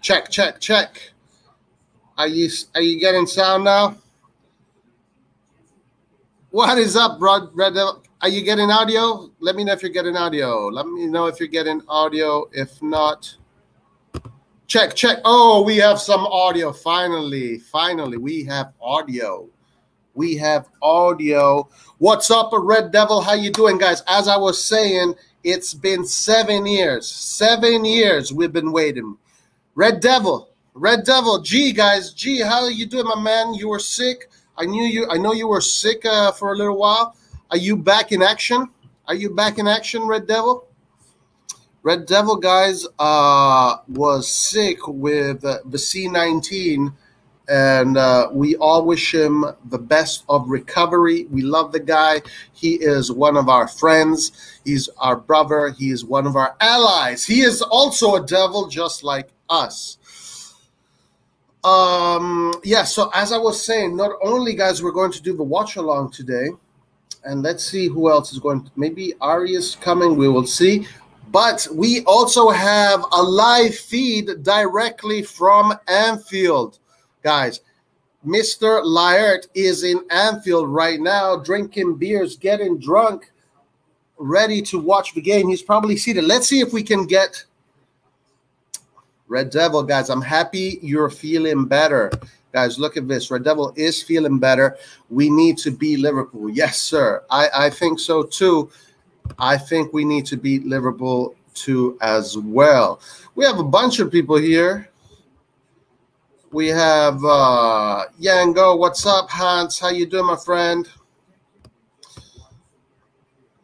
Check, check, check. Are you getting sound now? What is up, Red Devil? Are you getting audio? Let me know if you're getting audio. Let me know if you're getting audio. If not, check, check. Oh, we have some audio. Finally, we have audio. We have audio. What's up, Red Devil? How you doing, guys? As I was saying, it's been 7 years. 7 years we've been waiting. Red Devil, G, guys. G, how are you doing, my man? You were sick. I know you were sick for a little while. Are you back in action? Are you back in action, Red Devil? Red Devil, guys, was sick with the C19, and we all wish him the best of recovery. We love the guy. He is one of our friends. He's our brother. He is one of our allies. He is also a devil, just like us. Yeah, so as I was saying, not only, guys, we're going to do the watch along today, and let's see who else is going to, maybe Ari is coming, we will see, but we also have a live feed directly from Anfield, guys. Mr. Laert is in Anfield right now, drinking beers, getting drunk, ready to watch the game. He's probably seated. Let's see if we can get Red Devil, guys. I'm happy you're feeling better. Guys, look at this. Red Devil is feeling better. We need to beat Liverpool. Yes, sir. I think so, too. I think we need to beat Liverpool, too, as well. We have a bunch of people here. We have Yango. What's up, Hans? How you doing, my friend?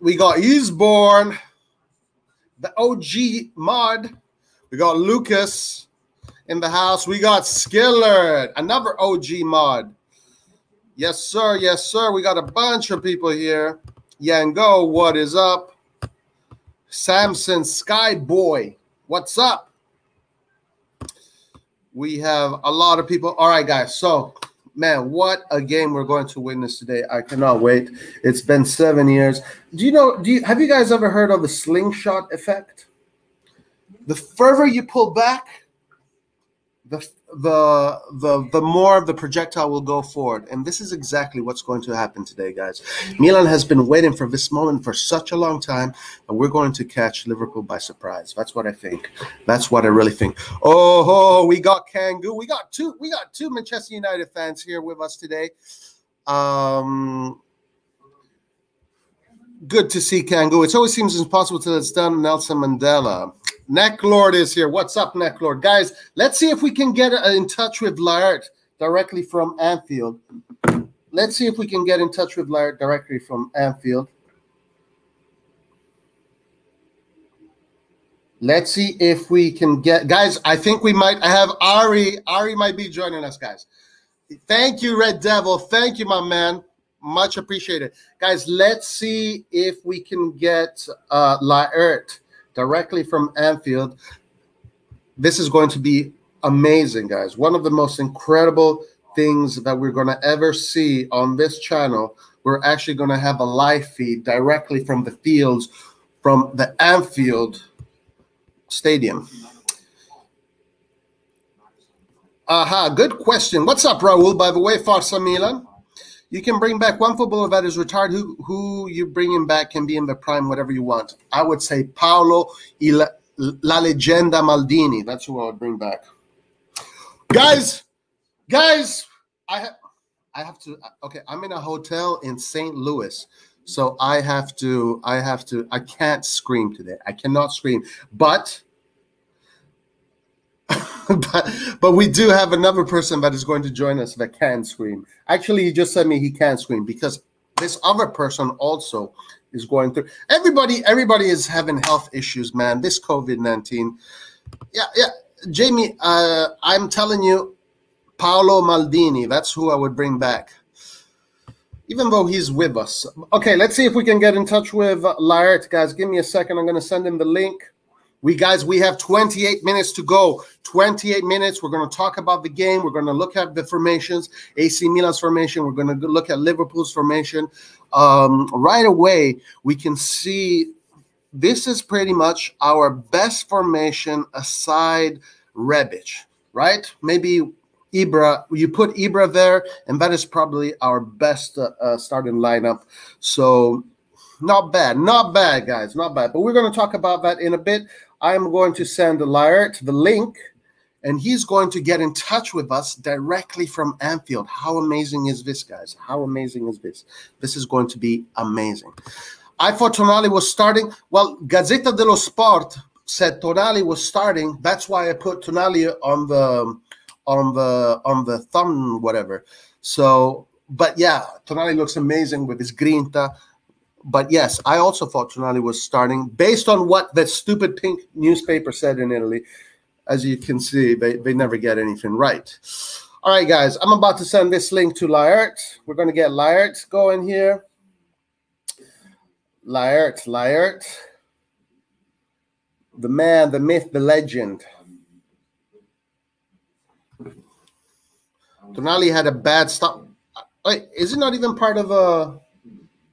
We got Easeborn, the OG mod. We got Lucas in the house. We got Skillard, another OG mod. Yes, sir. Yes, sir. We got a bunch of people here. Yango, what is up? Samson Skyboy, what's up? We have a lot of people. All right, guys. So, man, what a game we're going to witness today. I cannot wait. It's been 7 years. Have you guys ever heard of the slingshot effect? The further you pull back, the more of the projectile will go forward. And this is exactly what's going to happen today, guys. Milan has been waiting for this moment for such a long time, and we're going to catch Liverpool by surprise. That's what I think. That's what I really think. Oh, we got Kangoo. We got two Manchester United fans here with us today. Good to see Kangoo. It always seems impossible till it's done. Nelson Mandela. Necklord is here. What's up, Necklord? Guys, let's see if we can get in touch with Laert directly from Anfield. Let's see if we can get in touch with Laert directly from Anfield. Let's see if we can get... Guys, I think we might have Ari. Ari might be joining us, guys. Thank you, Red Devil. Thank you, my man. Much appreciated. Guys, let's see if we can get Laert directly from Anfield. This is going to be amazing, guys. One of the most incredible things that we're going to ever see on this channel. We're actually going to have a live feed directly from the fields, from the Anfield Stadium. Good question. What's up, Raul? By the way, Forza Milan. You can bring back one footballer that is retired. Who you bringing back can be in the prime, whatever you want. I would say Paolo La Leggenda Maldini. That's who I would bring back. Guys, I have to. Okay, I'm in a hotel in St. Louis, so I can't scream today. I cannot scream, but. But we do have another person that is going to join us that can scream. Actually, he just said me he can't scream because this other person also is going through. Everybody is having health issues, man. This COVID-19. Yeah. Jamie, I'm telling you, Paolo Maldini, that's who I would bring back, even though he's with us. Okay, let's see if we can get in touch with Laert. Guys, give me a second. I'm going to send him the link. We have 28 minutes to go. 28 minutes. We're going to talk about the game. We're going to look at the formations, AC Milan's formation. We're going to look at Liverpool's formation. Right away, we can see this is pretty much our best formation aside Rebic, right? Maybe Ibra, you put Ibra there, and that is probably our best starting lineup. So not bad, guys, not bad. But we're going to talk about that in a bit. I'm going to send Laert the link, and he's going to get in touch with us directly from Anfield. How amazing is this, guys? How amazing is this? This is going to be amazing. I thought Tonali was starting. Well, Gazzetta dello Sport said Tonali was starting. That's why I put Tonali on the thumb, whatever. So, but yeah, Tonali looks amazing with his grinta. But yes, I also thought Tonali was starting based on what that stupid pink newspaper said in Italy. As you can see, they never get anything right. All right, guys, I'm about to send this link to Laert. We're going to get Laert going here. Laert. The man, the myth, the legend. Tonali had a bad stop. Wait, is it not even part of a...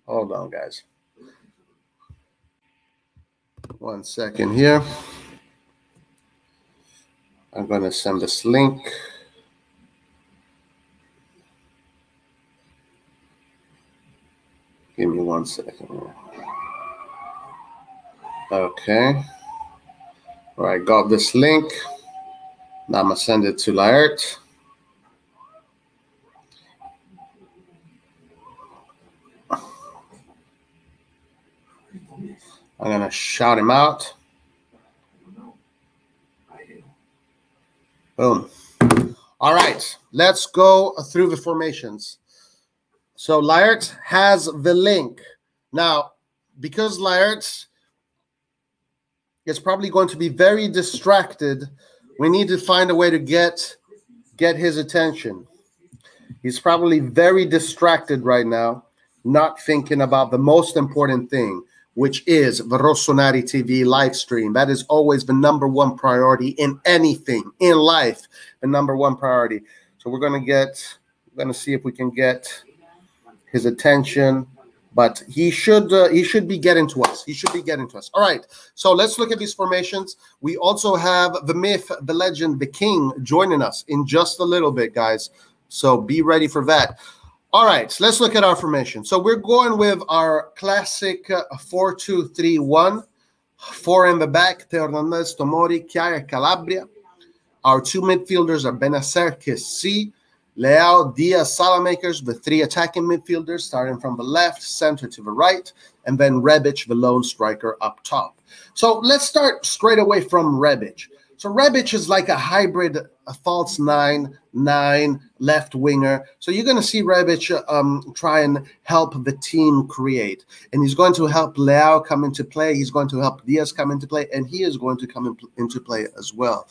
Hold on, guys. 1 second here. I'm going to send this link. Give me 1 second. Okay. All right, got this link. Now I'm going to send it to Laert. I'm going to shout him out. Boom. All right, let's go through the formations. So Laert has the link. Now, because Laert is probably going to be very distracted, we need to find a way to get his attention. He's probably very distracted right now, not thinking about the most important thing, which is the Rossoneri TV live stream. That is always the #1 priority in anything in life, the #1 priority. So we're going to see if we can get his attention, but he should be getting to us. He should be getting to us. All right, so let's look at these formations. We also have the myth, the legend, the king joining us in just a little bit, guys. So be ready for that. All right, so let's look at our formation. So we're going with our classic 4-2-3-1. 4 in the back, Teo Hernandez, Tomori, Chiaia, Calabria. Our 2 midfielders are Benacer, Kessie, Leao, Diaz, Salamakers, the 3 attacking midfielders, starting from the left, center to the right, and then Rebic, the lone striker, up top. So let's start straight away from Rebic. So Rebic is like a hybrid, a false 9 left winger. So you're going to see Rebic try and help the team create. And he's going to help Leao come into play. He's going to help Diaz come into play. And he is going to come into play as well.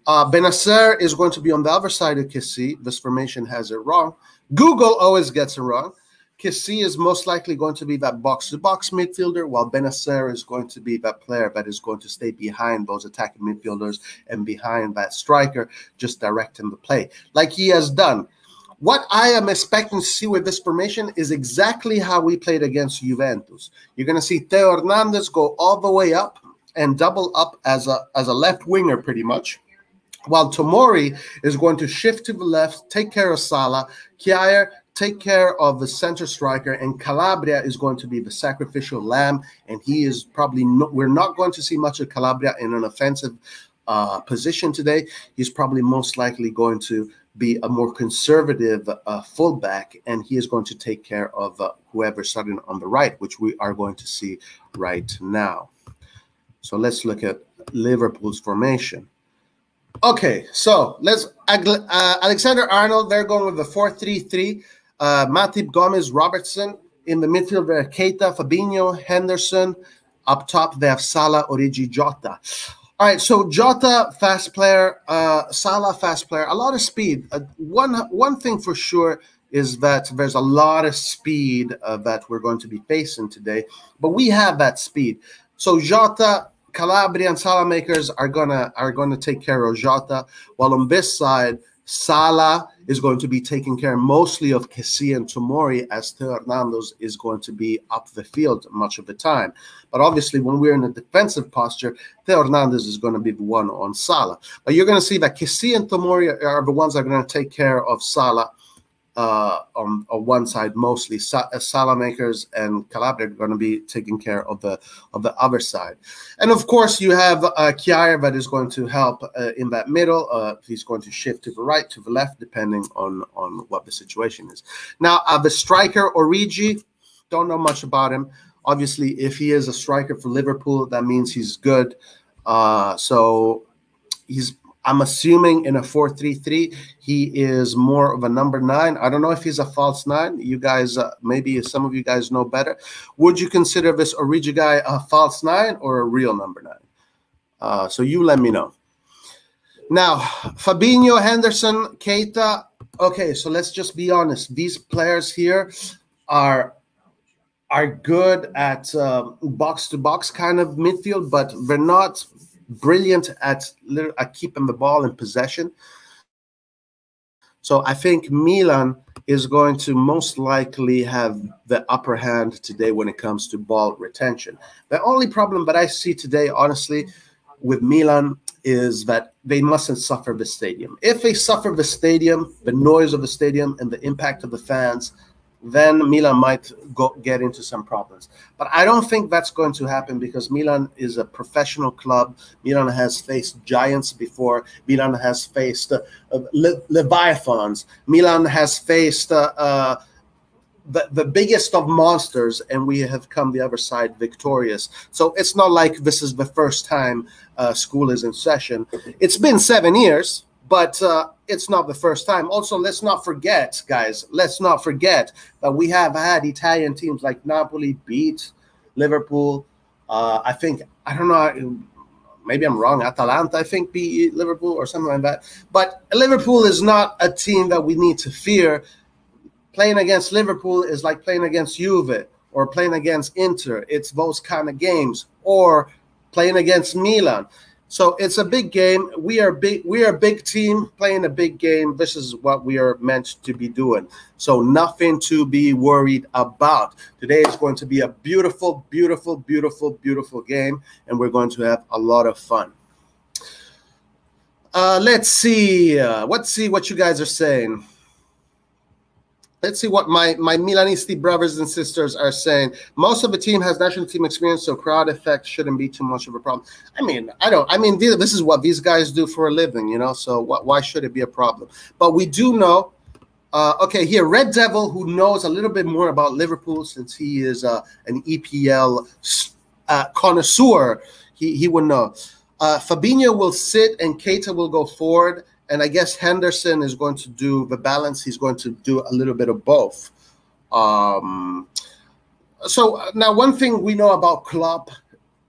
Benacer is going to be on the other side of Kessie. This formation has it wrong. Google always gets it wrong. Kessie is most likely going to be that box-to-box midfielder, while Benacer is going to be that player that is going to stay behind those attacking midfielders and behind that striker, just directing the play, like he has done. What I am expecting to see with this formation is exactly how we played against Juventus. You're going to see Teo Hernandez go all the way up and double up as a left winger pretty much, while Tomori is going to shift to the left, take care of Salah, Chiaia take care of the center striker, and Calabria is going to be the sacrificial lamb, and he is probably we're not going to see much of Calabria in an offensive position today. He's probably most likely going to be a more conservative fullback, and he is going to take care of whoever's starting on the right, which we are going to see right now. So let's look at Liverpool's formation. Okay, so let's Alexander-Arnold, they're going with the 4-3-3. Matip, Gomez, Robertson. In the midfield, they have Keita, Fabinho, Henderson. Up top, they have Salah, Origi, Jota. All right, so Jota, fast player. Salah, fast player. A lot of speed. One thing for sure is that there's a lot of speed that we're going to be facing today, but we have that speed. So Jota, Calabria, and Salamakers are gonna take care of Jota, while on this side Salah is going to be taking care mostly of Kessie and Tomori, as Theo Hernandez is going to be up the field much of the time. But obviously, when we're in a defensive posture, Theo Hernandez is going to be the one on Salah. But you're going to see that Kessie and Tomori are the ones that are going to take care of Salah on one side mostly. Salah makers and Calabria are going to be taking care of the other side, and of course you have Kjaer that is going to help in that middle. He's going to shift to the right, to the left, depending on what the situation is. Now the striker Origi, don't know much about him. Obviously, if he is a striker for Liverpool, that means he's good. So I'm assuming in a 4-3-3, he is more of a number 9. I don't know if he's a false 9. You guys, maybe some of you guys know better. Would you consider this Origi guy a false 9 or a real number 9? So you let me know. Now, Fabinho, Henderson, Keita. Okay, so let's just be honest. These players here are good at box-to-box kind of midfield, but they're not brilliant at keeping the ball in possession. So I think Milan is going to most likely have the upper hand today when it comes to ball retention. The only problem that I see today, honestly, with Milan is that they mustn't suffer the stadium. If they suffer the stadium, the noise of the stadium and the impact of the fans, then Milan might get into some problems. But I don't think that's going to happen because Milan is a professional club. Milan has faced giants before. Milan has faced Leviathans. Milan has faced the biggest of monsters, and we have come the other side victorious. So it's not like this is the first time school is in session. It's been 7 years. But it's not the first time. Also, let's not forget, guys, let's not forget that we have had Italian teams like Napoli beat Liverpool. I don't know, maybe I'm wrong. Atalanta, I think, beat Liverpool or something like that. But Liverpool is not a team that we need to fear. Playing against Liverpool is like playing against Juve or playing against Inter. It's those kind of games. Or playing against Milan. So it's a big game. We are a big team playing a big game. This is what we are meant to be doing. So nothing to be worried about. Today is going to be a beautiful, beautiful, beautiful, beautiful game, and we're going to have a lot of fun. Let's see. Let's see what you guys are saying. Let's see what my Milanisti brothers and sisters are saying. Most of the team has national team experience, so crowd effect shouldn't be too much of a problem. This is what these guys do for a living, you know, so why should it be a problem? But we do know, okay, here, Red Devil, who knows a little bit more about Liverpool since he is an EPL connoisseur, he would know. Fabinho will sit and Keita will go forward. And I guess Henderson is going to do the balance. He's going to do a little bit of both. So now one thing we know about Klopp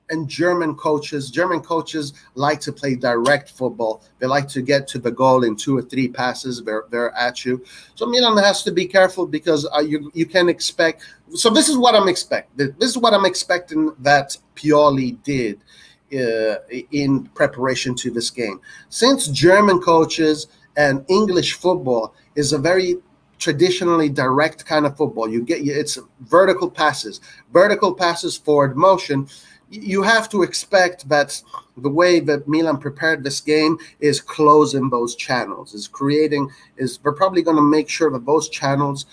and German coaches like to play direct football. They like to get to the goal in 2 or 3 passes. They're at you. So Milan has to be careful because you can expect. So this is what I'm expecting. This is what I'm expecting that Pioli did in preparation to this game. Since German coaches and English football is a very traditionally direct kind of football, it's vertical passes, forward motion. You have to expect that the way that Milan prepared this game is closing those channels, we're probably going to make sure that those channels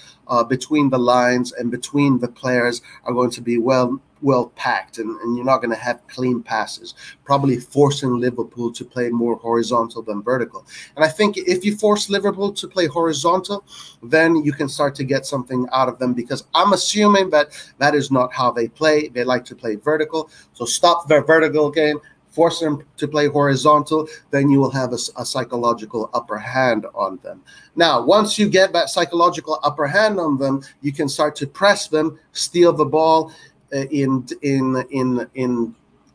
between the lines and between the players are going to be well packed, and you're not going to have clean passes, probably forcing Liverpool to play more horizontal than vertical. And I think if you force Liverpool to play horizontal, then you can start to get something out of them, because I'm assuming that is not how they play. They like to play vertical. So stop their vertical game, force them to play horizontal, then you will have a psychological upper hand on them. Now, once you get that psychological upper hand on them, you can start to press them, steal the ball in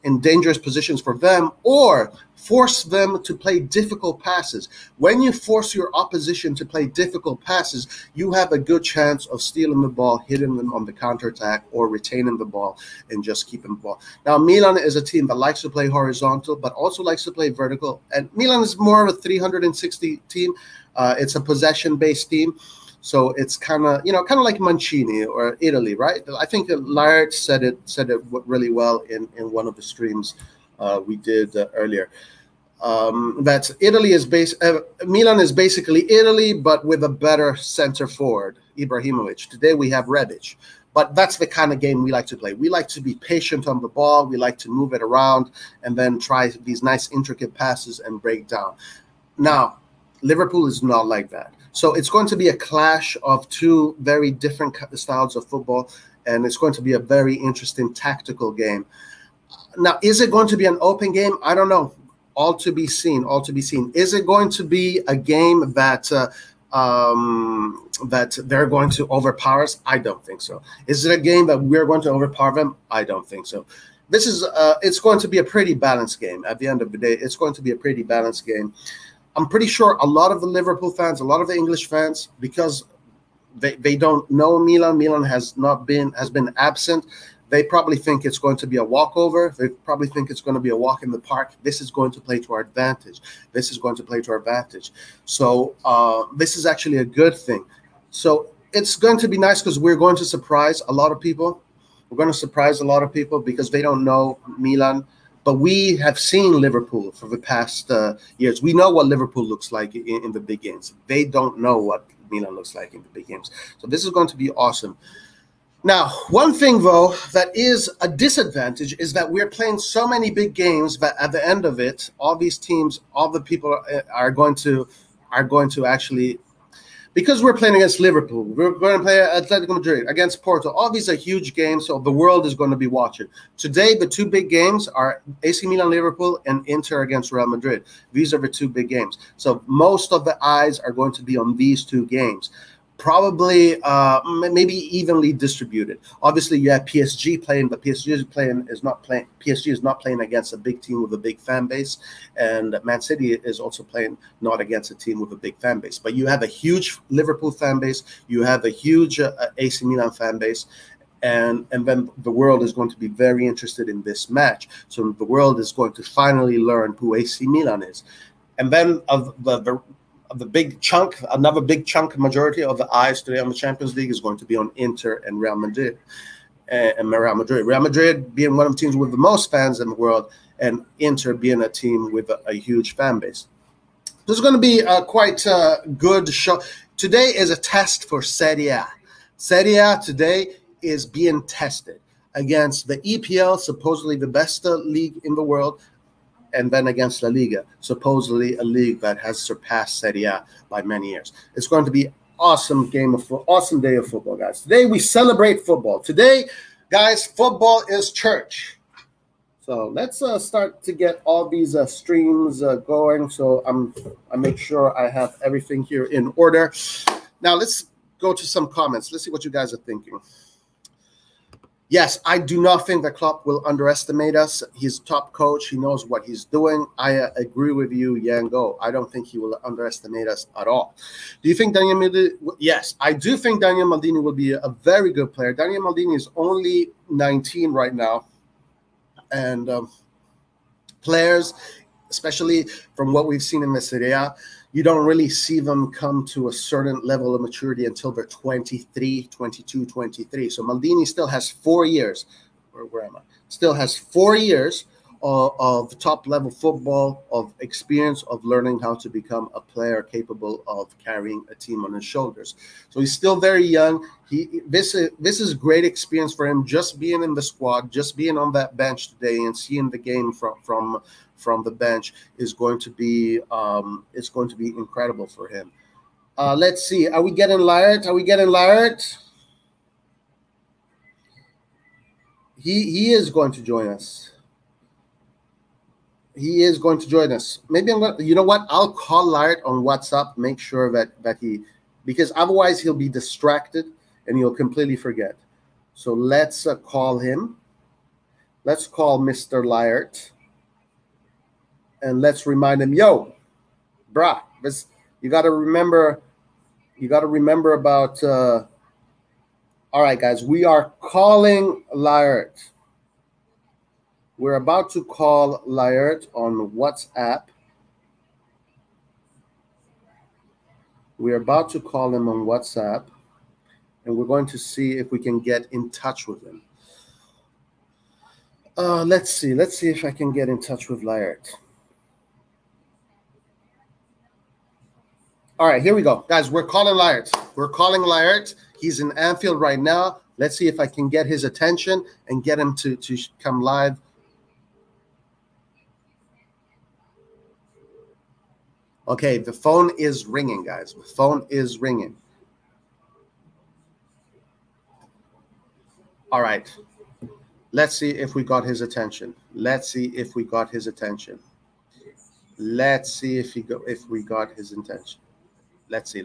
in dangerous positions for them, or force them to play difficult passes. When you force your opposition to play difficult passes, you have a good chance of stealing the ball, hitting them on the counterattack, or retaining the ball and just keeping the ball. Now, Milan is a team that likes to play horizontal, but also likes to play vertical. And Milan is more of a 360 team. It's a possession-based team. So it's kind of like Mancini or Italy, right? I think Laird said it really well in one of the streams we did earlier. That Italy is Milan is basically Italy, but with a better center forward, Ibrahimovic. Today we have Rebic, but that's the kind of game we like to play. We like to be patient on the ball. We like to move it around and then try these nice intricate passes and break down. Now, Liverpool is not like that. So it's going to be a clash of two very different styles of football, and it's going to be a very interesting tactical game. Now, is it going to be an open game? I don't know. All to be seen. All to be seen. Is it going to be a game that that they're going to overpower us? I don't think so. Is it a game that we're going to overpower them? I don't think so. This is it's going to be a pretty balanced game. At the end of the day, it's going to be a pretty balanced game. I'm pretty sure a lot of the Liverpool fans, a lot of the English fans, because they don't know Milan has been absent. They probably think it's going to be a walkover. They probably think it's going to be a walk in the park. This is going to play to our advantage. This is going to play to our advantage. So this is actually a good thing. So it's going to be nice because we're going to surprise a lot of people. We're going to surprise a lot of people because they don't know Milan. But we have seen Liverpool for the past years. We know what Liverpool looks like in the big games. They don't know what Milan looks like in the big games. So this is going to be awesome. Now, one thing, though, that is a disadvantage is that we're playing so many big games that at the end of it, all these teams, all the people are going to actually, because we're playing against Liverpool, we're going to play Atletico Madrid, against Porto. All these are huge games, so the world is going to be watching. Today, the two big games are AC Milan, Liverpool, and Inter against Real Madrid. These are the two big games. So most of the eyes are going to be on these two games. Probably maybe evenly distributed. Obviously, you have PSG playing, but PSG is not playing against a big team with a big fan base, and Man City is also playing not against a team with a big fan base. But you have a huge Liverpool fan base, you have a huge AC Milan fan base, and then the world is going to be very interested in this match. So the world is going to finally learn who AC Milan is, and then of the big chunk, another big chunk, majority of the eyes today on the Champions League is going to be on Inter and Real Madrid. Real Madrid being one of the teams with the most fans in the world, and Inter being a team with a huge fan base. This is going to be quite a good show. Today is a test for Serie A. Serie A today is being tested against the EPL, supposedly the best league in the world, and then against La Liga, supposedly a league that has surpassed Serie A by many years. It's going to be awesome day of football, guys. Today we celebrate football. Today, guys, football is church. So let's start to get all these streams going. So I make sure I have everything here in order. Now let's go to some comments. Let's see what you guys are thinking. Yes, I do not think that Klopp will underestimate us. He's top coach. He knows what he's doing. I agree with you, Yango. I don't think he will underestimate us at all. Do you think Daniel Maldini? Yes, I do think Daniel Maldini will be a very good player. Daniel Maldini is only 19 right now. And players, especially from what we've seen in the Serie A, you don't really see them come to a certain level of maturity until they're 23, 22, 23. So Maldini still has 4 years. Where am I? Still has 4 years of top-level football, of experience, of learning how to become a player capable of carrying a team on his shoulders. So he's still very young. This is great experience for him, just being in the squad, just being on that bench today and seeing the game from the bench is going to be incredible for him. Let's see. Are we getting Laird? Are we getting Laird? He is going to join us. He is going to join us. Maybe I'm going to, you know what? I'll call Laird on WhatsApp, make sure that he, because otherwise he'll be distracted and he'll completely forget. So let's call him. Let's call Mr. Lyert. And let's remind him, yo, bruh, you got to remember about, all right, guys, we are calling Lyert. We're about to call Lyert on WhatsApp. We're about to call him on WhatsApp, and we're going to see if we can get in touch with him. Let's see if I can get in touch with Lyert. All right, here we go. Guys, we're calling Lyert. We're calling Lyert. He's in Anfield right now. Let's see if I can get his attention and get him to come live. Okay, the phone is ringing, guys. The phone is ringing. All right. Let's see if we got his attention. Let's see if we got his attention. Let's see if we got his attention. Let's see.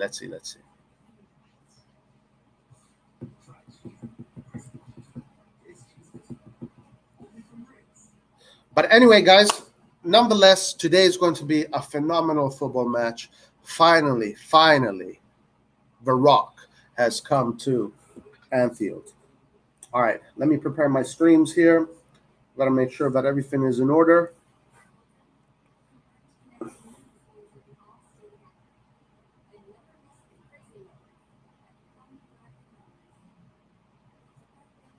But anyway, guys, nonetheless, today is going to be a phenomenal football match. Finally, the Rock has come to Anfield. All right, let me prepare my streams here. Got to make sure that everything is in order.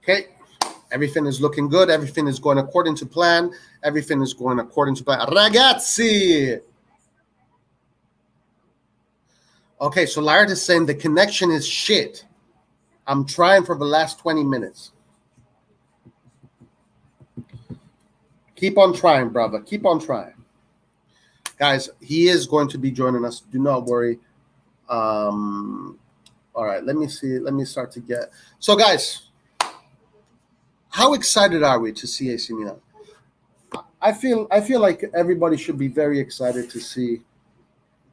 Okay, everything is looking good. Everything is going according to plan. Everything is going according to plan. Ragazzi! Okay, so Lyert is saying the connection is shit. I'm trying for the last 20 minutes. Keep on trying, brother. Keep on trying. Guys, he is going to be joining us. Do not worry. All right, let me see. Let me start to get. So, guys, how excited are we to see AC Milan? I feel like everybody should be very excited to see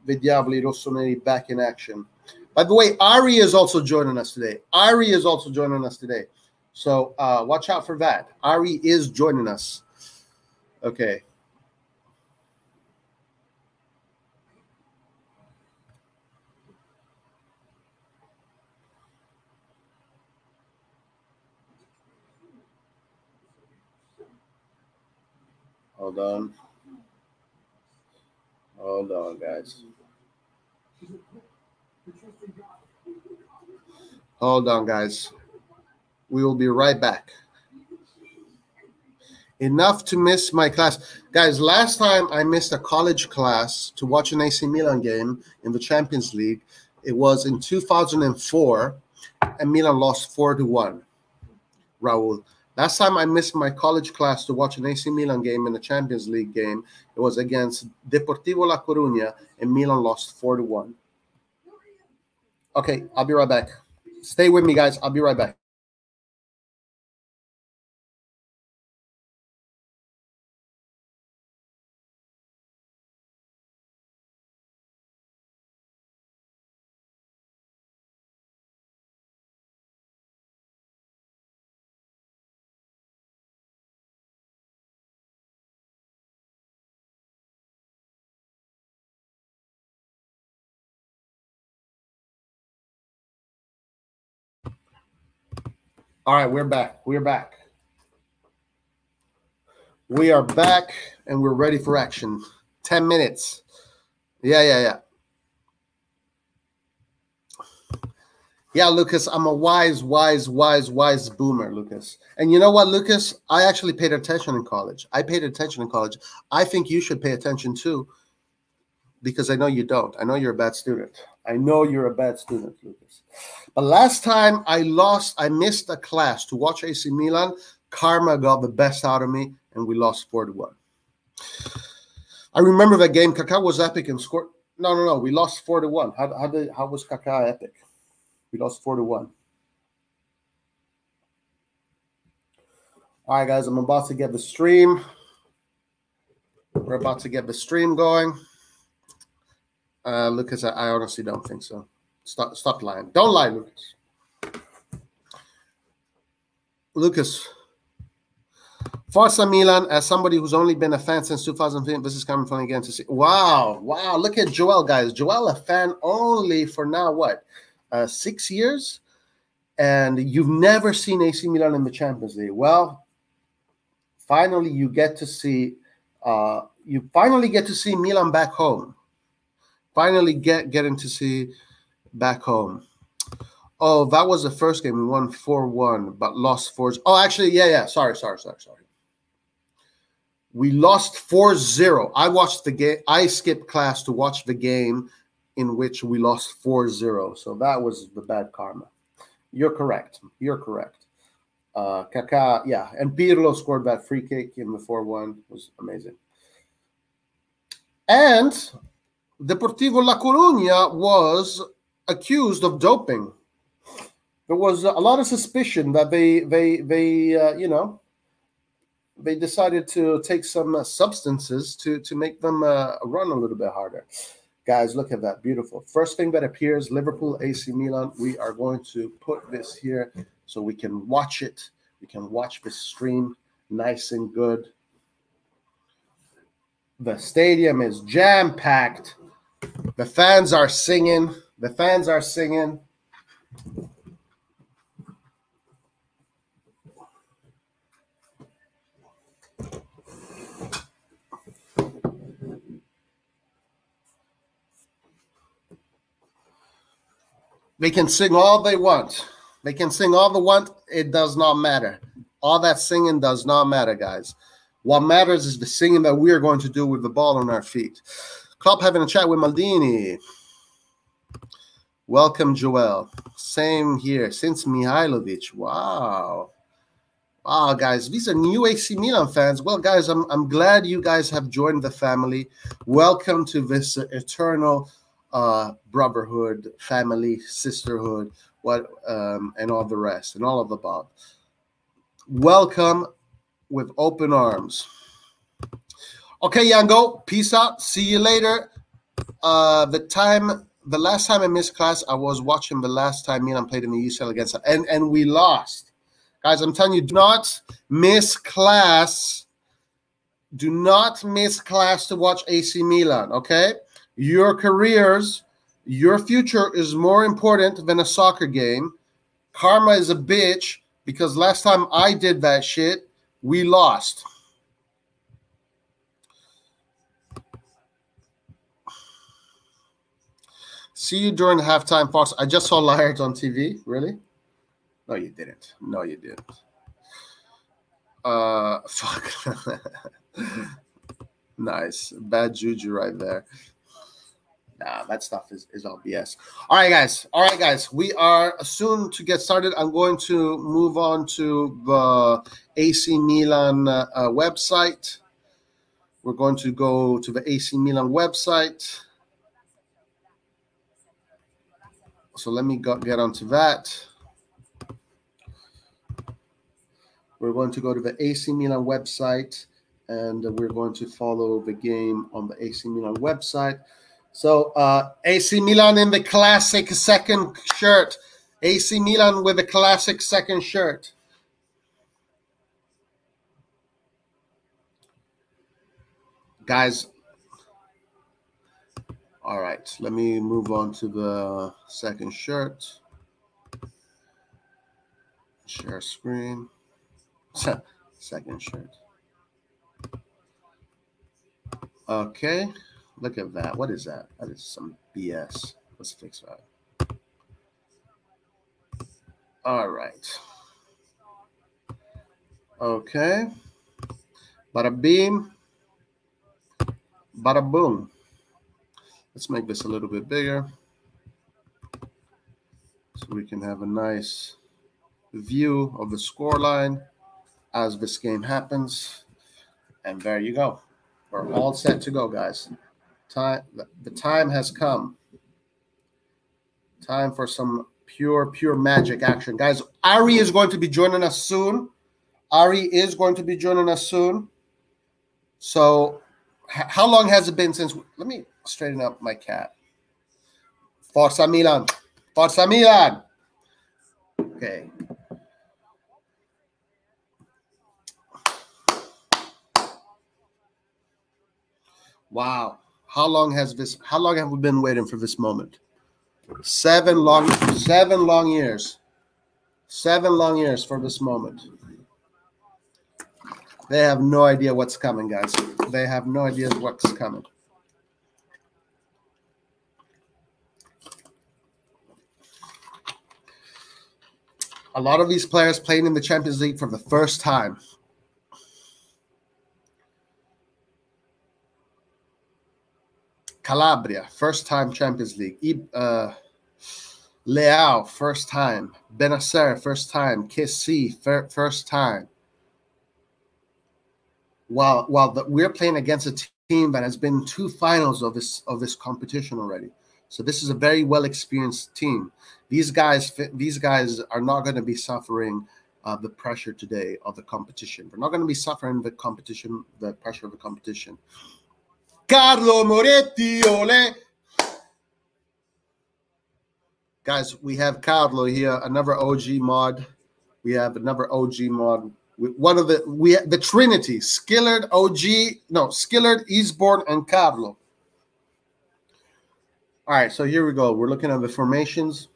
the Diavoli Rossoneri back in action. By the way, Ari is also joining us today. So watch out for that. Ari is joining us. Okay. Hold on, guys. Hold on, guys. We will be right back. Enough to miss my class. Guys, last time I missed a college class to watch an AC Milan game in the Champions League. It was in 2004, and Milan lost 4-1. Raul. Last time I missed my college class to watch an AC Milan game in the Champions League game, it was against Deportivo La Coruña, and Milan lost 4-1. Okay, I'll be right back. Stay with me, guys. I'll be right back. All right, we're back. We are back, and we're ready for action. 10 minutes. Yeah. Yeah, Lucas, I'm a wise boomer, Lucas. And you know what, Lucas? I actually paid attention in college. I think you should pay attention too, because I know you don't. I know you're a bad student. Lucas. But last time I missed a class to watch AC Milan. Karma got the best out of me, and we lost 4-1. I remember that game. Kaká was epic and scored. No. We lost 4-1. How was Kaká epic? We lost 4-1. All right, guys, I'm about to get the stream. We're about to get the stream going. Lucas, I honestly don't think so. Stop lying. Don't lie, Lucas. Forza Milan, as somebody who's only been a fan since 2015, this is coming from again to see. Wow, wow, look at Joel, guys. Joel, a fan only for now, what, 6 years? And you've never seen AC Milan in the Champions League. Well, finally you get to see Milan back home. Finally getting to see back home. Oh, that was the first game. We won 4-1, but lost 4. Oh, actually, yeah. Sorry. We lost 4-0. I watched the game. I skipped class to watch the game in which we lost 4-0. So that was the bad karma. You're correct. Kaká, yeah. And Pirlo scored that free kick in the 4-1. It was amazing. And Deportivo La Coruña was accused of doping. There was a lot of suspicion that they decided to take some substances to make them run a little bit harder. Guys, look at that. Beautiful. First thing that appears, Liverpool, AC Milan. We are going to put this here so we can watch it. We can watch this stream nice and good. The stadium is jam-packed. The fans are singing. They can sing all they want. It does not matter. All that singing does not matter, guys. What matters is the singing that we are going to do with the ball on our feet. Klopp having a chat with Maldini. Welcome, Joel. Same here. Since Mihailovic. Wow. Wow, guys. These are new AC Milan fans. Well, guys, I'm glad you guys have joined the family. Welcome to this eternal brotherhood, family, sisterhood, and all the rest, and all of the above. Welcome with open arms. Okay, Yango, peace out. See you later. The last time I missed class, I was watching the last time Milan played in the UCL against us, and we lost. Guys, I'm telling you, do not miss class. Do not miss class to watch AC Milan, okay? Your careers, your future is more important than a soccer game. Karma is a bitch because last time I did that shit, we lost. See you during halftime, Fox. I just saw Liars on TV. Really? No, you didn't. Fuck. Nice. Bad juju right there. Nah, that stuff is all BS. All right, guys. We are soon to get started. I'm going to move on to the AC Milan website. We're going to go to the AC Milan website. So let me get onto that. We're going to go to the AC Milan website, and we're going to follow the game on the AC Milan website. So AC Milan in the classic second shirt. AC Milan with the classic second shirt. Guys, all right, let me move on to the second shirt. Share screen. Second shirt. Okay, look at that. What is that? That is some BS. Let's fix that. All right. Okay. Bada beam. Bada boom. Let's make this a little bit bigger so we can have a nice view of the scoreline as this game happens. And there you go. We're all set to go, guys. The time has come. Time for some pure magic action. Guys, Ari is going to be joining us soon. So how long has it been since... Let me straighten up my cat. Forza Milan. Okay. Wow. How long have we been waiting for this moment? 7 long years. 7 long years for this moment. They have no idea what's coming, guys. They have no idea what's coming. A lot of these players playing in the Champions League for the first time. Calabria, first time Champions League. Leao, first time. Benacer, first time. Kessie, first time. While we're playing against a team that has been 2 finals of this competition already. So this is a very well experienced team. These guys are not going to be suffering the pressure today of the competition. They're not going to be suffering the pressure of the competition. Carlo Moretti, ole. Guys, we have Carlo here, another OG mod. We have another OG mod. One of the Trinity, Skillard, Eastbourne, and Carlo. All right, so here we go. We're looking at the formations.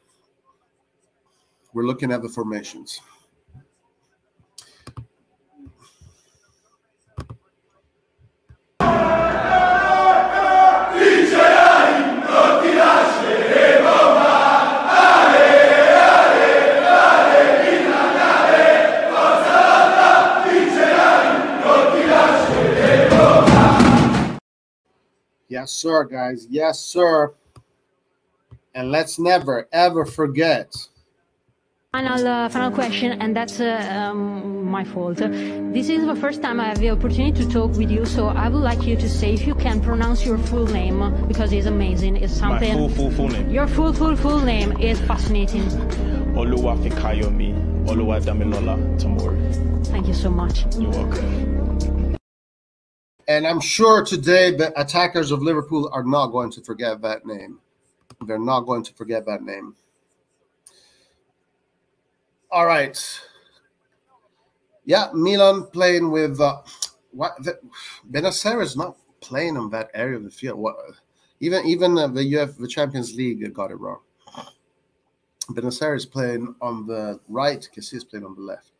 Yes, sir, guys. Yes, sir. And let's never, ever forget. Final question, and that's my fault. This is the first time I have the opportunity to talk with you, so I would like you to say, if you can, pronounce your full name, because it's amazing. It's something. My full name. Your full name is fascinating. Oluwafikayomi Oluwadamilola Tamori. Thank you so much. You're welcome. And I'm sure today the attackers of Liverpool are not going to forget that name. They're not going to forget that name. All right. Yeah, Milan playing with Benacer is not playing on that area of the field. Even the Champions League got it wrong. Benacer is playing on the right. Kessie is playing on the left.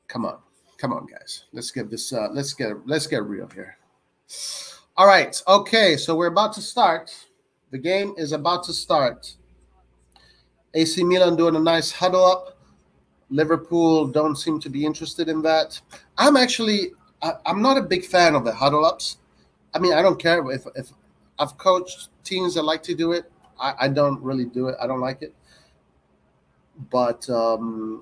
Come on, guys. Let's get this. Let's get real here. All right. Okay. So we're about to start. The game is about to start. AC Milan doing a nice huddle up. Liverpool don't seem to be interested in that. I'm not a big fan of the huddle ups. I mean, I don't care if I've coached teams that like to do it. I don't really do it. I don't like it. But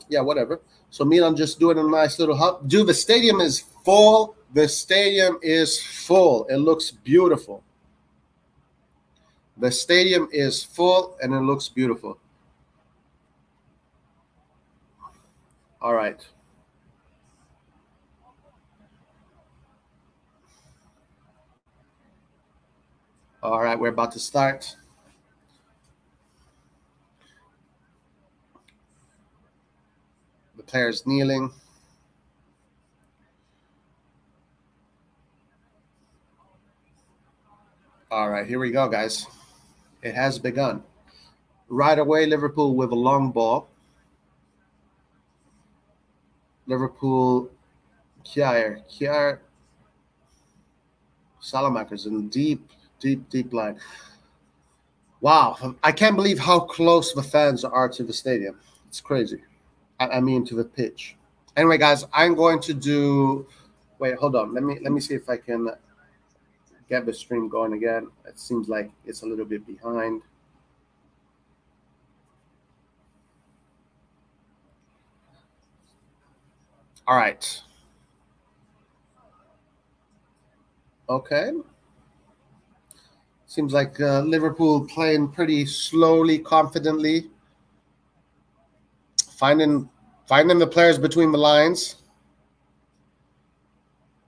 yeah, whatever. So Milan just doing a nice little hub. Dude, the stadium is full. The stadium is full. It looks beautiful. The stadium is full and it looks beautiful. All right. All right, we're about to start. The players kneeling. All right, here we go, guys. It has begun. Right away, Liverpool with a long ball. Liverpool, Kier, Salamaker's in deep line. Wow, I can't believe how close the fans are to the stadium. It's crazy. I mean, to the pitch. Anyway, guys, I'm going to do. Wait, hold on. Let me see if I can get the stream going again. It seems like it's a little bit behind. All right. Okay. Seems like Liverpool playing pretty slowly, confidently, finding the players between the lines.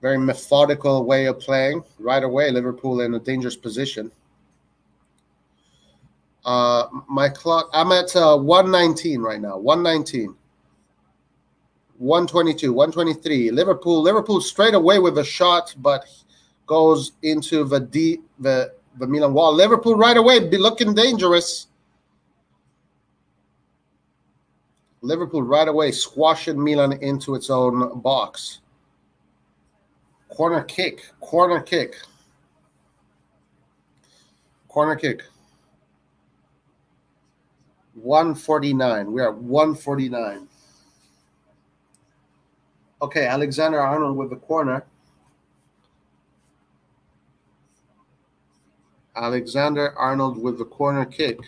Very methodical way of playing. Right away, Liverpool in a dangerous position. My clock, I'm at 119 right now. 119. 122, 123. Liverpool straight away with a shot, but goes into the Milan wall. Liverpool right away be looking dangerous. Liverpool right away squashing Milan into its own box. Corner kick. 149. We are at 149. Okay, Alexander-Arnold with the corner. Alexander-Arnold with the corner kick.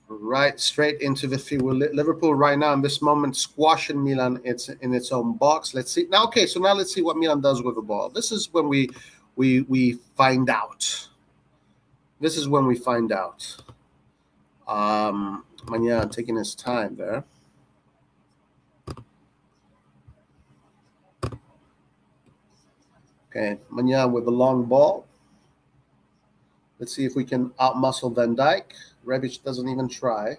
Right, straight into the field. Liverpool right now in this moment squashing Milan. It's in its own box. Let's see now. Okay, so now let's see what Milan does with the ball. This is when we find out. This is when we find out. Magnan taking his time there. Okay, Magnan with the long ball. Let's see if we can outmuscle Van Dijk. Rebic doesn't even try.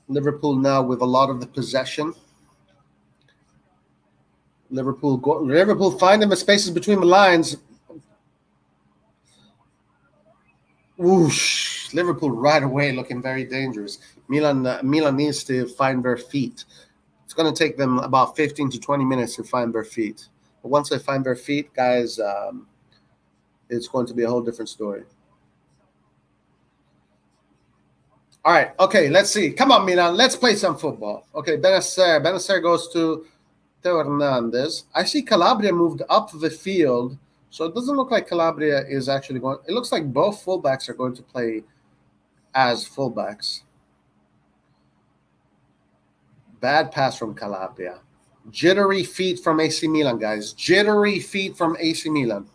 Liverpool now with a lot of the possession. Liverpool finding the spaces between the lines. Whoosh! Liverpool right away looking very dangerous. Milan needs to find their feet. It's going to take them about 15 to 20 minutes to find their feet. But once they find their feet, guys, it's going to be a whole different story. All right, okay, let's see. Come on, Milan, let's play some football. Okay, Benacer goes to Theo Hernandez. I see Calabria moved up the field, so it doesn't look like Calabria is actually going. It looks like both fullbacks are going to play as fullbacks. Bad pass from Calabria. Jittery feet from AC Milan, guys. Jittery feet from AC Milan.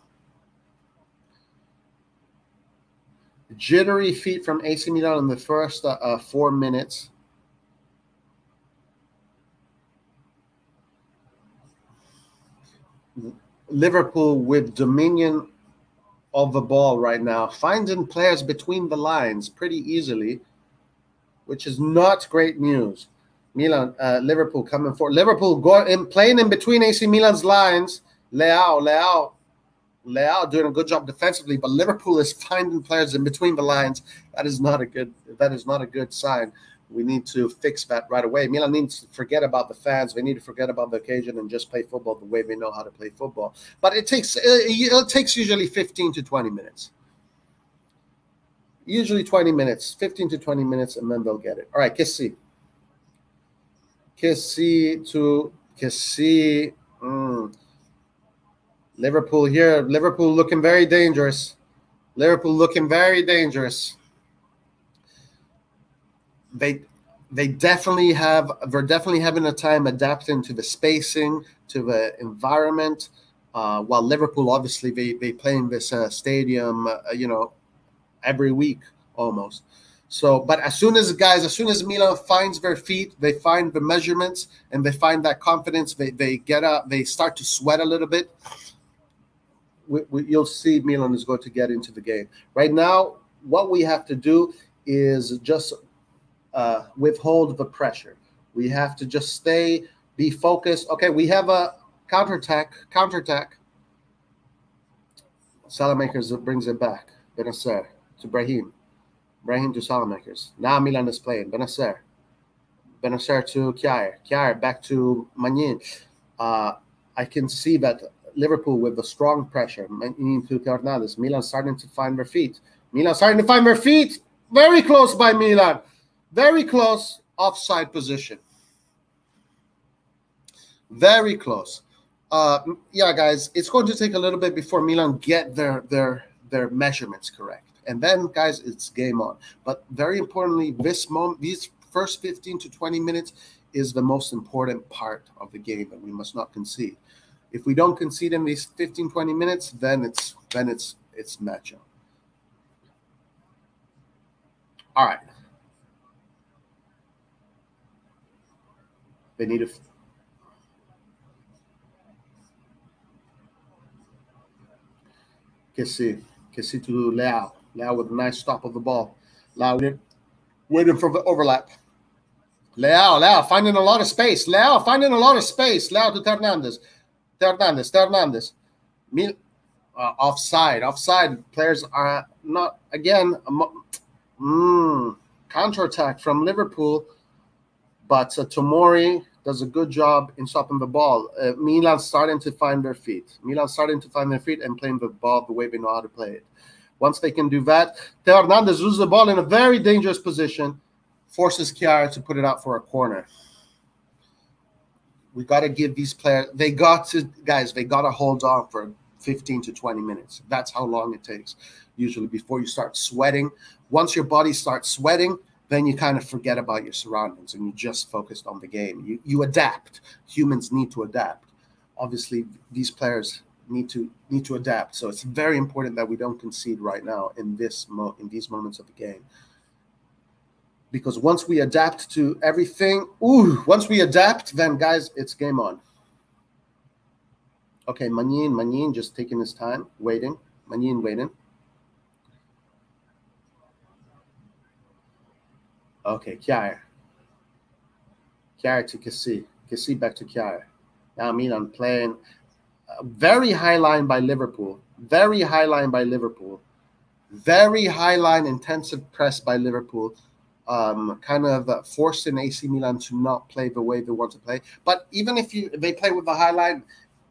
Jittery feet from AC Milan in the first 4 minutes. Liverpool with dominion of the ball right now, finding players between the lines pretty easily, which is not great news. Liverpool coming forward. Liverpool playing in between AC Milan's lines. Leao doing a good job defensively, but Liverpool is finding players in between the lines. That is not a good sign. We need to fix that right away. Milan needs to forget about the fans. They need to forget about the occasion and just play football the way they know how to play football. But it takes usually 15 to 20 minutes. Usually 20 minutes, 15 to 20 minutes, and then they'll get it. All right, Kessie. Liverpool here. Liverpool looking very dangerous. They're definitely having a time adapting to the spacing, to the environment. While Liverpool, obviously, they play in this stadium, every week almost. So, but as soon as Milan finds their feet, they find the measurements, and they find that confidence, they get up, they start to sweat a little bit. You'll see Milan is going to get into the game. Right now, what we have to do is just withhold the pressure. We have to just be focused. Okay, we have a counterattack. Salamakers brings it back. Benacer to Brahim. Brahim to Salamakers. Now Milan is playing. Benacer to Kjaer back to Magnin. I can see that Liverpool with the strong pressure. Magnin to Hernandez. Milan starting to find their feet. Very close by Milan. Very close. Offside position. Very close. Yeah, guys, it's going to take a little bit before Milan get their measurements correct. And then, guys, it's game on. But very importantly, these first 15 to 20 minutes is the most important part of the game, and we must not concede. If we don't concede in these 15, 20 minutes, then it's matchup. All right. They need to. Kessie to Leao. Leao with a nice stop of the ball. Leao waiting for the overlap. Leao finding a lot of space. Leao finding a lot of space. Leao to Hernandez. Hernandez. Offside. Players are not, again, counterattack from Liverpool, but Tomori does a good job in stopping the ball. Milan starting to find their feet. And playing the ball the way they know how to play it. Once they can do that, Theo Hernandez loses the ball in a very dangerous position, forces Chiara to put it out for a corner. We got to give these players, they got to hold on for 15 to 20 minutes. That's how long it takes, usually, before you start sweating. Once your body starts sweating, then you kind of forget about your surroundings and you just focused on the game. You adapt. Humans need to adapt. Obviously, these players need to adapt. So it's very important that we don't concede right now in these moments of the game. Because once we adapt to everything, then guys, it's game on. Okay, Magnin just taking his time, waiting. Okay, Chiara to Kessie back to Chiara. Now Milan playing very high line by Liverpool. Very high line intensive press by Liverpool. Kind of forcing AC Milan to not play the way they want to play. But even if they play with the high line,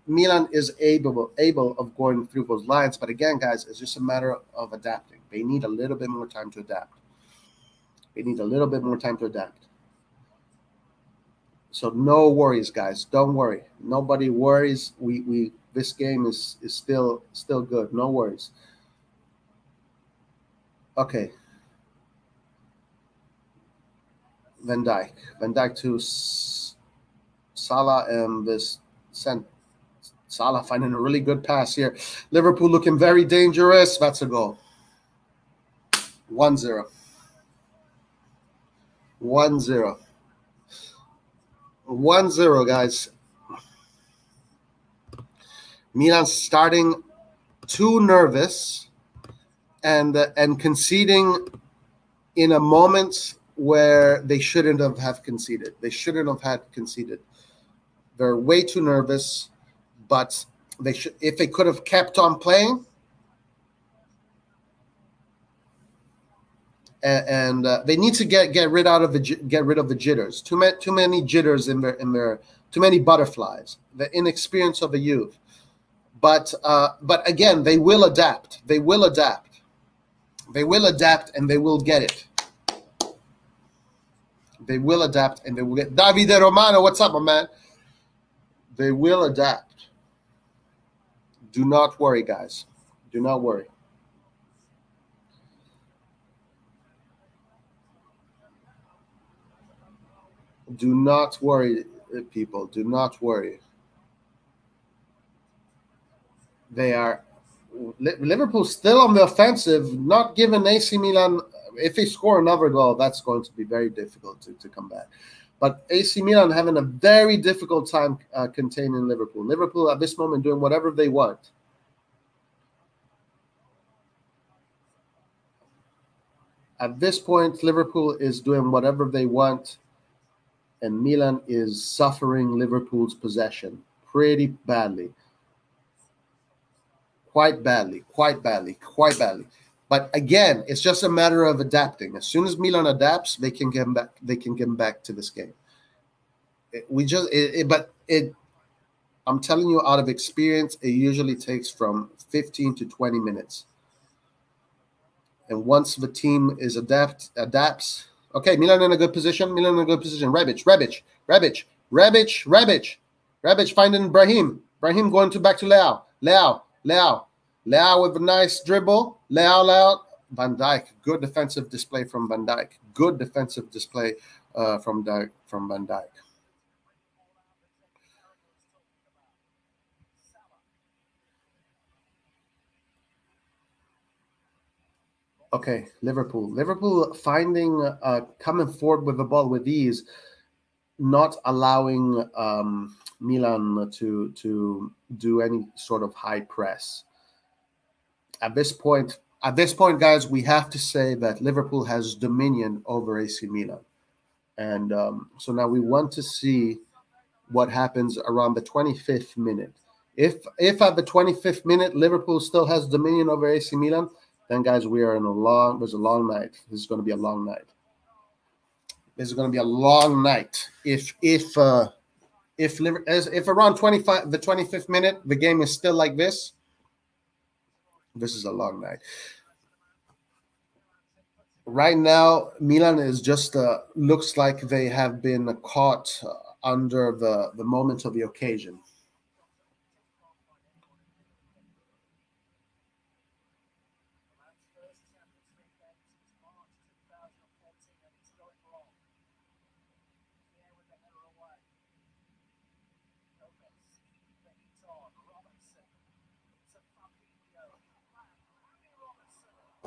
Milan is able of going through those lines. But again, guys, it's just a matter of adapting. They need a little bit more time to adapt. So no worries, guys. Don't worry. Nobody worries. This game is still good. No worries. Okay. Van Dijk to Salah, and this sent Salah finding a really good pass here. Liverpool looking very dangerous. That's a goal. 1-0. 1-0, guys. Milan starting too nervous and conceding in a moment where they shouldn't have conceded. They're way too nervous, but if they could have kept on playing, and they need to get rid of the jitters. Too many jitters in their too many butterflies. The inexperience of the youth. But again, they will adapt. And they will get it. Davide Romano, what's up, my man? They will adapt. Do not worry, guys. Do not worry. Do not worry, people. Do not worry. Liverpool still on the offensive, not giving AC Milan. If they score another goal, that's going to be very difficult to come back. But AC Milan having a very difficult time containing Liverpool. Liverpool at this moment doing whatever they want. At this point, Liverpool is doing whatever they want, and Milan is suffering Liverpool's possession pretty badly. Quite badly. But again, it's just a matter of adapting. As soon as Milan adapts, they can get back. They can get back to this game. I'm telling you, out of experience, it usually takes from 15 to 20 minutes. And once the team is adapts. Okay, Milan in a good position. Rebic finding Brahim. Brahim going back to Leao. Leao with a nice dribble. Leao. Van Dijk. Good defensive display from Van Dijk. From Van Dijk. Okay, Liverpool finding coming forward with the ball with ease, not allowing Milan to do any sort of high press. At this point, At this point, guys, we have to say that Liverpool has dominion over AC Milan. And so now we want to see what happens around the 25th minute. If at the 25th minute Liverpool still has dominion over AC Milan, then guys, we are in there's a long night. This is going to be a long night. This is going to be a long night. If around the 25th minute the game is still like this is a long night. Right now, Milan is just looks like they have been caught under the moment of the occasion.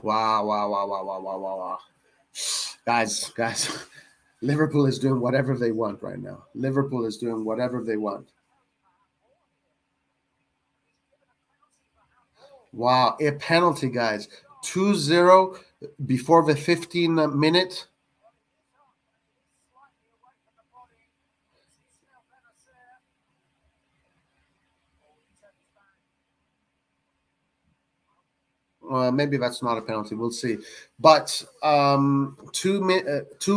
Wow. Guys, Liverpool is doing whatever they want right now. Liverpool is doing whatever they want. Wow, a penalty, guys. 2-0 before the 15th minute. Maybe that's not a penalty. We'll see. But 2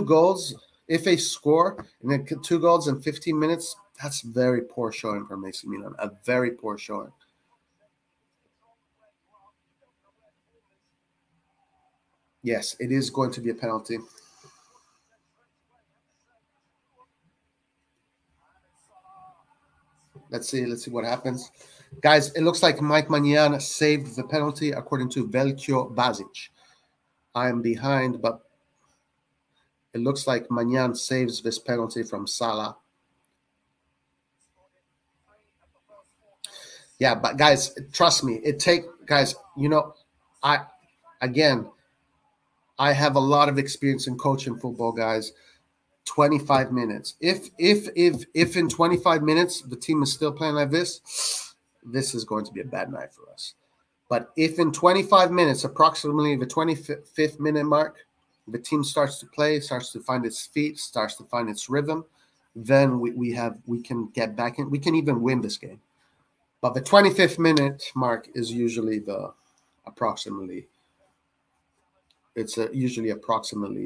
goals, if they score, and then 2 goals in 15 minutes, that's very poor showing from AC Milan. A very poor showing. Yes, it is going to be a penalty. Let's see what happens. Guys, it looks like Mike Maignan saved the penalty according to Velkio Basic. I am behind, but it looks like Maignan saves this penalty from Salah. Yeah, but guys, trust me, guys, I have a lot of experience in coaching football, guys. 25 minutes. If in 25 minutes the team is still playing like this is going to be a bad night for us. But if in 25 minutes, approximately the 25th minute mark, the team starts to play, starts to find its feet, starts to find its rhythm, then we can get back in. We can even win this game. But the 25th minute mark is usually approximately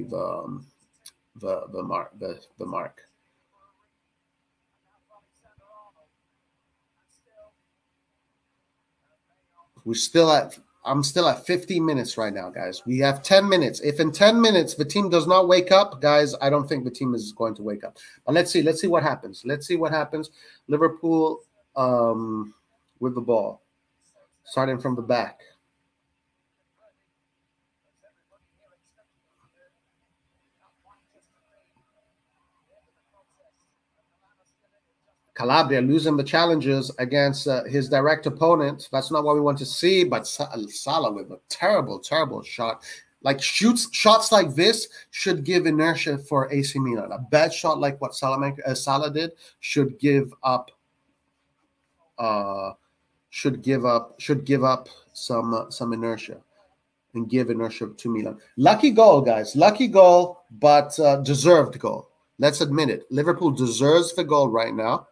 the mark. I'm still at 15 minutes right now, guys. We have 10 minutes. If in 10 minutes the team does not wake up, guys, I don't think the team is going to wake up. But let's see what happens. Liverpool with the ball, starting from the back. Calabria losing the challenges against his direct opponent. That's not what we want to see, but Salah with a terrible shot. Like shots like this should give inertia for AC Milan. A bad shot like what Salah did should give up some inertia and give inertia to Milan. Lucky goal, guys. Lucky goal, but deserved goal. Let's admit it. Liverpool deserves the goal right now.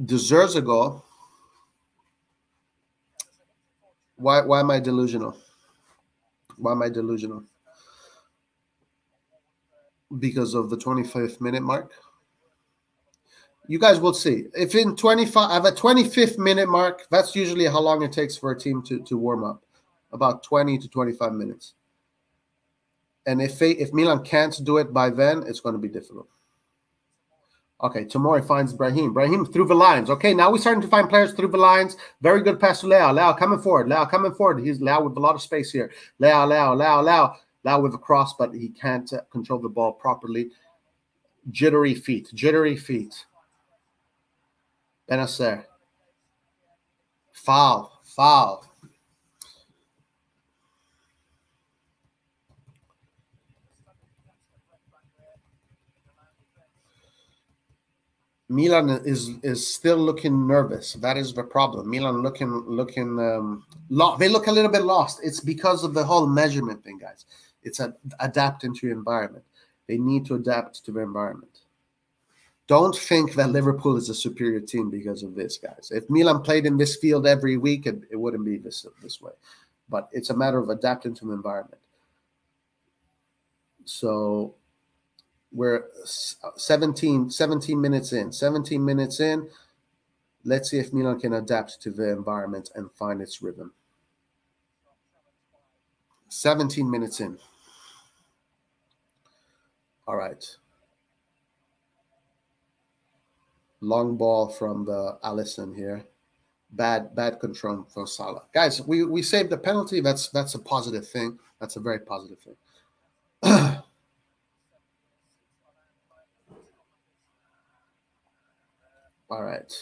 Deserves a goal. Why am I delusional? Because of the 25th minute mark. You guys will see. If in 25th minute mark, that's usually how long it takes for a team to warm up. About 20 to 25 minutes. And if Milan can't do it by then, it's going to be difficult. Okay, Tomori finds Brahim. Brahim through the lines. Okay, now we're starting to find players through the lines. Very good pass to Leao. Leao coming forward. He's Leao with a lot of space here. Leao with a cross, but he can't control the ball properly. Jittery feet. Benacer. Foul. Milan is still looking nervous. That is the problem. Milan looking they look a little bit lost. It's because of the whole measurement thing, guys. It's adapting to your environment. They need to adapt to their environment. Don't think that Liverpool is a superior team because of this, guys. If Milan played in this field every week, it wouldn't be this way. But it's a matter of adapting to the environment. So we're 17 minutes in. 17 minutes in. Let's see if Milan can adapt to the environment and find its rhythm. 17 minutes in. All right. Long ball from the Alisson here. Bad control for Salah. Guys, we saved the penalty. That's a positive thing. That's a very positive thing. All right.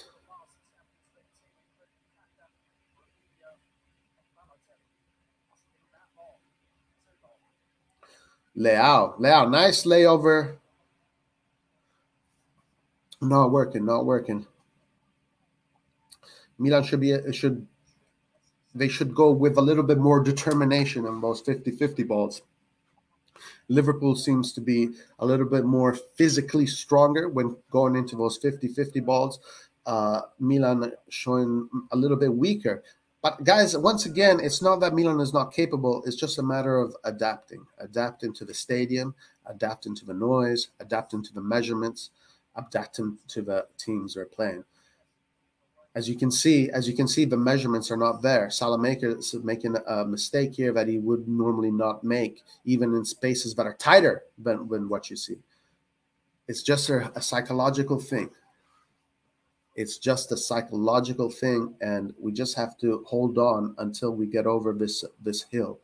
Leao, nice layover. Not working. Milan they should go with a little bit more determination on those 50-50 balls. Liverpool seems to be a little bit more physically stronger when going into those 50-50 balls. Milan showing a little bit weaker. But guys, once again, it's not that Milan is not capable. It's just a matter of adapting to the stadium, adapting to the noise, adapting to the measurements, adapting to the teams they're playing. As you can see, the measurements are not there. Salah is making a mistake here that he would normally not make, even in spaces that are tighter than what you see. It's just a psychological thing. It's just a psychological thing, and we just have to hold on until we get over this hill.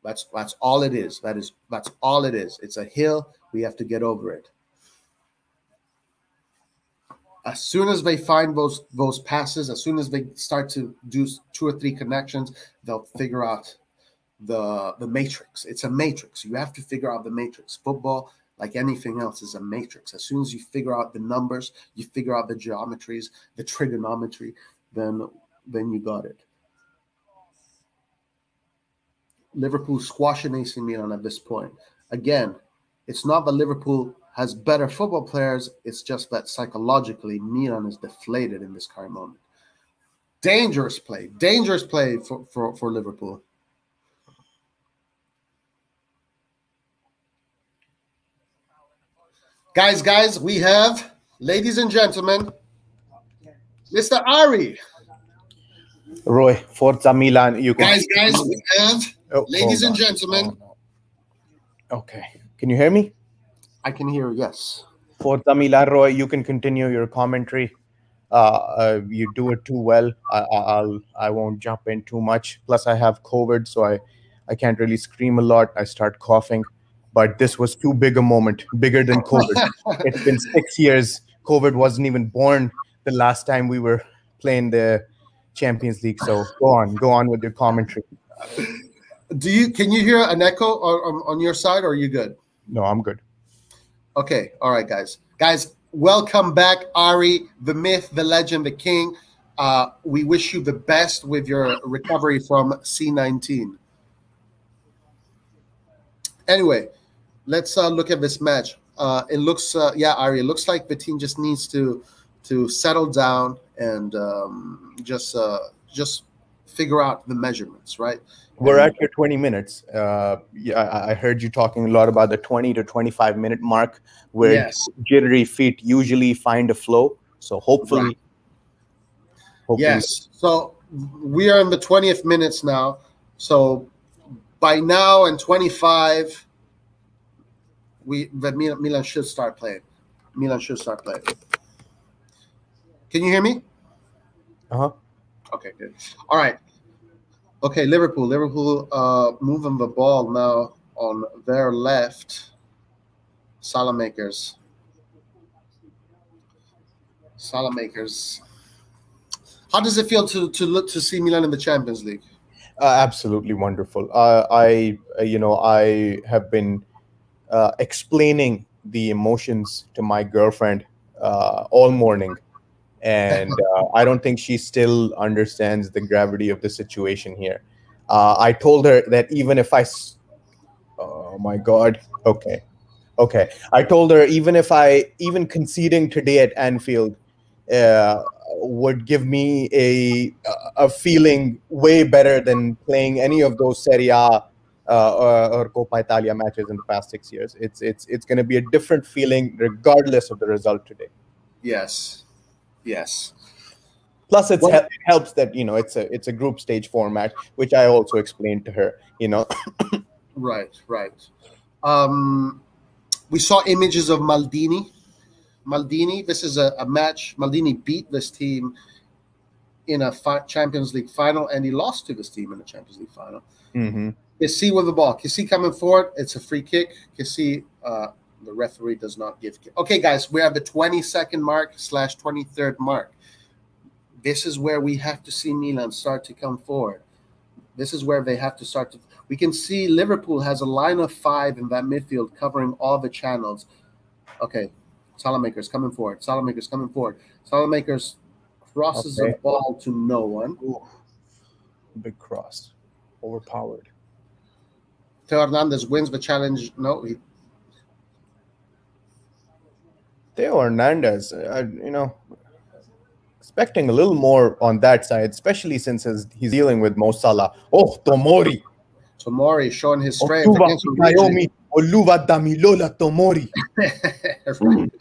That's all it is. That's all it is. It's a hill. We have to get over it. As soon as they find those passes, as soon as they start to do 2 or 3 connections, they'll figure out the matrix. It's a matrix. You have to figure out the matrix. Football, like anything else, is a matrix. As soon as you figure out the numbers, you figure out the geometries, the trigonometry, then you got it. Liverpool squashing AC Milan at this point. Again, it's not that Liverpool has better football players. It's just that psychologically, Milan is deflated in this current moment. Dangerous play for Liverpool. Guys, we have, ladies and gentlemen, Mr. Ari. Roy, Forza Milan. You can. Guys, we have, ladies and gentlemen. Okay. Can you hear me? I can hear, yes. Forza Milan, Roy, you can continue your commentary. You do it too well. I won't jump in too much. Plus, I have COVID, so I can't really scream a lot. I start coughing. But this was too big a moment, bigger than COVID. It's been 6 years. COVID wasn't even born the last time we were playing the Champions League. So go on with your commentary. Can you hear an echo on your side, or are you good? No, I'm good. Okay, all right, guys. Guys, welcome back, Ari, the myth, the legend, the king. We wish you the best with your recovery from C19. Anyway, let's look at this match. It looks, Ari, it looks like the team just needs to settle down and just figure out the measurements, right? We're at your 20 minutes. I heard you talking a lot about the 20 to 25 minute mark where jittery feet usually find a flow. So hopefully. Yes. So we are in the 20th minutes now. So by now in 25, Milan should start playing. Milan should start playing. Can you hear me? Okay, good. All right. Okay, Liverpool moving the ball now on their left. Salamakers. How does it feel to see Milan in the Champions League? Absolutely wonderful. I have been explaining the emotions to my girlfriend all morning, and I don't think she still understands the gravity of the situation here. I told her that even if oh my God, okay, okay. I told her even conceding today at Anfield uh, would give me a feeling way better than playing any of those Serie A or Coppa Italia matches in the past 6 years. It's going to be a different feeling regardless of the result today. Yes, yes. Plus, it helps that it's a group stage format, which I also explained to her. Right, right. We saw images of Maldini. This is a match. Maldini beat this team in a Champions League final, and he lost to this team in the Champions League final. Mm-hmm. Kessie with the ball. Kessie coming forward. It's a free kick. Kessie, the referee does not give. Okay, guys, we have the 22nd mark / 23rd mark. This is where we have to see Milan start to come forward. This is where they have to start to. We can see Liverpool has a line of 5 in that midfield covering all the channels. Okay, Salamaker's coming forward. Salamaker's coming forward. Salamaker's crosses the ball to no one. Ooh. Big cross. Overpowered. Theo Hernandez wins the challenge. No, Theo Hernandez, expecting a little more on that side, especially since he's dealing with Mo Salah. Oh, Tomori. Tomori showing his strength against Origi. Oluwa Damilola Tomori. Right.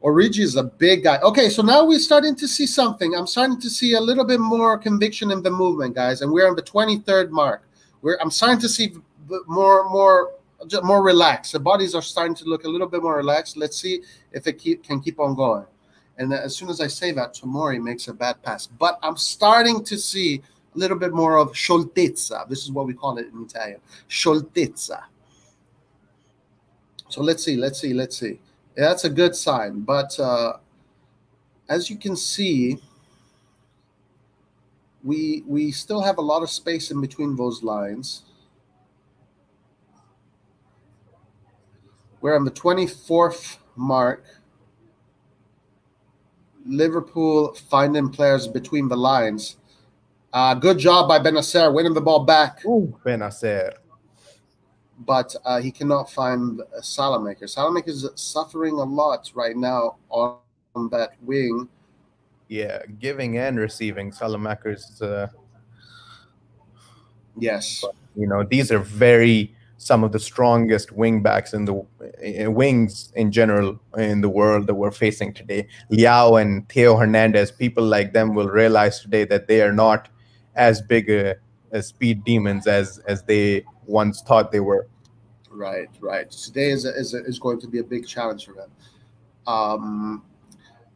Origi is a big guy. Okay, so now we're starting to see something. I'm starting to see a little bit more conviction in the movement, guys, and we're on the 23rd mark. I'm starting to see more relaxed. The bodies are starting to look a little bit more relaxed. Let's see if it can keep on going. And as soon as I say that, Tomori makes a bad pass. But I'm starting to see a little bit more of scioltezza. This is what we call it in Italian, scioltezza. So let's see. Yeah, that's a good sign. But as you can see, we still have a lot of space in between those lines. We're on the 24th mark. Liverpool finding players between the lines. Good job by Benacer winning the ball back. Ooh, Benacer. But he cannot find Salamaker. Salamaker is suffering a lot right now on that wing. Yeah, giving and receiving. Salamaker's. Yes. But, these are some of the strongest wing backs in the wings in general in the world that we're facing today. Liao and Theo Hernandez, people like them will realize today that they are not as big as speed demons as they once thought they were. Right. Today is going to be a big challenge for them.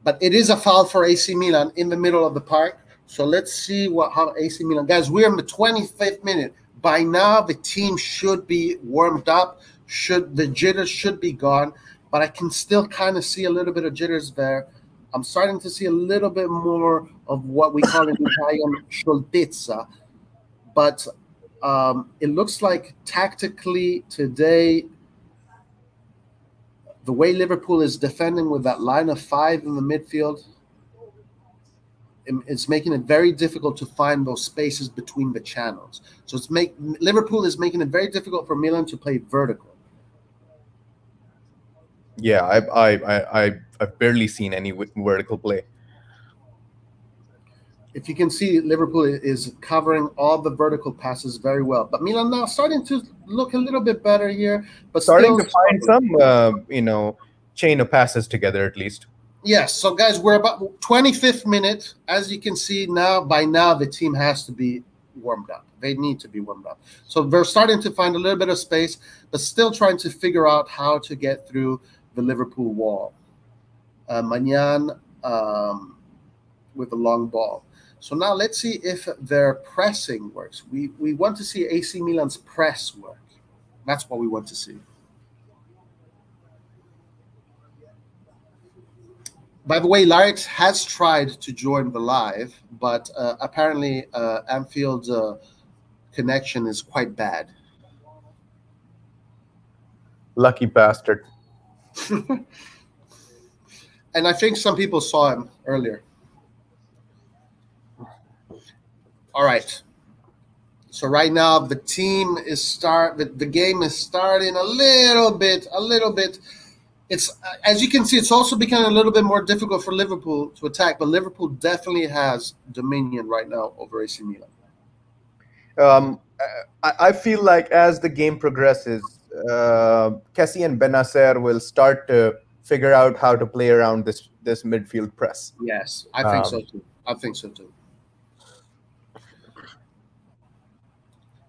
But it is a foul for AC Milan in the middle of the park. So let's see how AC Milan, guys. We're in the 25th minute. By now, the team should be warmed up. The jitters should be gone, but I can still kind of see a little bit of jitters there. I'm starting to see a little bit more of what we call in Italian scioltezza, but it looks like tactically today, the way Liverpool is defending with that line of 5 in the midfield, it's making it very difficult to find those spaces between the channels. So Liverpool is making it very difficult for Milan to play vertical. Yeah, I've barely seen any vertical play. If you can see, Liverpool is covering all the vertical passes very well. But Milan now starting to look a little bit better here, but starting to find some chain of passes together at least. Yes, so guys, we're about 25th minute. As you can see by now, the team has to be warmed up. They need to be warmed up. So they're starting to find a little bit of space, but still trying to figure out how to get through the Liverpool wall. Magnan with a long ball. So now let's see if their pressing works. We want to see AC Milan's press work. That's what we want to see. By the way, Larix has tried to join the live, but apparently Anfield's connection is quite bad. Lucky bastard. And I think some people saw him earlier. All right. So right now the game is starting a little bit. It's, as you can see, it's also becoming a little bit more difficult for Liverpool to attack, but Liverpool definitely has dominion right now over AC Milan. I feel like as the game progresses, Kessie and Benacer will start to figure out how to play around this midfield press. Yes, I think so too. I think so too.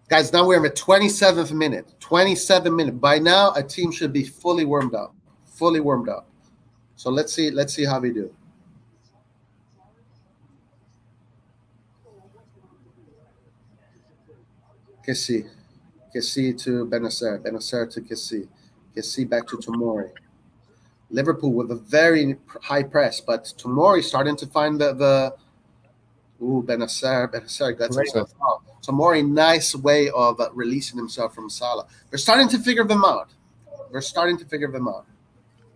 Guys, now we're in the 27th minute. 27 minute. By now, a team should be fully warmed up. Fully warmed up. So let's see how we do. Kessie to Benacer. Benacer to Kessie. Kessie back to Tomori. Liverpool with a very high press, but Tomori starting to find the Benacer got himself out. Tomori, nice way of releasing himself from Salah. They're starting to figure them out.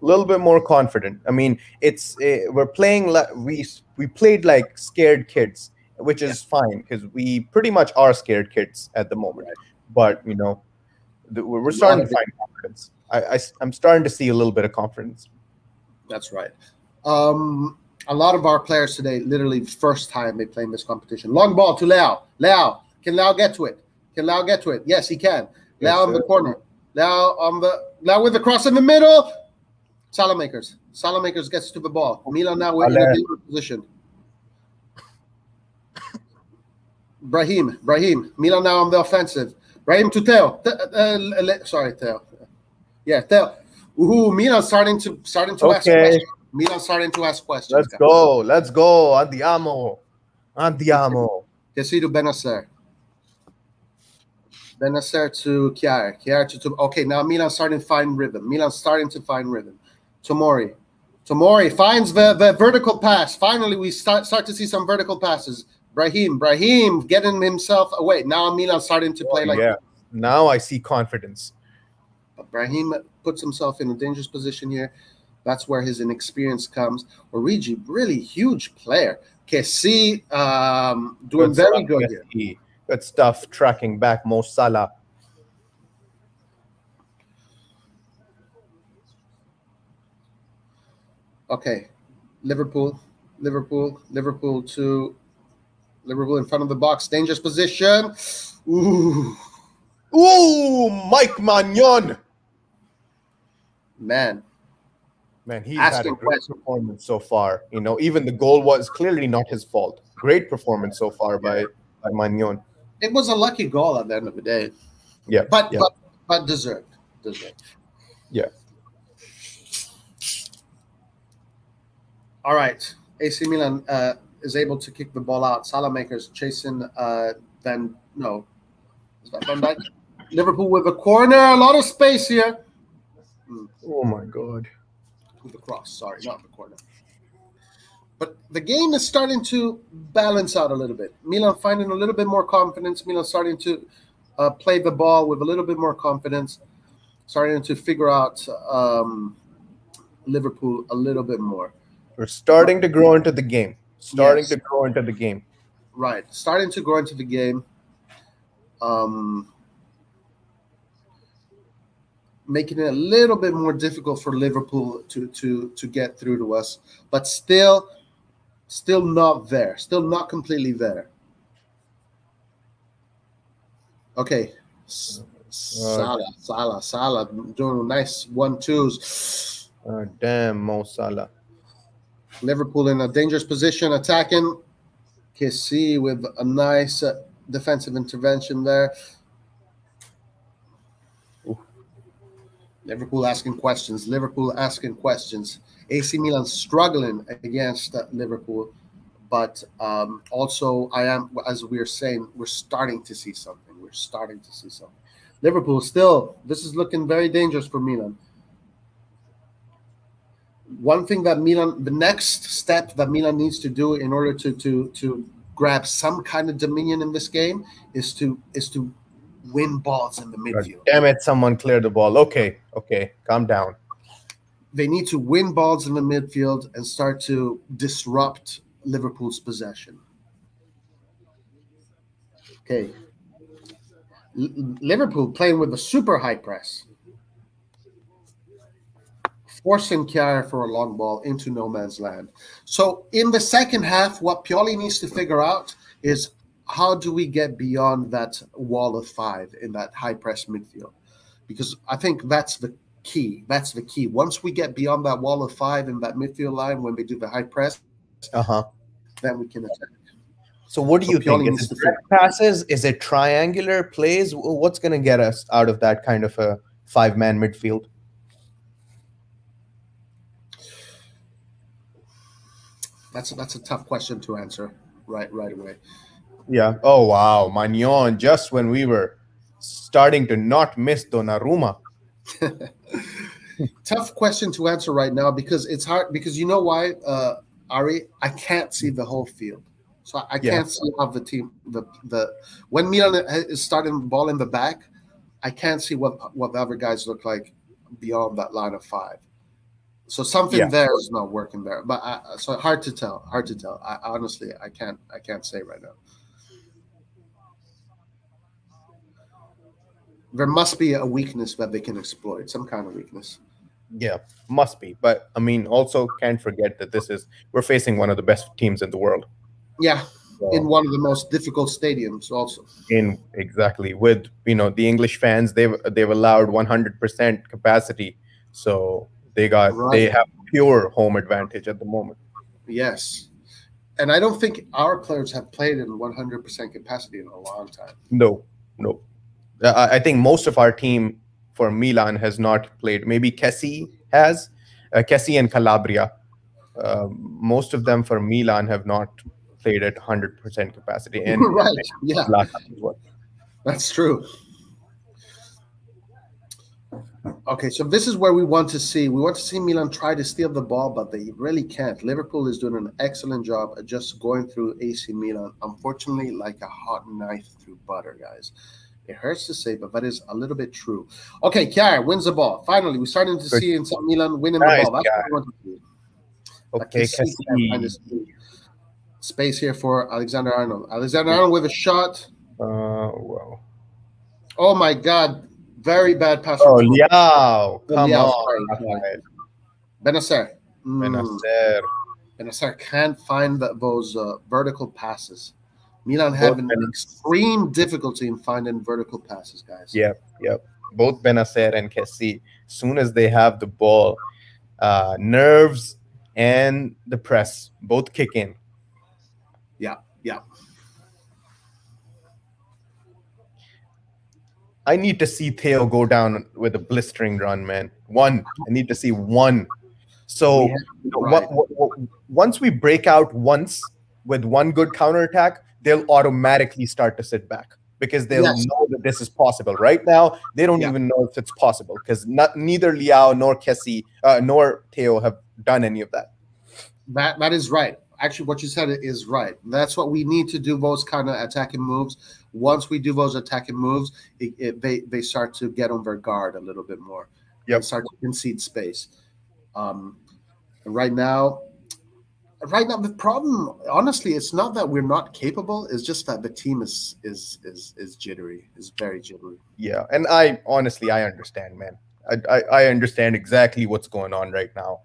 A little bit more confident. I mean, we're playing we played like scared kids, which is fine because we pretty much are scared kids at the moment. Right. But you know, we're starting to find confidence. I'm starting to see a little bit of confidence. That's right. A lot of our players today, literally first time they play in this competition. Long ball to Leao. Leao, can Leao get to it? Yes, he can. Leao in the corner. Leao with the cross in the middle. Salamakers gets to the ball. Milan now in a dangerous position. Brahim. Milan now on the offensive. Brahim to Theo. Sorry, Theo. Yeah, Theo. Milan starting to ask questions. Milan starting to ask questions. Let's go. Andiamo. Kessie to Benacer. Benacer to Kjaer to okay, now Milan starting to find rhythm. Tomori finds the vertical pass. Finally, we start to see some vertical passes. Brahim getting himself away. Now Milan starting to play like that. Now I see confidence. But Brahim puts himself in a dangerous position here. That's where his inexperience comes. Origi, really huge player. Kessie doing very good here. Good stuff, tracking back Mo Salah. Okay, Liverpool in front of the box, dangerous position. Ooh, Mike Magnon. Man, he's had a great performance so far. You know, even the goal was clearly not his fault. Great performance so far by Magnon. It was a lucky goal at the end of the day. Yeah, but deserved. Yeah. All right, AC Milan is able to kick the ball out. Salamakers chasing Van Dijk. Liverpool with a corner, a lot of space here. Oh my God. With the cross, sorry, not the corner. But the game is starting to balance out a little bit. Milan finding a little bit more confidence. Milan starting to play the ball with a little bit more confidence. Starting to figure out Liverpool a little bit more. We're starting to grow into the game. Right. Starting to grow into the game. Making it a little bit more difficult for Liverpool to get through to us, but still not there. Still not completely there. Okay. Salah doing nice 1-2s. Damn, Mo Salah. Liverpool in a dangerous position, attacking. Kessie with a nice defensive intervention there. Liverpool asking questions. AC Milan struggling against Liverpool, but also as we're saying, we're starting to see something. Liverpool still, this is looking very dangerous for Milan. One thing that the next step that Milan needs to do in order to grab some kind of dominion in this game is to win balls in the midfield. God damn it, someone cleared the ball. Okay, calm down. They need to win balls in the midfield and start to disrupt Liverpool's possession. Okay. Liverpool playing with a super high press, forcing Kjaer for a long ball into no man's land. So in the second half, what Pioli needs to figure out is how do we get beyond that wall of five in that high press midfield? Because I think that's the key. That's the key. Once we get beyond that wall of five in that midfield line, when we do the high press, then we can attack. So what do you think? Is it direct passes? Is it triangular plays? What's going to get us out of that kind of a five-man midfield? That's a tough question to answer right away. Yeah. Oh, wow. Magnon, just when we were starting to not miss Donnarumma. Tough question to answer right now because it's hard. Because you know why, Ari? I can't see the whole field. So I can't see how the team when Milan is starting the ball in the back, I can't see what the other guys look like beyond that line of five. So something there is not working there. But so hard to tell. Hard to tell. Honestly, I can't say right now. There must be a weakness that they can exploit, some kind of weakness. Yeah, must be. But I mean, also can't forget that we're facing one of the best teams in the world. Yeah, in one of the most difficult stadiums also. Exactly. With, the English fans, they've allowed 100% capacity. So they have pure home advantage at the moment. Yes. And I don't think our players have played in 100% capacity in a long time. No. I think most of our team for Milan has not played. Maybe Kessie has. Kessie and Calabria. Most of them for Milan have not played at 100% capacity. And right, yeah. That's true. Okay, so this is where we want to see. We want to see Milan try to steal the ball, but they really can't. Liverpool is doing an excellent job at just going through AC Milan. Unfortunately, like a hot knife through butter, guys. It hurts to say, but that is a little bit true. Okay, Kjaer wins the ball. Finally, we're starting to see in Milan winning the ball. That's what we want to see. Okay, Kessie. Space here for Alexander Arnold. Alexander Arnold with a shot. Wow. Oh my God. Very bad pass. Oh, Liao. Come on. Benacer. Benacer can't find those vertical passes. Milan having an extreme difficulty in finding vertical passes, guys. Yep. Both Benacer and Kessie, as soon as they have the ball, nerves and the press both kick in. Yeah. I need to see Theo go down with a blistering run, man. I need to see one. So once we break out once with one good counterattack, they'll automatically start to sit back because they'll know that this is possible. Right now, they don't even know if it's possible because neither Liao nor Kessie nor Theo have done any of that. That is right. Actually, what you said is right. That's what we need to do, those kind of attacking moves. Once we do those attacking moves, they start to get on their guard a little bit more. Yep. Start to concede space. Right now, the problem, honestly, it's not that we're not capable. It's just that the team is jittery. Is very jittery. Yeah, and I understand, man. I understand exactly what's going on right now.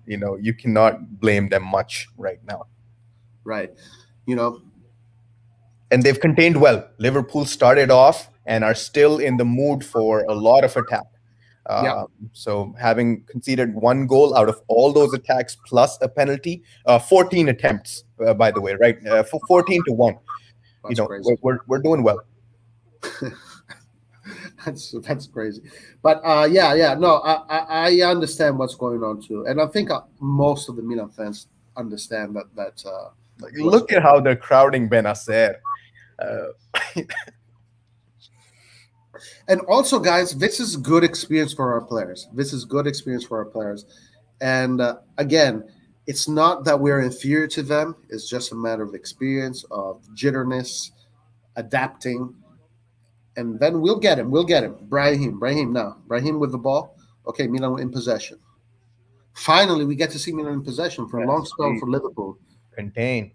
You cannot blame them much right now. Right. And they've contained well. Liverpool started off and are still in the mood for a lot of attack. So having conceded one goal out of all those attacks plus a penalty, 14 attempts, by the way, right? 14-1. Crazy. We're doing well. That's crazy, but no, I understand what's going on too, and I think most of the Milan fans understand that. Look at how they're crowding Benacer. And also, guys, this is good experience for our players. And again, it's not that we're inferior to them. It's just a matter of experience, of jitterness, adapting. And then we'll get him. Brahim with the ball. Okay, Milan in possession. Finally, we get to see Milan in possession for a long spell for Liverpool. Contain.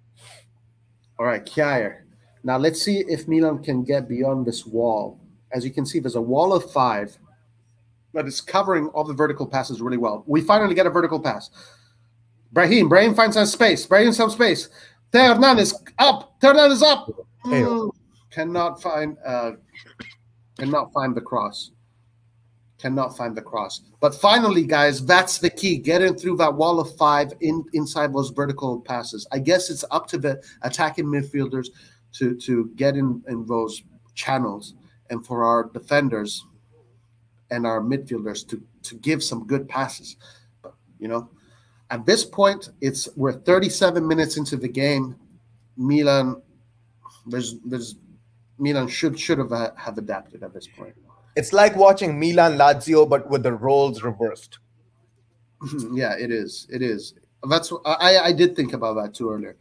All right, Kjaer. Now let's see if Milan can get beyond this wall. As you can see, there's a wall of 5 that is covering all the vertical passes really well. We finally get a vertical pass. Brahim finds some space. Theo Hernandez up. Theo Hernandez up. Cannot find the cross. Cannot find the cross. But finally, guys, that's the key. Getting through that wall of 5 inside those vertical passes. I guess it's up to the attacking midfielders to get in those channels, and for our defenders and our midfielders to give some good passes. But, you know, at this point, we're 37 minutes into the game. Milan, Milan should have adapted at this point. It's like watching Milan Lazio, but with the roles reversed. Yeah, it is. It is. That's I did think about that too earlier.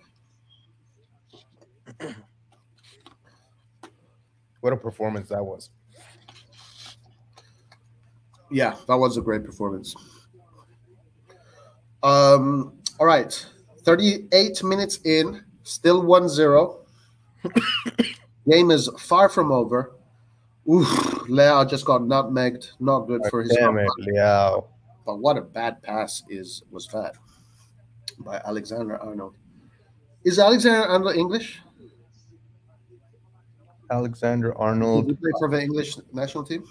What a performance that was. Yeah, that was a great performance. All right. 38 minutes in, still 1-0. Game is far from over. Oof, Leao just got nutmegged. Not good for his. Damn it, Leao. But what a bad pass was that by Alexander Arnold. Is Alexander Arnold English? Alexander Arnold. Did he play for the English national team?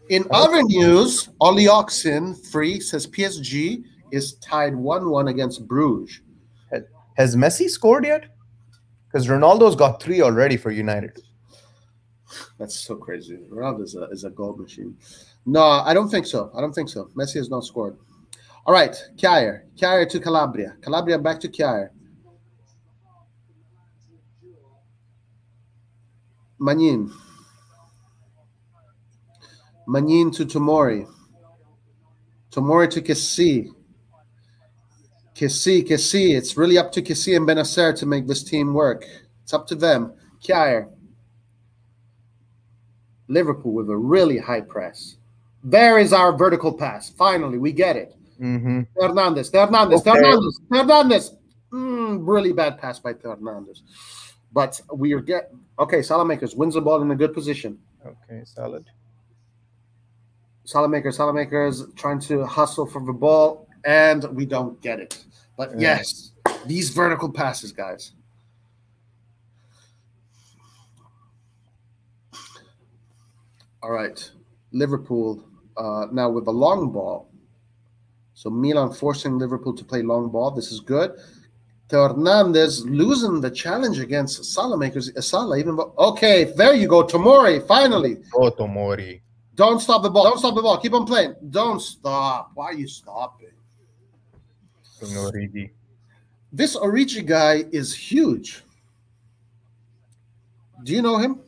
In other news, Ollie Oxen free says PSG is tied 1-1 against Bruges. Has Messi scored yet? Because Ronaldo's got 3 already for United. That's so crazy. Ronaldo is a goal machine. No, I don't think so. Messi has not scored. All right, Kjaer to Calabria. Calabria back to Kjaer. Magnin to Tomori. Tomori to Kessie. Kessie. It's really up to Kessie and Benacer to make this team work. It's up to them. Kjaer. Liverpool with a really high press. There is our vertical pass. Finally, we get it. Hernandez. Really bad pass by Hernandez. But we are Salamakers wins the ball in a good position. Okay, solid. Salamakers trying to hustle for the ball, and we don't get it. But yes, these vertical passes, guys. All right, Liverpool now with a long ball. So Milan forcing Liverpool to play long ball. This is good. Hernandez losing the challenge against Salamakers. Salah even. Okay, there you go, Tomori. Finally. Oh, Tomori. Don't stop the ball. Don't stop the ball. Keep on playing. Don't stop. Why are you stopping? Origi. This Origi guy is huge. Do you know him?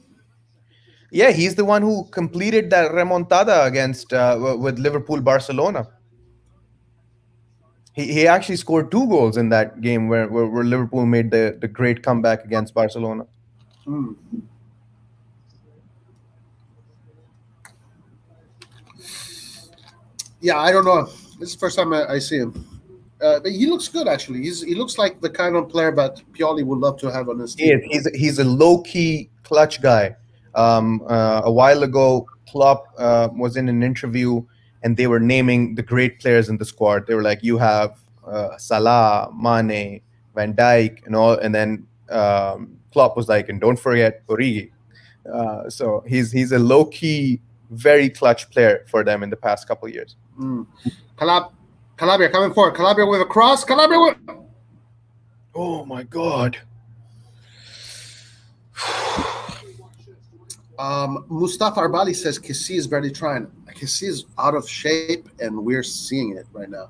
Yeah, he's the one who completed that remontada against with Liverpool Barcelona. He actually scored 2 goals in that game where Liverpool made the great comeback against Barcelona. Yeah, I don't know. This is the first time I see him. But he looks good, actually. He looks like the kind of player that Pioli would love to have on his team. He's a low-key clutch guy. A while ago, Klopp was in an interview, and they were naming the great players in the squad. They were like, you have Salah, Mane, Van Dijk, and all. And then Klopp was like, and don't forget Origi. So he's a low-key, very clutch player for them in the past couple of years. Calabria coming forward. Calabria with a cross. Calabria with... Oh, my God. Mustafa Arbali says Kessie is barely trying. Kessie is out of shape, and we're seeing it right now.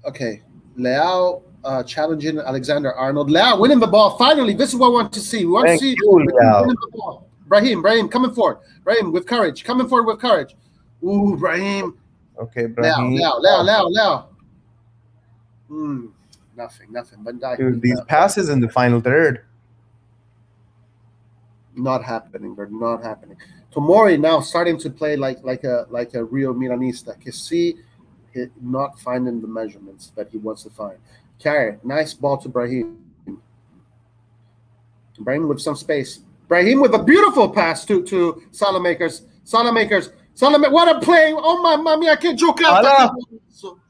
Okay, Leao challenging Alexander Arnold. Leao winning the ball. Finally, this is what we want to see. We want to see winning the ball. Brahim coming forward. Brahim with courage. Coming forward with courage. Ooh, Brahim. Okay, Brahim. Leao. Nothing. Van Dijk. Dude, these passes in the final third. Not happening. They're not happening. Tomori now starting to play like a real Milanista. Kessie not finding the measurements that he wants to find. Carry, nice ball to Brahim. Brahim with some space. Brahim with a beautiful pass to Salamakers. What a play! Oh my mommy, I can't joke out.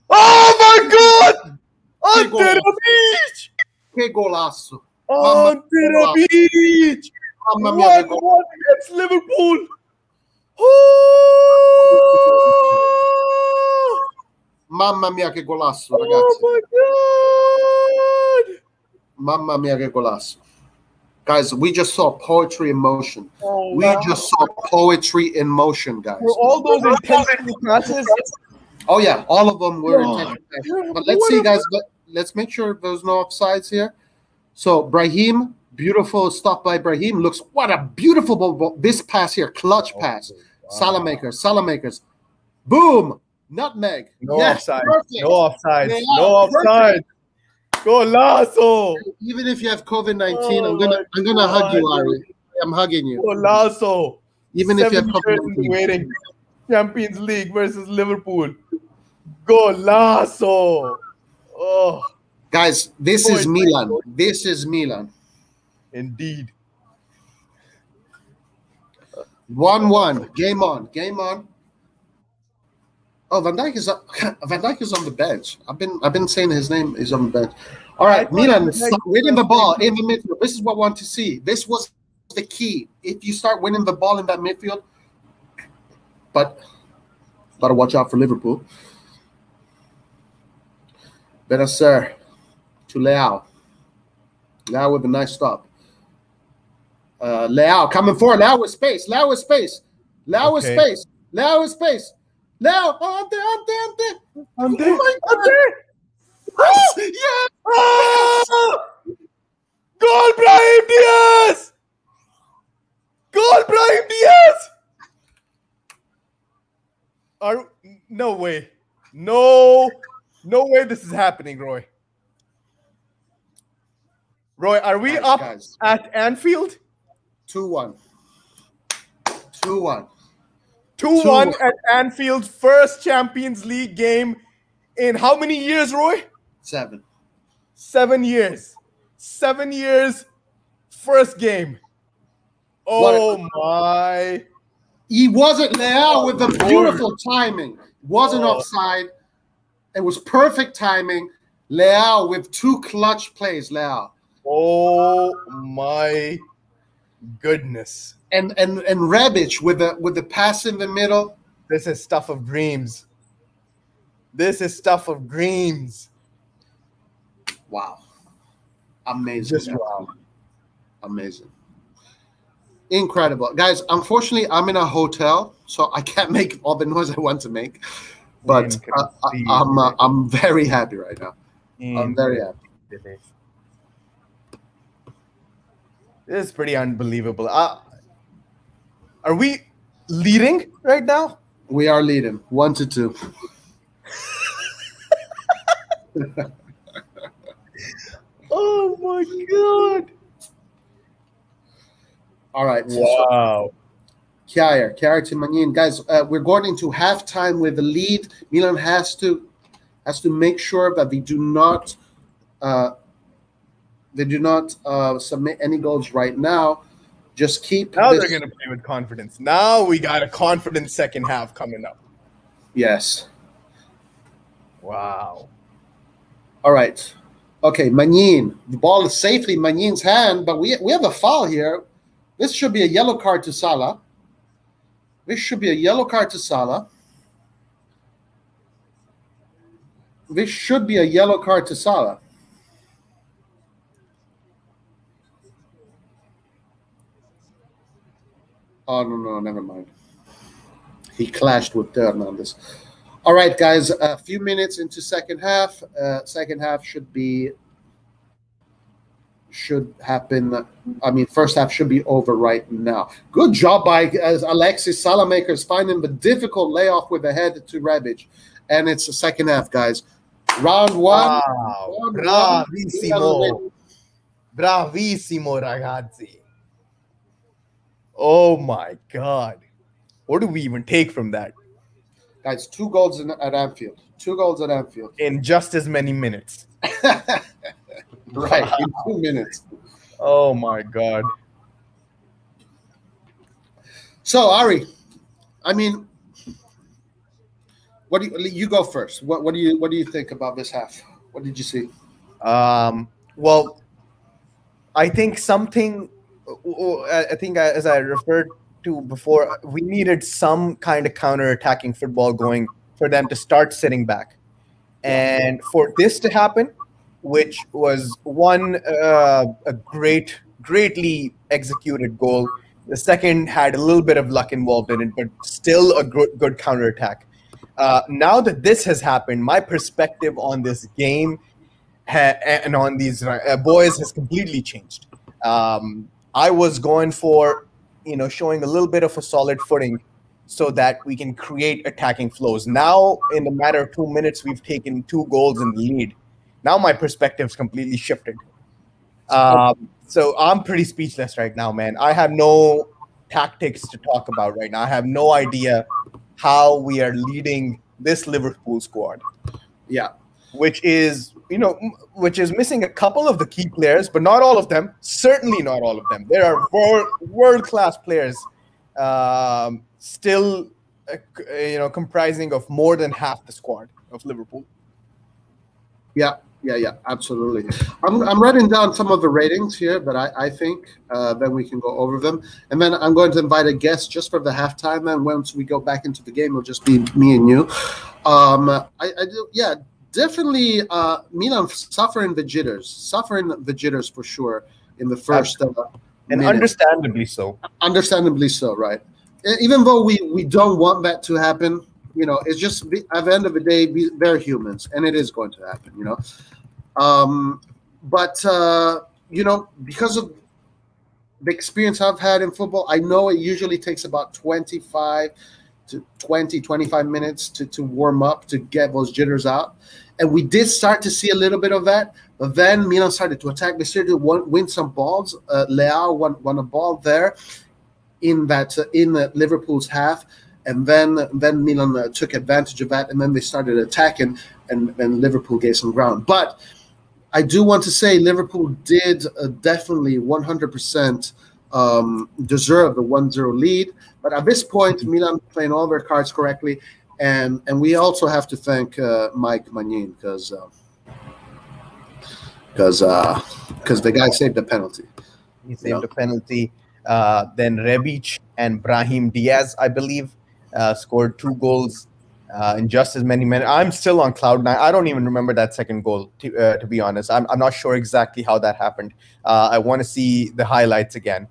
Oh my God! Onto the beach! Que golaço! Onto the beach! Mamma mia, 1-1 against Liverpool. Mamma mia che golasso, ragazzi. Oh my God! Mamma mia che golasso. Guys, we just saw poetry in motion. Oh, we just saw poetry in motion, guys. For all those intentional passes. Oh yeah, all of them were intentional passes. But let's see, guys. Let's make sure there's no offsides here. So Brahim, beautiful stop by Brahim. Looks, what a beautiful ball. This pass here, clutch pass. Wow. Salamakers. Boom. Nutmeg. No yes, offside. Perfect. No offside. No offside. Golazo. Even if you have COVID-19, I'm gonna hug you, Ari. I'm hugging you. Golazo. Even if you have COVID-19. Waiting. Champions League versus Liverpool. Golazo. Oh. Guys, this is Milan. This is Milan. Indeed. 1-1. Game on. Oh, Van Dijk is on the bench. I've been saying his name is on the bench. All right, Milan winning the ball in the midfield. This is what I want to see. This was the key. If you start winning the ball in that midfield, but gotta watch out for Liverpool. Benacer to Leao. Leao with a nice stop. Leao coming forward. Leao with space. Leao with space. Leo, ante. Oh my God. Yes. Oh! Goal, Brahim Diaz! No way. No way this is happening, Roy. Are we up guys. At Anfield? 2-1. 2-1 at Anfield, first Champions League game in how many years, Roy? 7. 7 years. 7 years, first game. Oh my. He wasn't Leao with the beautiful timing. Wasn't offside. It was perfect timing. Leao with 2 clutch plays, Leao. Oh my goodness. And Rebic with the pass in the middle. This is stuff of dreams. Wow. Amazing. Just wow. Amazing. Incredible. Guys, unfortunately, I'm in a hotel, so I can't make all the noise I want to make. But I'm very happy right now. I'm very happy. This is pretty unbelievable. Are we leading right now? We are leading 1-2. Oh my God. All right. Wow. Kjaer to Manin. Guys, we're going into halftime with the lead. Milan has to make sure that they do not submit any goals right now. Just keep. Now they're going to play with confidence. Now we got a confident second half coming up. Yes. Wow. All right. Okay, Manin. The ball is safely in Manin's hand, but we have a foul here. This should be a yellow card to Salah. Oh, no, never mind. He clashed with Hernandez. All right, guys, a few minutes into second half. Second half should happen. I mean, first half should be over right now. Good job by Alexis Salamakers finding the difficult layoff with the head to Rebic. And it's the second half, guys. Round 1. Wow. Bravissimo. Bravissimo, ragazzi. Oh, my God. What do we even take from that? Guys, 2 goals at Anfield. 2 goals at Anfield. in just as many minutes. Right, in 2 minutes. Oh my God. So, Ari, I mean, what do you go first? What do you think about this half? What did you see? Well, I think something. I think, as I referred to before, we needed some kind of counter-attacking football going for them to start sitting back, and for this to happen, which was a greatly executed goal. The second had a little bit of luck involved in it, but still a good counterattack. Now that this has happened, my perspective on this game and on these boys has completely changed. I was going for, showing a little bit of a solid footing so that we can create attacking flows. Now, in a matter of 2 minutes, we've taken 2 goals in the lead. Now my perspective's completely shifted. So I'm pretty speechless right now, man. I have no tactics to talk about right now. I have no idea how we are leading this Liverpool squad. Yeah. Which is missing a couple of the key players, but not all of them. Certainly not all of them. There are world-class players still, comprising of more than half the squad of Liverpool. Yeah, absolutely. I'm writing down some of the ratings here, but I think then we can go over them. And then I'm going to invite a guest just for the halftime. And once we go back into the game, it'll just be me and you. Definitely Milan suffering the jitters for sure in the first and minute. Understandably so. Understandably so, right? Even though we don't want that to happen, it's just at the end of the day, they're humans, and it is going to happen, because of the experience I've had in football, I know it usually takes about 25 minutes to warm up, to get those jitters out. And we did start to see a little bit of that, but then Milan started to attack. They started to win some balls. Leao won a ball there in Liverpool's half. And then Milan took advantage of that, and then they started attacking, and Liverpool gave some ground. But I do want to say Liverpool did definitely 100% deserve the 1-0 lead. But at this point, Milan playing all their cards correctly, and we also have to thank Mike Magnin because the guy saved the penalty. He saved the penalty. Then Rebic and Brahim Diaz, I believe, scored 2 goals in just as many minutes. I'm still on cloud 9. I don't even remember that second goal, to be honest. I'm not sure exactly how that happened. I want to see the highlights again.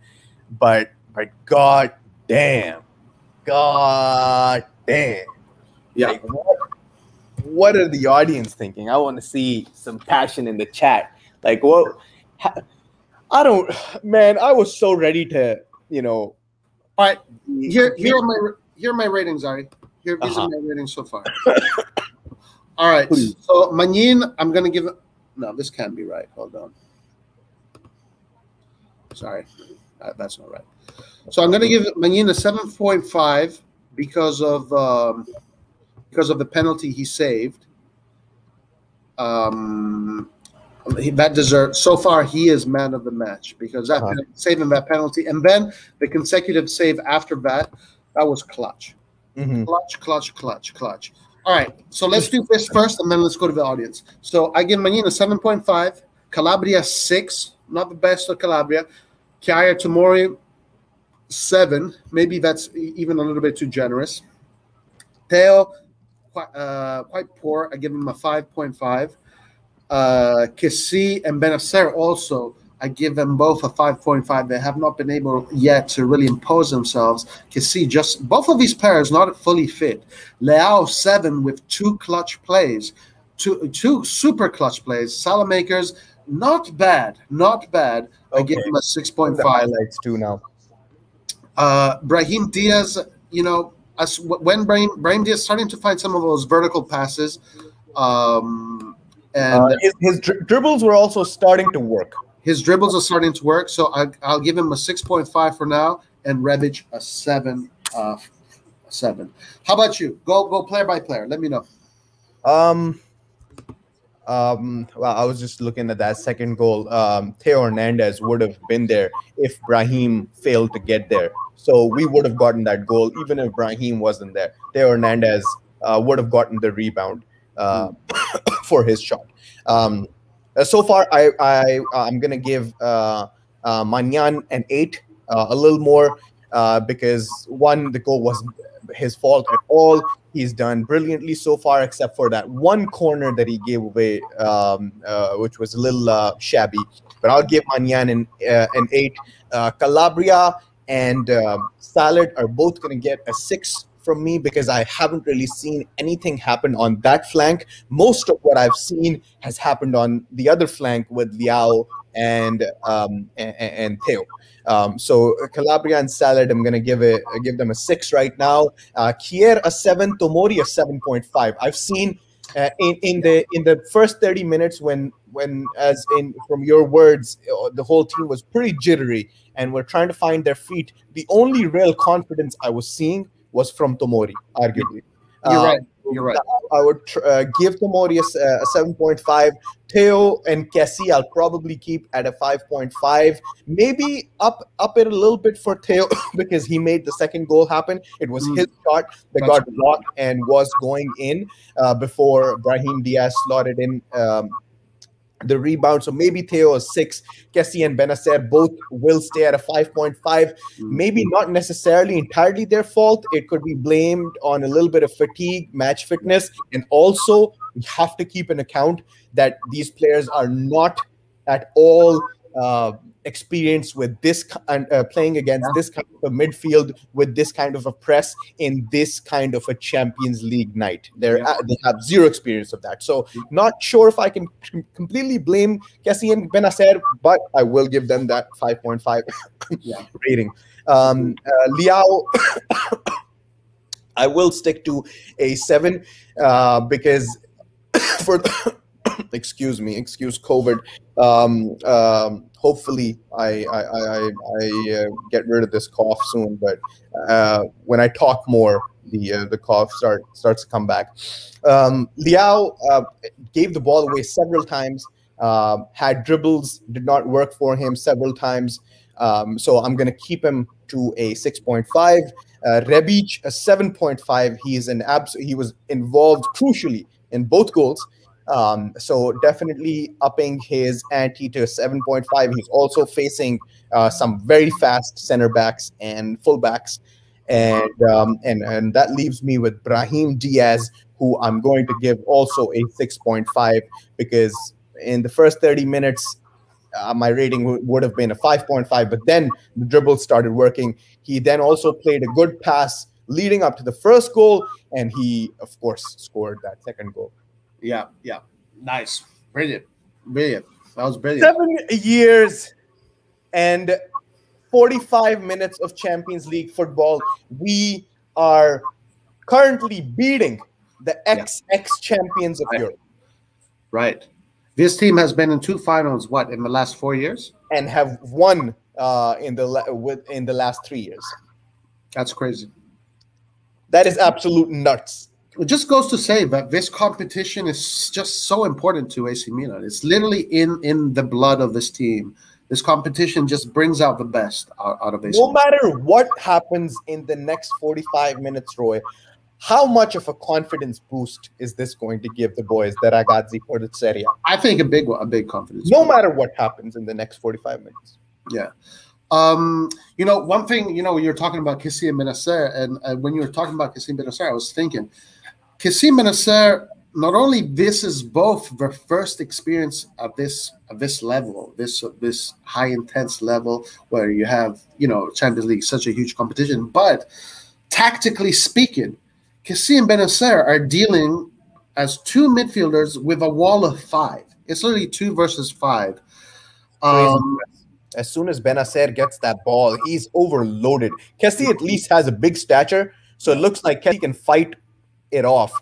But God damn. Yeah. Like, what are the audience thinking? I want to see some passion in the chat. Like, what? I was so ready to, All right. Here are my ratings, Ari. These are my ratings so far. All right. Please. So Magnin, I'm gonna give it. No, this can't be right. Hold on. Sorry, that's not right. So I'm gonna give Magnin a 7.5 because of the penalty he saved. That deserves. So far, he is man of the match because saving that penalty, and then the consecutive save after that was clutch. Mm-hmm. Clutch. All right, so let's do this first, and then let's go to the audience. So I give Magnin a 7.5, Calabria 6, not the best of Calabria. Kaya Tomori 7, maybe that's even a little bit too generous. Teo quite poor. I give him a 5.5. Kessie and Benacer also, I give them both a 5.5. They have not been able yet to really impose themselves. Kessie, just both of these players not fully fit. Leao 7 with 2 clutch plays, two super clutch plays. Salamakers, not bad. Okay. I give him a 6.5. Highlights too now. Brahim Diaz, when Brahim Diaz starting to find some of those vertical passes, and his dribbles were also starting to work. His dribbles are starting to work, so I'll give him a 6.5 for now, and Rebic a 7. 7. How about you? Go player by player. Let me know. Um, well, I was just looking at that second goal. Theo Hernandez would have been there if Brahim failed to get there. So we would have gotten that goal even if Brahim wasn't there. Theo Hernandez would have gotten the rebound for his shot. So far, I'm gonna give Manyan an 8, a little more, because one, the goal wasn't his fault at all. He's done brilliantly so far, except for that one corner that he gave away, which was a little shabby. But I'll give Manyan an 8. Calabria and Salad are both going to get a 6 from me because I haven't really seen anything happen on that flank. Most of what I've seen has happened on the other flank with Liao and Theo. So Calabria and Salad, I'm gonna give them a 6 right now. Kier a 7, Tomori a 7.5. I've seen in the first 30 minutes when as in from your words, the whole team was pretty jittery and were trying to find their feet. The only real confidence I was seeing was from Tomori, arguably. You're right. You're right. I would give Tomori a 7.5. Theo and Kessie, I'll probably keep at a 5.5. Maybe up it a little bit for Theo because he made the second goal happen. It was his shot that got blocked and was going in before Brahim Diaz slotted in the rebound. So maybe Theo is 6. Kessie and Benacer both will stay at a 5.5. Maybe not necessarily entirely their fault. It could be blamed on a little bit of fatigue, match fitness, and also we have to keep in account that these players are not at all experienced with this playing against this kind of a midfield with this kind of a press in this kind of a Champions League night. They have zero experience of that. So not sure if I can completely blame Kessie and Benacer, but I will give them that 5.5 rating. Liao, I will stick to a 7 because for excuse COVID. Hopefully I get rid of this cough soon, but when I talk more, the cough starts to come back. Liao gave the ball away several times, had dribbles, did not work for him several times. So I'm going to keep him to a 6.5. Rebic, a 7.5. He was involved crucially in both goals. So definitely upping his ante to 7.5. He's also facing some very fast center backs and full backs. And that leaves me with Brahim Diaz, who I'm going to give also a 6.5 because in the first 30 minutes, my rating would have been a 5.5, but then the dribble started working. He then also played a good pass leading up to the first goal, and he, of course, scored that second goal. Yeah. Nice. Brilliant. That was brilliant. 7 years and 45 minutes of Champions League football. We are currently beating the ex-champions of Europe. Right. This team has been in 2 finals, in the last 4 years? And have won in the last 3 years. That's crazy. That is absolute nuts. It just goes to say that this competition is just so important to AC Milan. It's literally in the blood of this team. This competition just brings out the best out of AC No matter what happens in the next 45 minutes, Roy, how much of a confidence boost is this going to give the boys, the ragazzi for the Serie A? I think a big confidence. No matter what happens in the next 45 minutes. Yeah. One thing, you're talking about Kessie and Benacer, and when you were talking about Kessie and Benacer, I was thinking, Kessie and Benacer, not only this is both their first experience of this level, this high intense level where you have, Champions League, such a huge competition, but tactically speaking, Kessie and Benacer are dealing as 2 midfielders with a wall of 5. It's literally 2 versus 5. As soon as Benacer gets that ball, he's overloaded. Kessie at least has a big stature, so it looks like Kessie can fight it off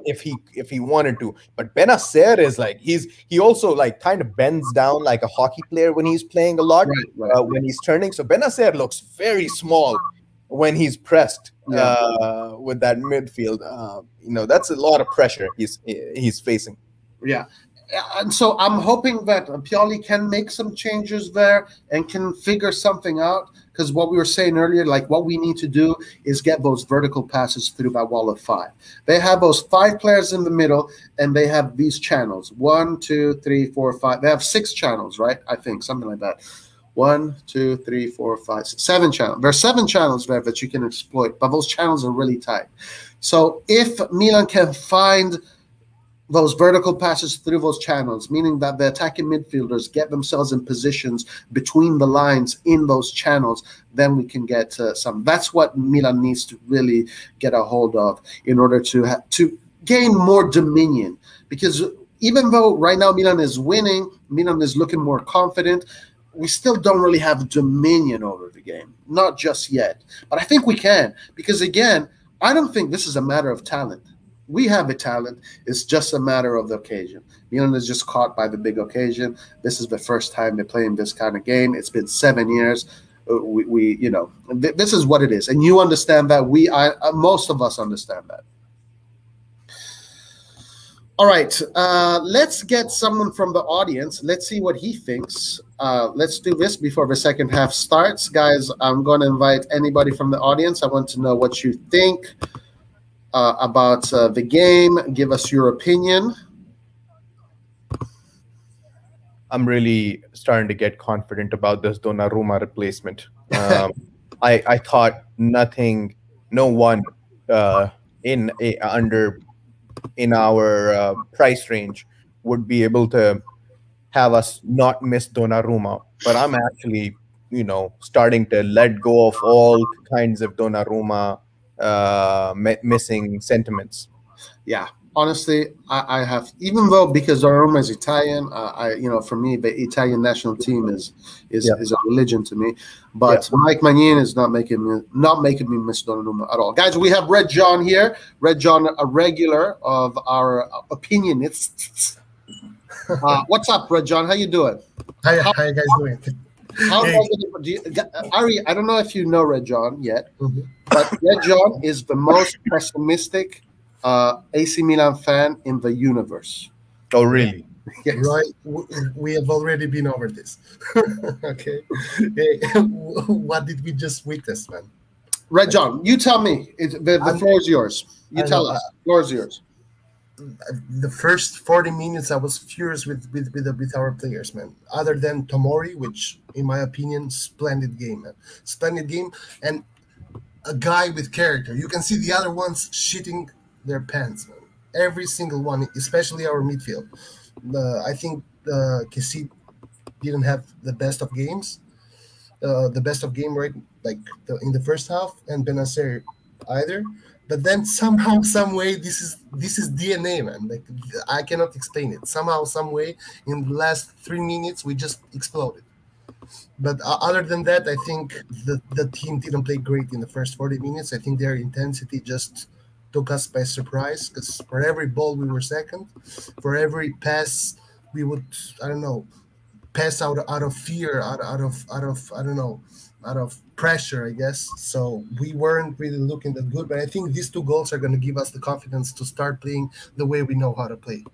if he wanted to. But Benacer is like he also like kind of bends down like a hockey player when he's playing a lot, when he's turning. So Benacer looks very small when he's pressed Yeah. with that midfield. That's a lot of pressure he's facing. Yeah. And so I'm hoping that Pioli can make some changes there and can figure something out. Because what we were saying earlier, like what we need to do is get those vertical passes through that wall of five. They have those 5 players in the middle, and they have these channels. 1, 2, 3, 4, 5. They have 6 channels, right? I think something like that. 1, 2, 3, 4, 5, 6, 7 channels. There are 7 channels there that you can exploit, but those channels are really tight. So if Milan can find those vertical passes through those channels, meaning that the attacking midfielders get themselves in positions between the lines in those channels, then we can get some. That's what Milan needs to really get a hold of in order to gain more dominion. Because even though right now Milan is winning, Milan is looking more confident, we still don't really have dominion over the game. Not just yet. But I think we can. Because again, I don't think this is a matter of talent. We have a talent. It's just a matter of the occasion. Milan is just caught by the big occasion. This is the first time they're playing this kind of game. It's been 7 years. This is what it is, and you understand that. Most of us understand that. All right, let's get someone from the audience. Let's see what he thinks. Let's do this before the second half starts, guys. I'm going to invite anybody from the audience. I want to know what you think about the game. Give us your opinion. I'm really starting to get confident about this Donnarumma replacement. I thought no one in our price range would be able to have us not miss Donnarumma. But I'm actually, starting to let go of all kinds of Donnarumma missing sentiments. Yeah, honestly, I have, even though because Donnarumma is Italian, for me the Italian national team is a religion to me. But Mike Magnin is not making me miss Donnarumma at all. Guys, we have Red John here. Red John, a regular of our opinionists. What's up, Red John? How you doing? How you guys doing? Ari, I don't know if you know Red John yet, but Red John is the most pessimistic AC Milan fan in the universe. Oh, really? Yes. Right. We have already been over this. Okay. What did we just witness, man? Red John, you tell me. The floor is yours. You tell us. The floor is yours. The first 40 minutes, I was furious with our players, man. Other than Tomori, which, in my opinion, splendid game, man. Splendid game, and a guy with character. You can see the other ones shitting their pants, man. Every single one, especially our midfield. I think Kessie didn't have the best of games. The best of game, right? In the first half, and Benacer either. But then somehow, some way, this is DNA, man. Like, I cannot explain it. Somehow, some way, in the last 3 minutes, we just exploded. But other than that, I think the team didn't play great in the first 40 minutes. I think their intensity just took us by surprise, because for every ball we were second, for every pass we would, pass out of fear, out of pressure, I guess. So we weren't really looking that good, but I think these 2 goals are going to give us the confidence to start playing the way we know how to play.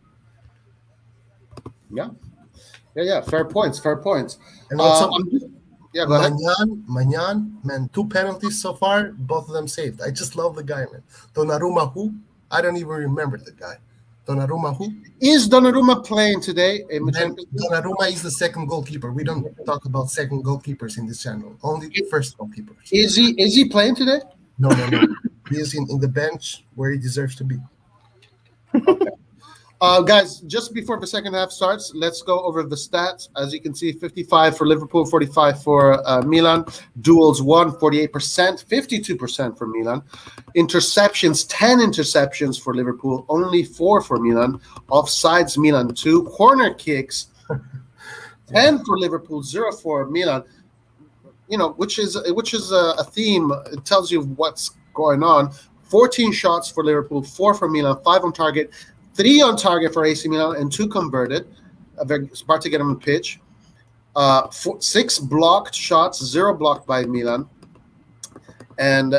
Yeah. Fair points. And also, go ahead. Magnan, man, 2 penalties so far, both of them saved. I just love the guy, man. Donnarumma, who? I don't even remember the guy. Donnarumma, who? Is Donnarumma playing today? Donnarumma is the second goalkeeper. We don't talk about second goalkeepers in this channel. Only the first goalkeepers. Is he playing today? No. He is in the bench where he deserves to be. Okay. Guys, just before the second half starts, let's go over the stats. As you can see, 55 for Liverpool, 45 for Milan. Duels won, 48%, 52% for Milan. Interceptions, 10 interceptions for Liverpool, only 4 for Milan. Offsides, Milan 2. Corner kicks, 10 for Liverpool, 0 for Milan. Which is a theme. It tells you what's going on. 14 shots for Liverpool, 4 for Milan, 5 on target. 3 on target for AC Milan and 2 converted. They're about to get on the pitch. 6 blocked shots, 0 blocked by Milan. and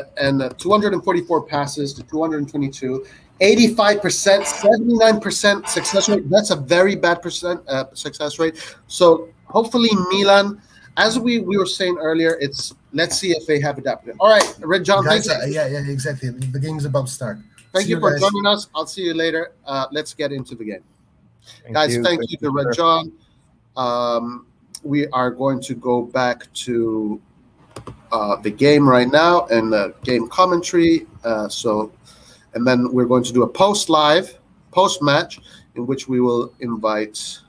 244 passes to 222, 85%, 79% success rate. That's a very bad success rate. So hopefully Milan, as we were saying earlier, let's see if they have adapted. All right, Red John, Guys, thank you. yeah, exactly. The game's about to start. Thank See you for guys. joining us. I'll see you later. Let's get into the game. Thank you to Red sir. John. We are going to go back to the game right now and the game commentary. And then we're going to do a post-match, in which we will invite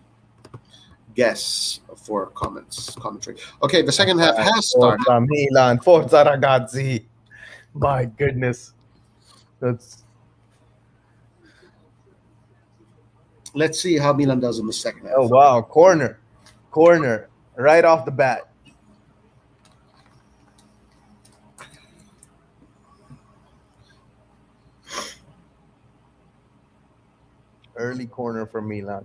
guests for commentary. Okay, the second half has started. Forza Milan, Forza ragazzi. My goodness. Let's see how Milan does in the second half. Oh, wow. Corner, right off the bat. Early corner for Milan.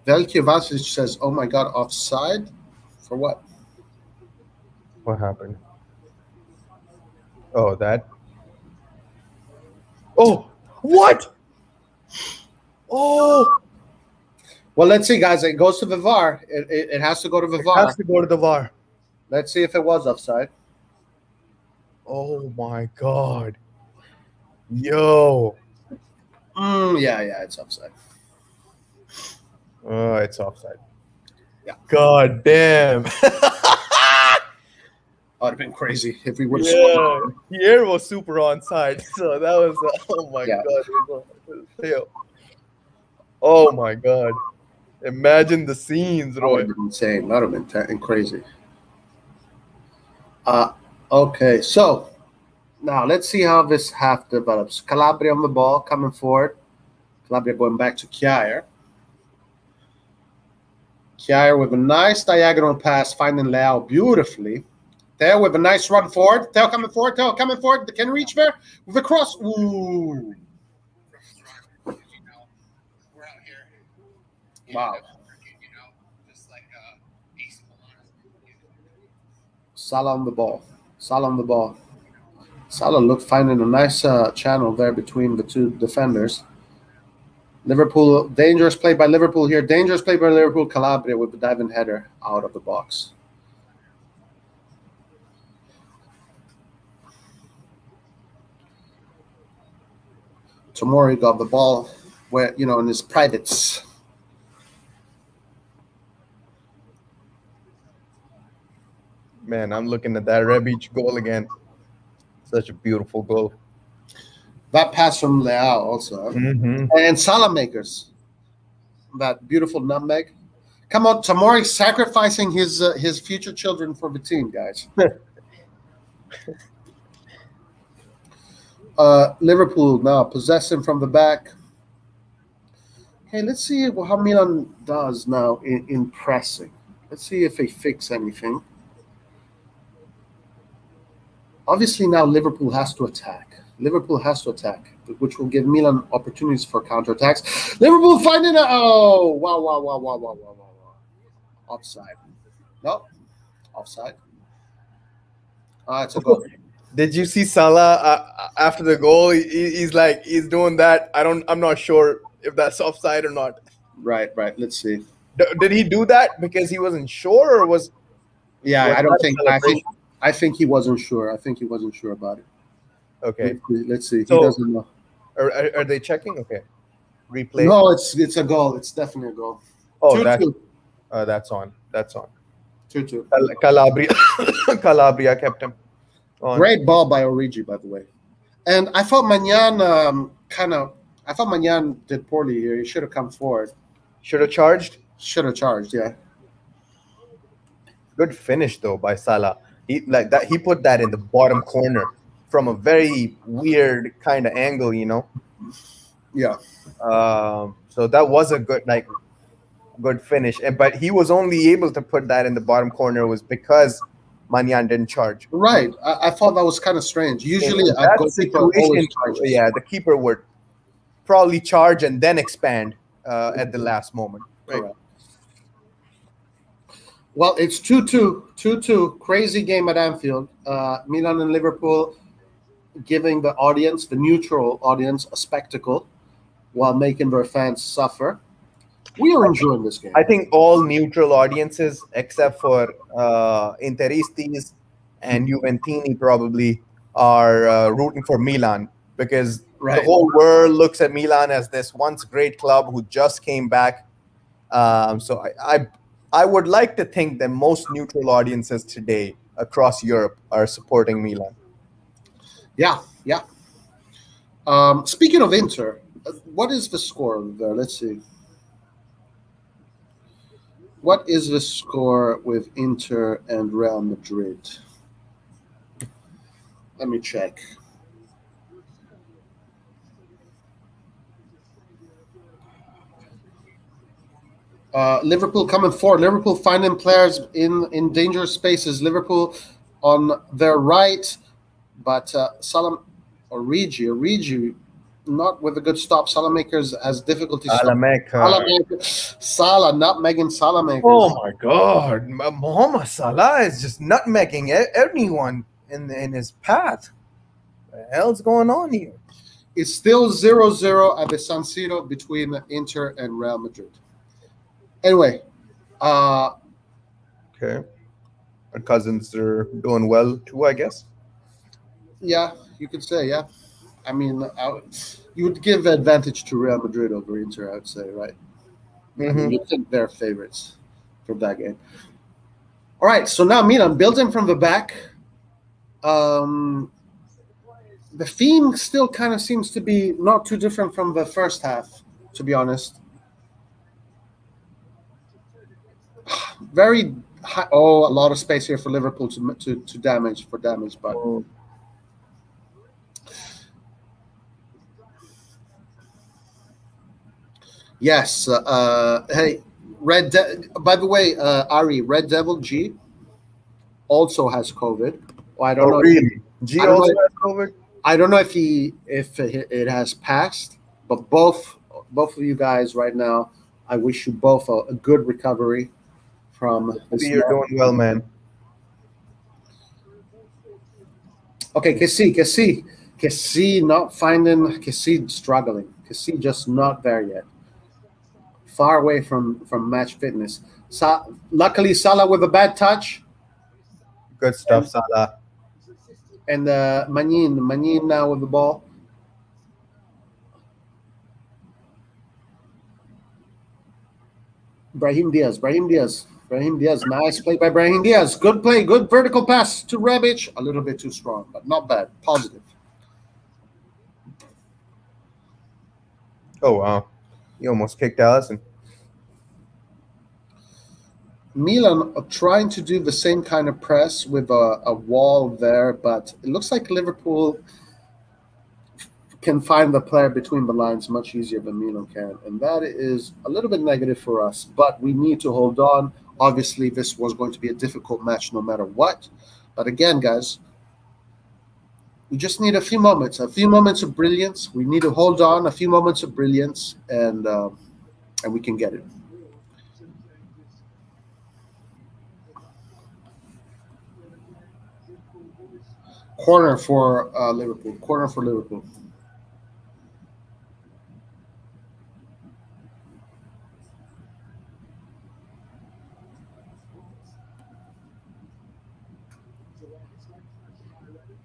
Velke Vasic says, "Oh my God, offside? For what? What happened? Oh, that. Oh, what? Oh. Well, let's see, guys. It goes to the VAR. It has to go to the VAR. It has to go to the VAR. Let's see if it was offside. Oh my God. Yo. Yeah, it's offside. Oh, it's offside. Yeah. God damn. That would have been crazy if we would have scored. Here was super onside. So that was, oh my God. Oh my God. Imagine the scenes, That Roy. would have been insane. That would have been crazy. Okay, so now let's see how this half develops. Calabria on the ball, coming forward. Calabria going back to Kjaer. Kjaer with a nice diagonal pass, finding Leao beautifully. Theo with a nice run forward. Theo coming forward. Can reach there with a cross. Ooh. Wow. Salah on the ball. Salah looked finding a nice channel there between the two defenders. Liverpool, dangerous play by Liverpool here. Dangerous play by Liverpool. Calabria with the diving header out of the box. Tomori got the ball where, in his privates. Man, I'm looking at that Rebic goal again. Such a beautiful goal. That pass from Leao also. And Salah makers. That beautiful nutmeg. Come on, Tomori sacrificing his future children for the team, guys. Liverpool now possessing from the back. Okay, let's see how Milan does now in pressing. Let's see if they fix anything. Obviously, now Liverpool has to attack. Which will give Milan opportunities for counterattacks. Liverpool finding a... Oh, wow. Offside. No, offside. It's a goal. Did you see Salah after the goal? He's doing that. I'm not sure if that's offside or not. Right. Let's see. Did he do that because he wasn't sure, or was? Yeah, I think he wasn't sure. I think he wasn't sure about it. Okay. Let's see. So, he doesn't know. Are they checking? Okay. Replay. No, it's a goal. It's definitely a goal. Oh, 2-2. That's on. 2-2. Calabria kept him on. Great ball by Origi, by the way. And I thought Magnan Magnan did poorly here. He should have come forward. Should have charged, yeah. Good finish though by Salah. He put that in the bottom corner from a very weird kind of angle, Yeah. So that was a good finish. But he was only able to put that in the bottom corner was because Magnan didn't charge. Right. I thought that was kind of strange. Usually a goalkeeper always charges. Yeah, the keeper would probably charge and then expand at the last moment. Right. Correct. Well, it's 2-2. 2-2. Crazy game at Anfield. Milan and Liverpool giving the audience, the neutral audience, a spectacle while making their fans suffer. We are enjoying this game. I think all neutral audiences, except for Interistis and Juventini, probably are rooting for Milan, because the whole world looks at Milan as this once great club who just came back. So I would like to think that most neutral audiences today across Europe are supporting Milan. Yeah, yeah. Speaking of Inter, what is the score there? Let's see. What is the score with Inter and Real Madrid? Let me check. Liverpool coming forward. Liverpool finding players in dangerous spaces. Liverpool on their right, but Origi, not with a good stop. Salamakers has difficulty. Salah, nutmegging Salamakers. Oh my God, Mohamed Salah is just nutmegging anyone in his path. What the hell's going on here? It's still 0-0 at the San Siro between Inter and Real Madrid. Anyway, okay, our cousins are doing well too, I guess. Yeah, you could say, yeah. I mean, you would give advantage to Real Madrid over Inter, I would say, right? I mean, you think they're favorites for that game. All right, so now Milan building from the back. The theme still kind of seems to be not too different from the first half, to be honest. Very high. Oh, a lot of space here for Liverpool to damage, but yes. Hey, by the way, Ari, Red Devil G also has COVID. Well, I don't know. Really? G also has COVID? I don't know if it has passed, but both of you guys right now, I wish you both a good recovery from this. You're doing well, man. Okay, Kessie not finding, Kessie struggling. Kessie just not there yet. Far away from match fitness. Luckily, Salah with a bad touch. Good stuff, Salah. And Manin now with the ball. Brahim Diaz. Nice play by Brahim Diaz. Good play. Good vertical pass to Rebic. A little bit too strong, but not bad. Positive. Oh, wow. You almost kicked Allison. Milan are trying to do the same kind of press with a wall there, but it looks like Liverpool can find the player between the lines much easier than Milan can, and that is a little bit negative for us, but we need to hold on. Obviously, this was going to be a difficult match no matter what, but again, guys, we just need a few moments of brilliance. We need to hold on, a few moments of brilliance, and we can get it. Corner for Liverpool.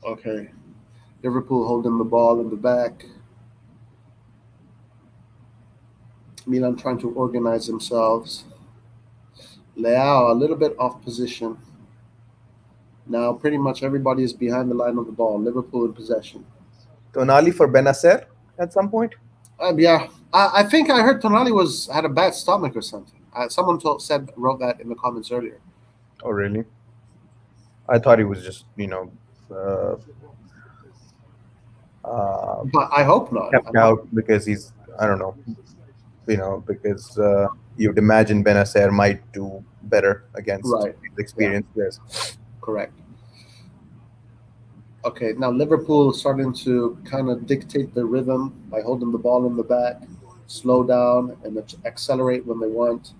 Okay. Liverpool holding the ball in the back. Milan trying to organize themselves. Leao a little bit off position. Now pretty much everybody is behind the line of the ball. Liverpool in possession. Tonali for Benacer at some point? Yeah. I think I heard Tonali had a bad stomach or something. Someone wrote that in the comments earlier. Oh, really? I thought he was just, but I hope not. Kept out because he's, I don't know, because you'd imagine Benacer might do better against experienced players. Correct. Okay, now Liverpool starting to kind of dictate the rhythm by holding the ball in the back, slow down, and accelerate when they want.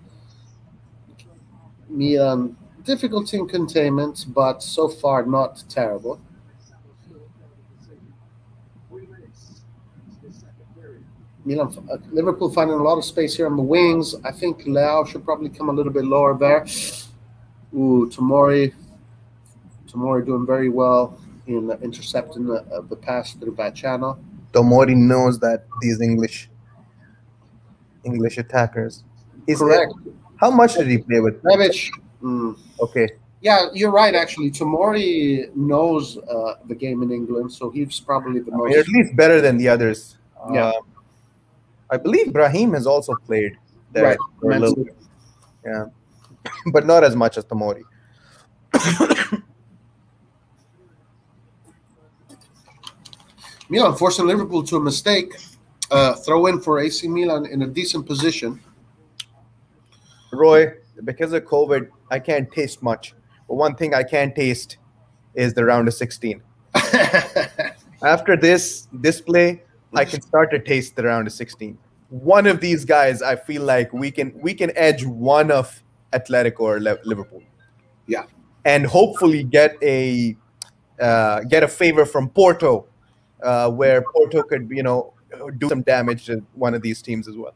Milan, difficulty in containment, but so far not terrible. Milan, Liverpool finding a lot of space here on the wings. I think Leao should probably come a little bit lower there. Ooh, Tomori doing very well in intercepting the pass through that channel. Tomori knows that these English attackers. Correct. How much did he play with? Rebic. Okay. Yeah, you're right. Actually, Tomori knows the game in England, so he's probably the most. At least better than the others. Yeah. I believe Brahim has also played there Right. for a little bit. Yeah, but not as much as Tomori. Milan forcing Liverpool to a mistake. Throw in for AC Milan in a decent position. Roy, because of COVID, I can't taste much. But one thing I can taste is the round of 16. After this display, I can start to taste the round of 16. One of these guys, I feel like we can edge one of Atletico or Liverpool. Yeah, and hopefully get a favor from Porto, where Porto could do some damage to one of these teams as well.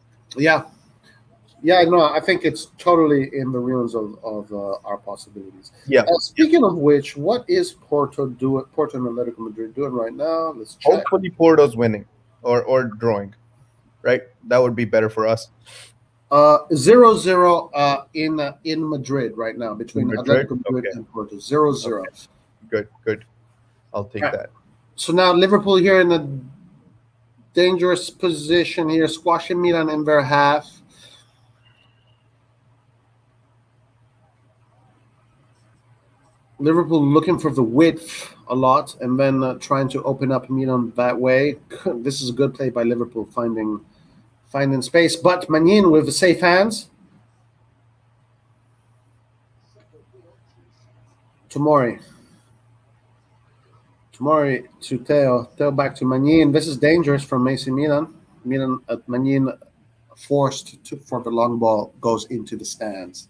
Yeah, no, I think it's totally in the realms of our possibilities. Yeah. Speaking of which, what is Porto and Atletico Madrid doing right now? Let's check. Hopefully Porto's winning or drawing, right? That would be better for us. 0-0 in Madrid right now between Atletico Madrid and Porto. 0-0. Okay. Good. I'll take that. So now Liverpool here in a dangerous position here, squashing Milan in their half. Liverpool looking for the width a lot and then trying to open up Milan that way. This is a good play by Liverpool, finding space. But Manin with the safe hands. Tomori to Theo. Theo back to Manin. This is dangerous from AC Milan. Manin forced for the long ball goes into the stands.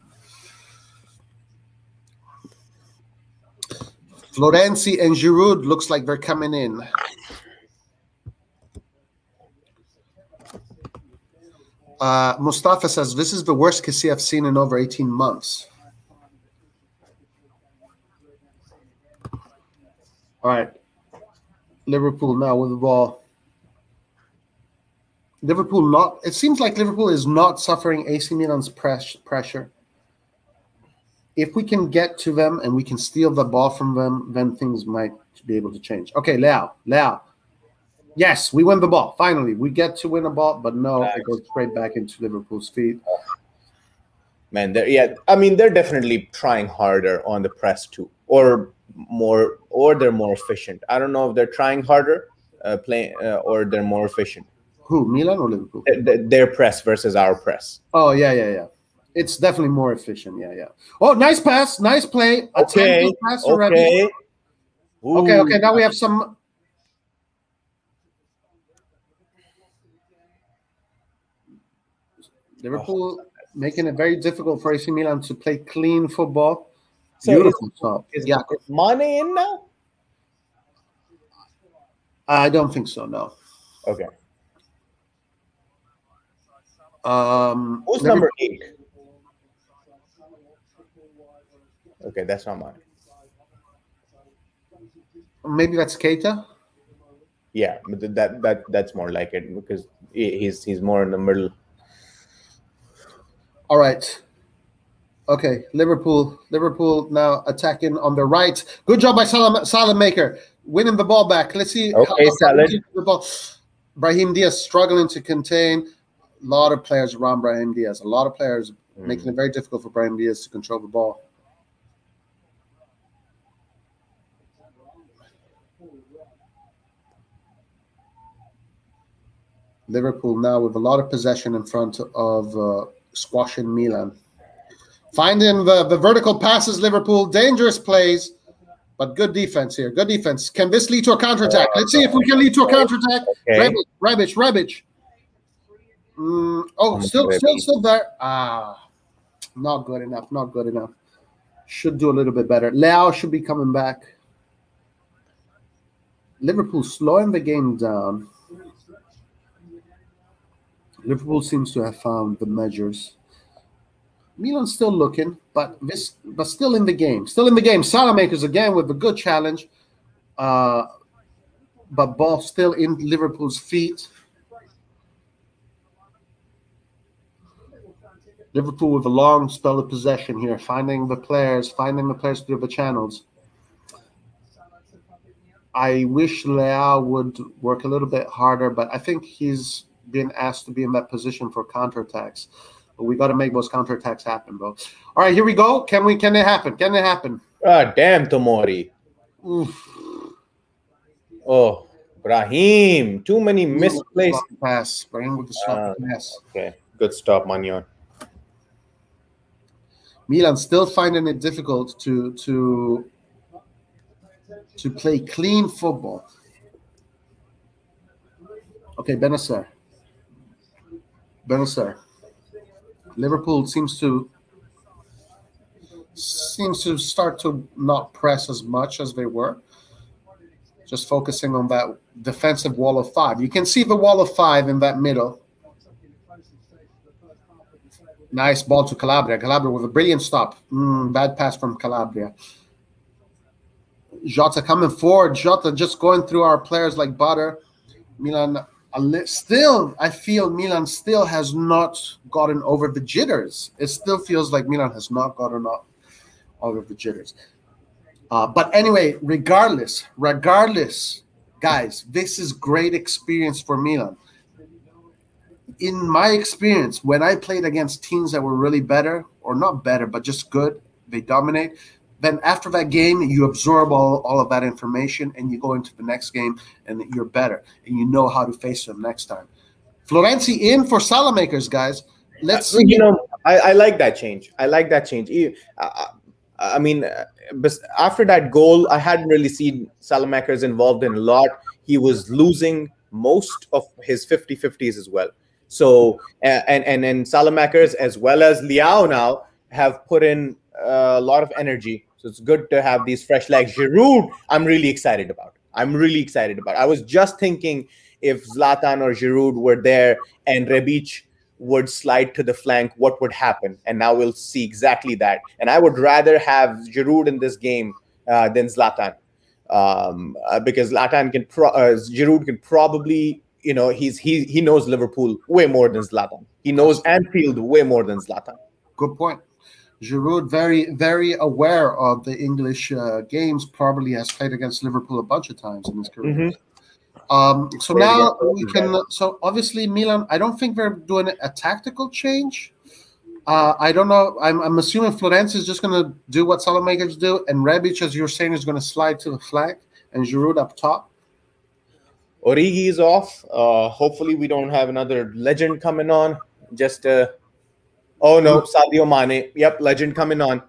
Florenzi and Giroud looks like they're coming in. Mustafa says, this is the worst Kessie I've seen in over 18 months. All right. Liverpool now with the ball. It seems like Liverpool is not suffering AC Milan's pressure. If we can get to them and we can steal the ball from them, then things might be able to change. Okay, Leao. Yes, we win the ball. Finally, we get to win a ball, but no, it goes straight back into Liverpool's feet. Man, they're definitely trying harder on the press too, or they're more efficient. I don't know if they're trying harder, or they're more efficient. Who, Milan or Liverpool? Their press versus our press. Oh, yeah. It's definitely more efficient. Yeah. Oh, nice pass, nice play. Okay. Pass okay. Now we have some. Liverpool making it very difficult for AC Milan to play clean football. Beautiful stop. Is Mane in now? I don't think so. No. Okay. Who's number 8? Okay, that's not mine. Maybe that's Keita. Yeah, but that's more like it because he's more in the middle. All right. Okay, Liverpool now attacking on the right. Good job by Salamaker, winning the ball back. Let's see. Okay, Salah. Brahim Diaz struggling to contain. A lot of players around Brahim Diaz. A lot of players making it very difficult for Brahim Diaz to control the ball. Liverpool now with a lot of possession in front of squashing Milan. Finding the vertical passes, Liverpool. Dangerous plays, but good defense here. Good defense. Can this lead to a counterattack? Let's see if we can lead to a counterattack. Okay. Rebic. Still there. Not good enough. Not good enough. Should do a little bit better. Leao should be coming back. Liverpool slowing the game down. Liverpool seems to have found the measures. Milan still looking, but still in the game. Still in the game. Salamakers again with a good challenge. But ball still in Liverpool's feet. Liverpool with a long spell of possession here, finding the players through the channels. I wish Leao would work a little bit harder, but I think he's been asked to be in that position for counterattacks. But we got to make those counterattacks happen, bro. All right, here we go. Can it happen? Can it happen? Ah, damn, Tomori. Oof. Oh, Brahim. Too many misplaced pass. Brahim with the sloppy pass. Okay, good stop, Manyon. Milan still finding it difficult to play clean football. Okay, Benacer. Liverpool seems to start to not press as much as they were. Just focusing on that defensive wall of five. You can see the wall of five in that middle. Nice ball to Calabria. Calabria with a brilliant stop. Bad pass from Calabria. Jota coming forward. Jota just going through our players like butter. Milan still, I feel Milan still has not gotten over the jitters. It still feels like Milan has not gotten over the jitters. But anyway, regardless, guys, this is great experience for Milan. In my experience, when I played against teams that were really better, or not better, but just good, they dominate, then after that game, you absorb all of that information and you go into the next game and you're better and you know how to face them next time. Florenzi in for Salamakers, guys. Let's see. You know, I like that change. I like that change. I mean, after that goal, I hadn't really seen Salamakers involved in a lot. He was losing most of his 50-50s as well. So, and Salamakers as well as Leao now have put in a lot of energy. So it's good to have these fresh legs. Giroud, I'm really excited about. I was just thinking if Zlatan or Giroud were there and Rebic would slide to the flank, what would happen? And now we'll see exactly that. And I would rather have Giroud in this game than Zlatan, because Giroud can probably, you know, he knows Liverpool way more than Zlatan. He knows Anfield way more than Zlatan. Good point. Giroud, very, very aware of the English games, probably has played against Liverpool a bunch of times in his career. So now we can. So obviously Milan, I don't think they're doing a tactical change. I don't know. I'm assuming Florenzi is just going to do what Salamakers do, and Rebic, as you're saying, is going to slide to the flank, and Giroud up top. Origi is off. Hopefully we don't have another legend coming on. Just oh no, Sadio Mane. Yep, legend coming on.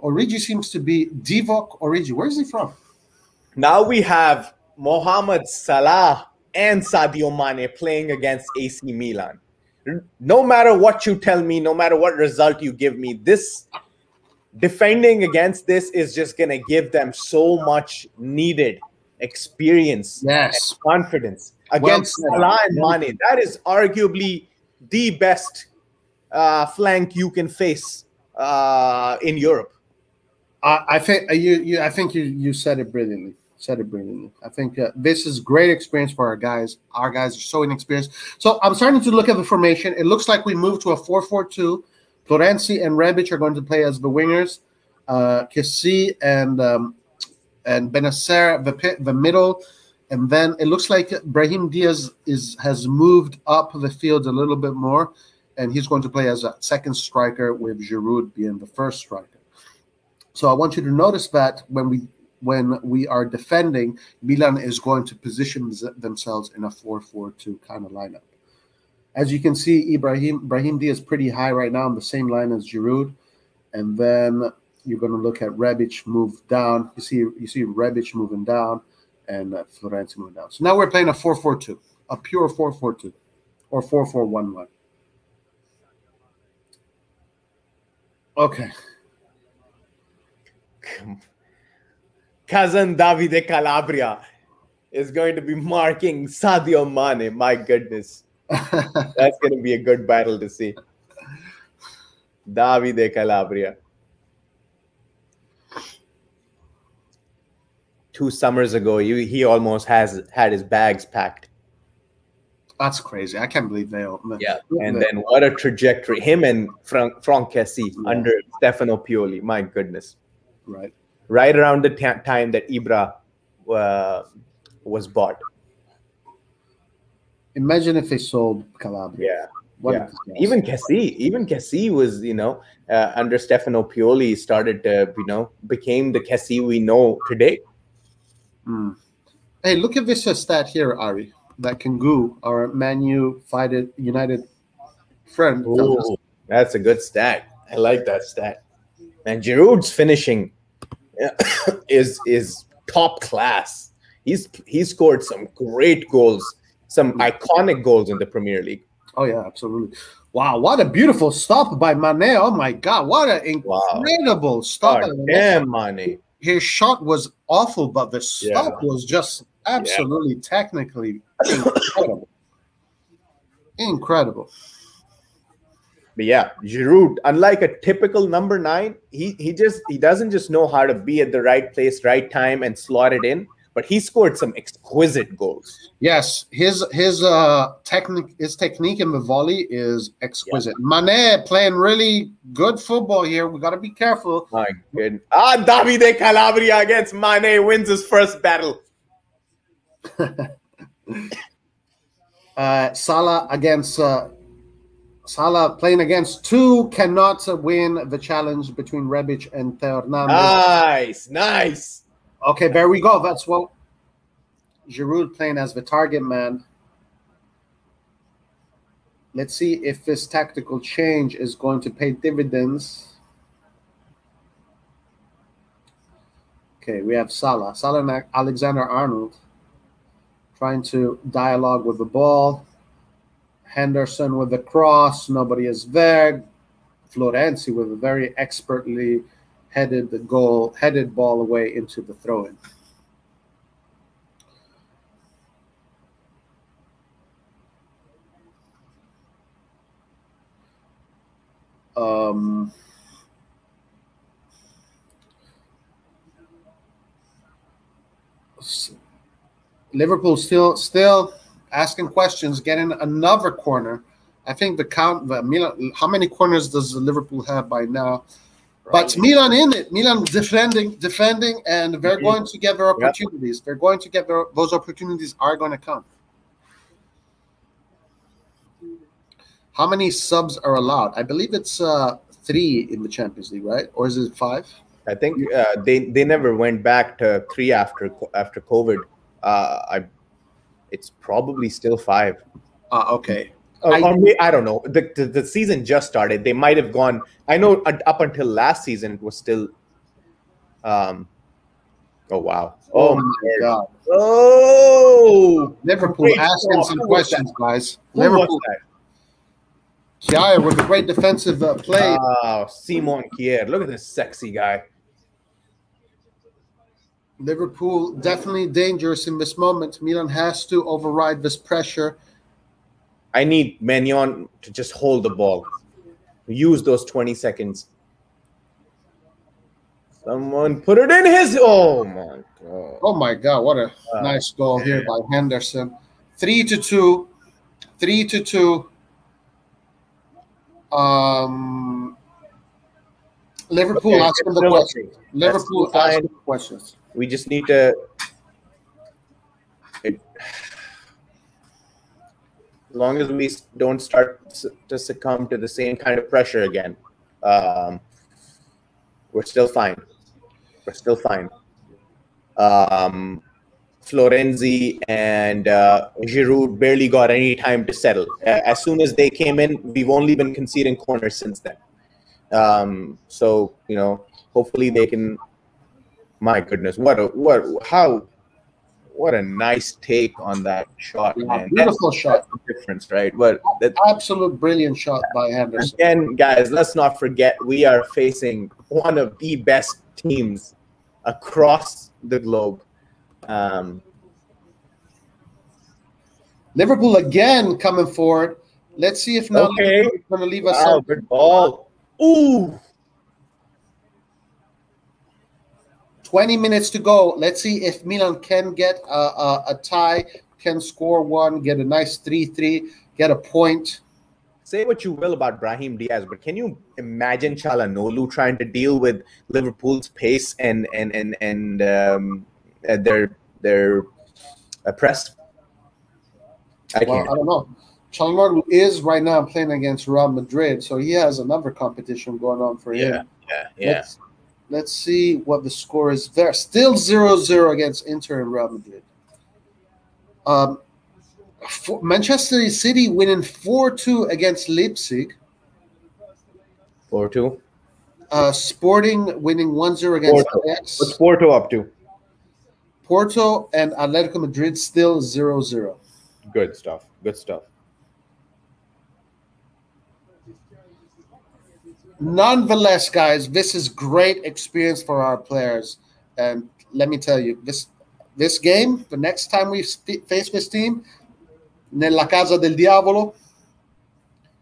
Origi seems to be Divock Origi. Where is he from? Now we have Mohamed Salah and Sadio Mane playing against AC Milan. No matter what you tell me, no matter what result you give me, this defending against this is just going to give them so much needed experience and confidence against Salah and Mane. That is arguably the best flank you can face in Europe. I think you said it brilliantly. I think this is great experience for our guys. Our guys are so inexperienced. So I'm starting to look at the formation. It looks like we moved to a 4-4-2. Florenzi and Rebic are going to play as the wingers. Kessie and Benacer the middle, and then it looks like Brahim Diaz has moved up the field a little bit more, and he's going to play as a second striker with Giroud being the first striker. So I want you to notice that when we are defending, Milan is going to position themselves in a 4-4-2 kind of lineup. As you can see, Brahim Diaz pretty high right now on the same line as Giroud, and then you're going to look at Rebic move down. You see Rebic moving down and Florenzi moving down. So now we're playing a 4-4-2, a pure 4-4-2, or 4-4-1-1. Okay. Cousin Davide Calabria is going to be marking Sadio Mane. My goodness. That's going to be a good battle to see. Davide Calabria. 2 summers ago, he almost had his bags packed. That's crazy. I can't believe they all. Yeah, and then what a trajectory. Him and Franck Kessie under Stefano Pioli. My goodness. Right. Right around the time that Ibra was bought. Imagine if they sold Calabria. Yeah. Even Kessie was, under Stefano Pioli started to, became the Kessie we know today. Mm. Hey, look at this stat here, Ari. That Kangu, our Man United friend. Ooh, that's a good stat. I like that stat. And Giroud's finishing is top class. He's scored some great goals, some iconic goals in the Premier League. Oh yeah, absolutely. Wow, what a beautiful stop by Mane. Oh my God, what an incredible stop. Damn, Mane. His shot was awful, but the stop was just absolutely technically incredible. Incredible. But yeah, Giroud, unlike a typical number 9, he doesn't just know how to be at the right place, right time, and slot it in, but he scored some exquisite goals. Yes, his technique in the volley is exquisite. Yeah. Mane playing really good football here. We got to be careful. My goodness. Davide Calabria against Mane wins his first battle. Salah against Salah playing against 2 cannot win the challenge between Rebic and Theo Hernandez. Nice. Okay, there we go. That's what Giroud playing as the target man. Let's see if this tactical change is going to pay dividends. Okay, we have Salah and Alexander-Arnold trying to dialogue with the ball. Henderson with the cross. Nobody is there. Florenzi with a very expertly headed ball away into the throw-in. Liverpool still asking questions, getting another corner. I think Milan. How many corners does Liverpool have by now? Right. But Milan in it. Milan defending, and they're going to get their opportunities. Yep. They're going to get those opportunities are going to come. How many subs are allowed? I believe it's 3 in the Champions League, right? Or is it 5? I think they never went back to 3 after COVID. It's probably still 5. Okay. I don't know. The season just started. They might have gone. I know up until last season it was still. Oh wow! Oh my God! Oh, Liverpool asking some questions, guys. Liverpool. Kier with a great defensive play. Oh, Simon Kier! Look at this sexy guy. Liverpool definitely dangerous in this moment. Milan has to override this pressure. I need Maignan to just hold the ball. Use those 20 seconds. Someone put it in his... Oh, my God. Oh, my God. What a nice goal here by Henderson. 3-2. 3-2. Liverpool asking the questions. Liverpool asking the questions. We just need to... As long as we don't start to succumb to the same kind of pressure again, we're still fine. We're still fine. Florenzi and Giroud barely got any time to settle. As soon as they came in, we've only been conceding corners since then. So, hopefully they can... My goodness, what a nice take on that shot, man. Beautiful shot. difference, right? But absolute brilliant shot by Henderson. Again, guys, let's not forget we are facing one of the best teams across the globe. Liverpool again coming forward. Let's see if now Liverpool is going to leave us. Wow, good ball. Ooh. 20 minutes to go. Let's see if Milan can get a tie, can score one, get a nice 3-3, get a point. Say what you will about Brahim Diaz, but can you imagine Çalhanoğlu trying to deal with Liverpool's pace and their press? I don't know. Çalhanoğlu is right now playing against Real Madrid, so he has another competition going on for him. Yeah. Let's see what the score is there. Still 0-0 against Inter and Real Madrid. Manchester City winning 4-2 against Leipzig. 4-2. Sporting winning 1-0 against Ajax. What's Porto up to? Porto and Atletico Madrid still 0-0. Good stuff. Good stuff. Nonetheless, guys, this is great experience for our players. And let me tell you, this game, the next time we face this team, Nella Casa del Diavolo,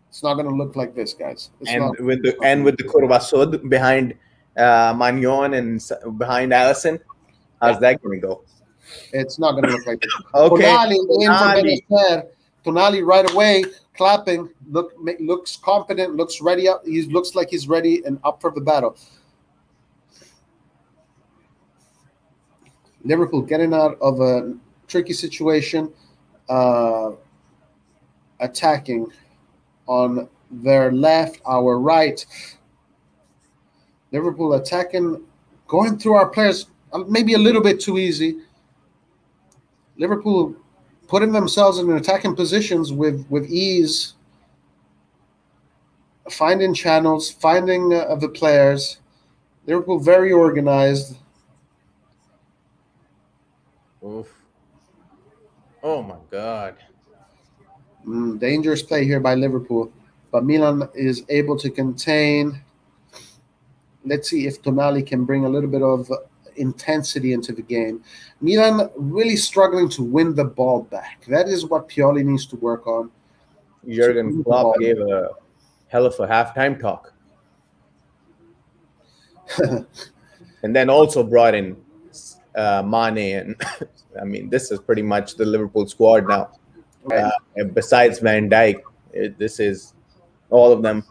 it's not going to look like this, guys. With the Curva Sud behind Magnon and behind Allison, how's that going to go? It's not going to look like this. Okay. Tonali right away, clapping, looks confident, looks ready up. He looks like he's ready and up for the battle. Liverpool getting out of a tricky situation, attacking on their left, our right. Liverpool attacking, going through our players, maybe a little bit too easy. Liverpool putting themselves in attacking positions with ease, finding channels, finding the players. Liverpool very organized. Oof. Oh my God. Dangerous play here by Liverpool, but Milan is able to contain. Let's see if Tonali can bring a little bit of intensity into the game. Milan really struggling to win the ball back. That is what Pioli needs to work on. Jurgen Klopp gave a hell of a halftime talk. And then also brought in Mane. And I mean, this is pretty much the Liverpool squad now. Besides Van Dijk, this is all of them.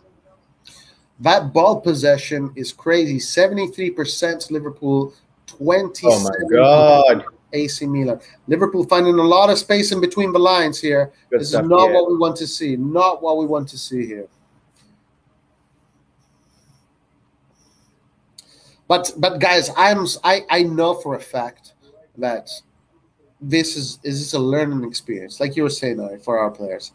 That ball possession is crazy. 73% Liverpool, 27% oh my God. AC Milan. Liverpool finding a lot of space in between the lines here. Good this stuff, is not what we want to see. Not what we want to see here. But guys, I know for a fact that this is a learning experience, like you were saying, for our players.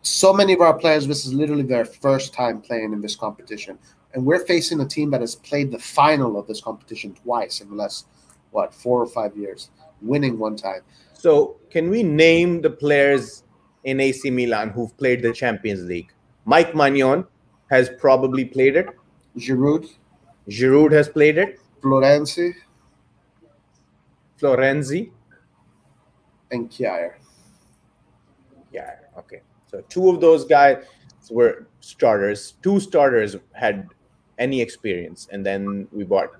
So many of our players, this is literally their first time playing in this competition. And we're facing a team that has played the final of this competition twice in the last, 4 or 5 years, winning one time. So can we name the players in AC Milan who've played the Champions League? Mike Maignan has probably played it. Giroud has played it. Florenzi. And Kjaer. Yeah, okay. So 2 of those guys were starters. 2 starters had any experience, and then we brought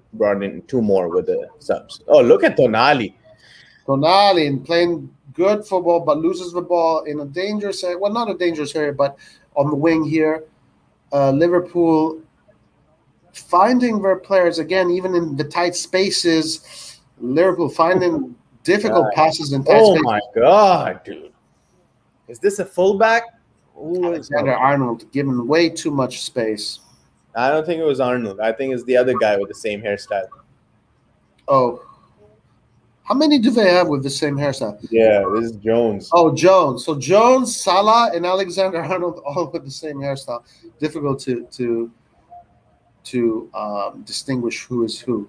in 2 more with the subs. Oh, look at Tonali. Tonali playing good football, but loses the ball in a dangerous area. Well, not a dangerous area, but on the wing here. Liverpool finding their players again, even in the tight spaces. Liverpool finding difficult passes in tight spaces. Oh my God, dude. Is this a fullback? Alexander-Arnold giving way too much space. I don't think it was Arnold. I think it's the other guy with the same hairstyle. Oh. How many do they have with the same hairstyle? Yeah, this is Jones. Oh, Jones. So Jones, Salah, and Alexander-Arnold all with the same hairstyle. Difficult to distinguish who is who.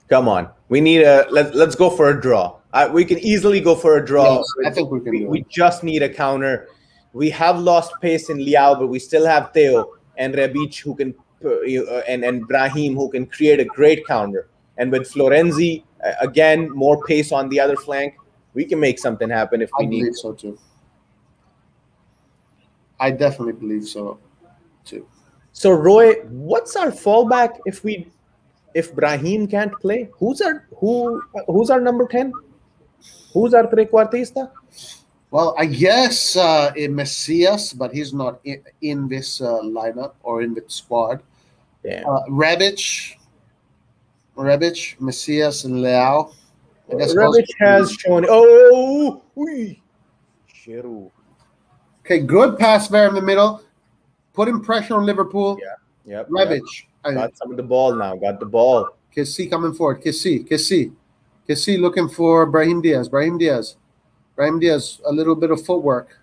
Come on. We need a let's go for a draw. We can easily go for a draw. Yes, I think we can do We it. just need a counter. We have lost pace in Liao, but we still have Theo and Rebic who can and Brahim who can create a great counter. And with Florenzi again, more pace on the other flank, we can make something happen if we I need. believe so too. I definitely believe so too. So Roy, what's our fallback if Brahim can't play? Who's our number 10? Who's our trequartista? Well, I guess Messias, but he's not in this lineup or in the squad. Yeah. Rebic, Messias, and Leao. I guess Rebic has shown. Oh, Giroud. Okay, good pass there in the middle. Putting pressure on Liverpool. Yeah. Yep. Rebic. Got some of the ball now. Got the ball. Kessie coming forward. Kessie looking for Brahim Diaz. Brahim Diaz, a little bit of footwork.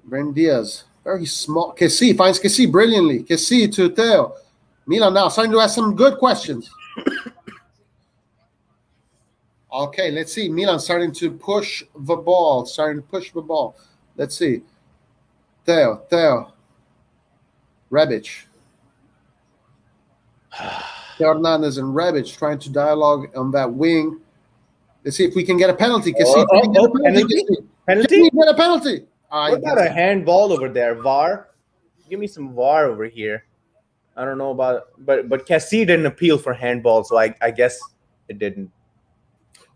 Brahim Diaz, very small. Kessie finds Kessie brilliantly. Kessie to Theo. Milan now starting to ask some good questions. Okay, let's see. Milan starting to push the ball. Let's see. Theo. Rebic. Hernandez and Rebic trying to dialogue on that wing. Let's see if we can get a penalty. Penalty? Can we get a penalty? What about a handball over there? VAR? Give me some VAR over here. I don't know about, but Kessie didn't appeal for handball, so I guess it didn't.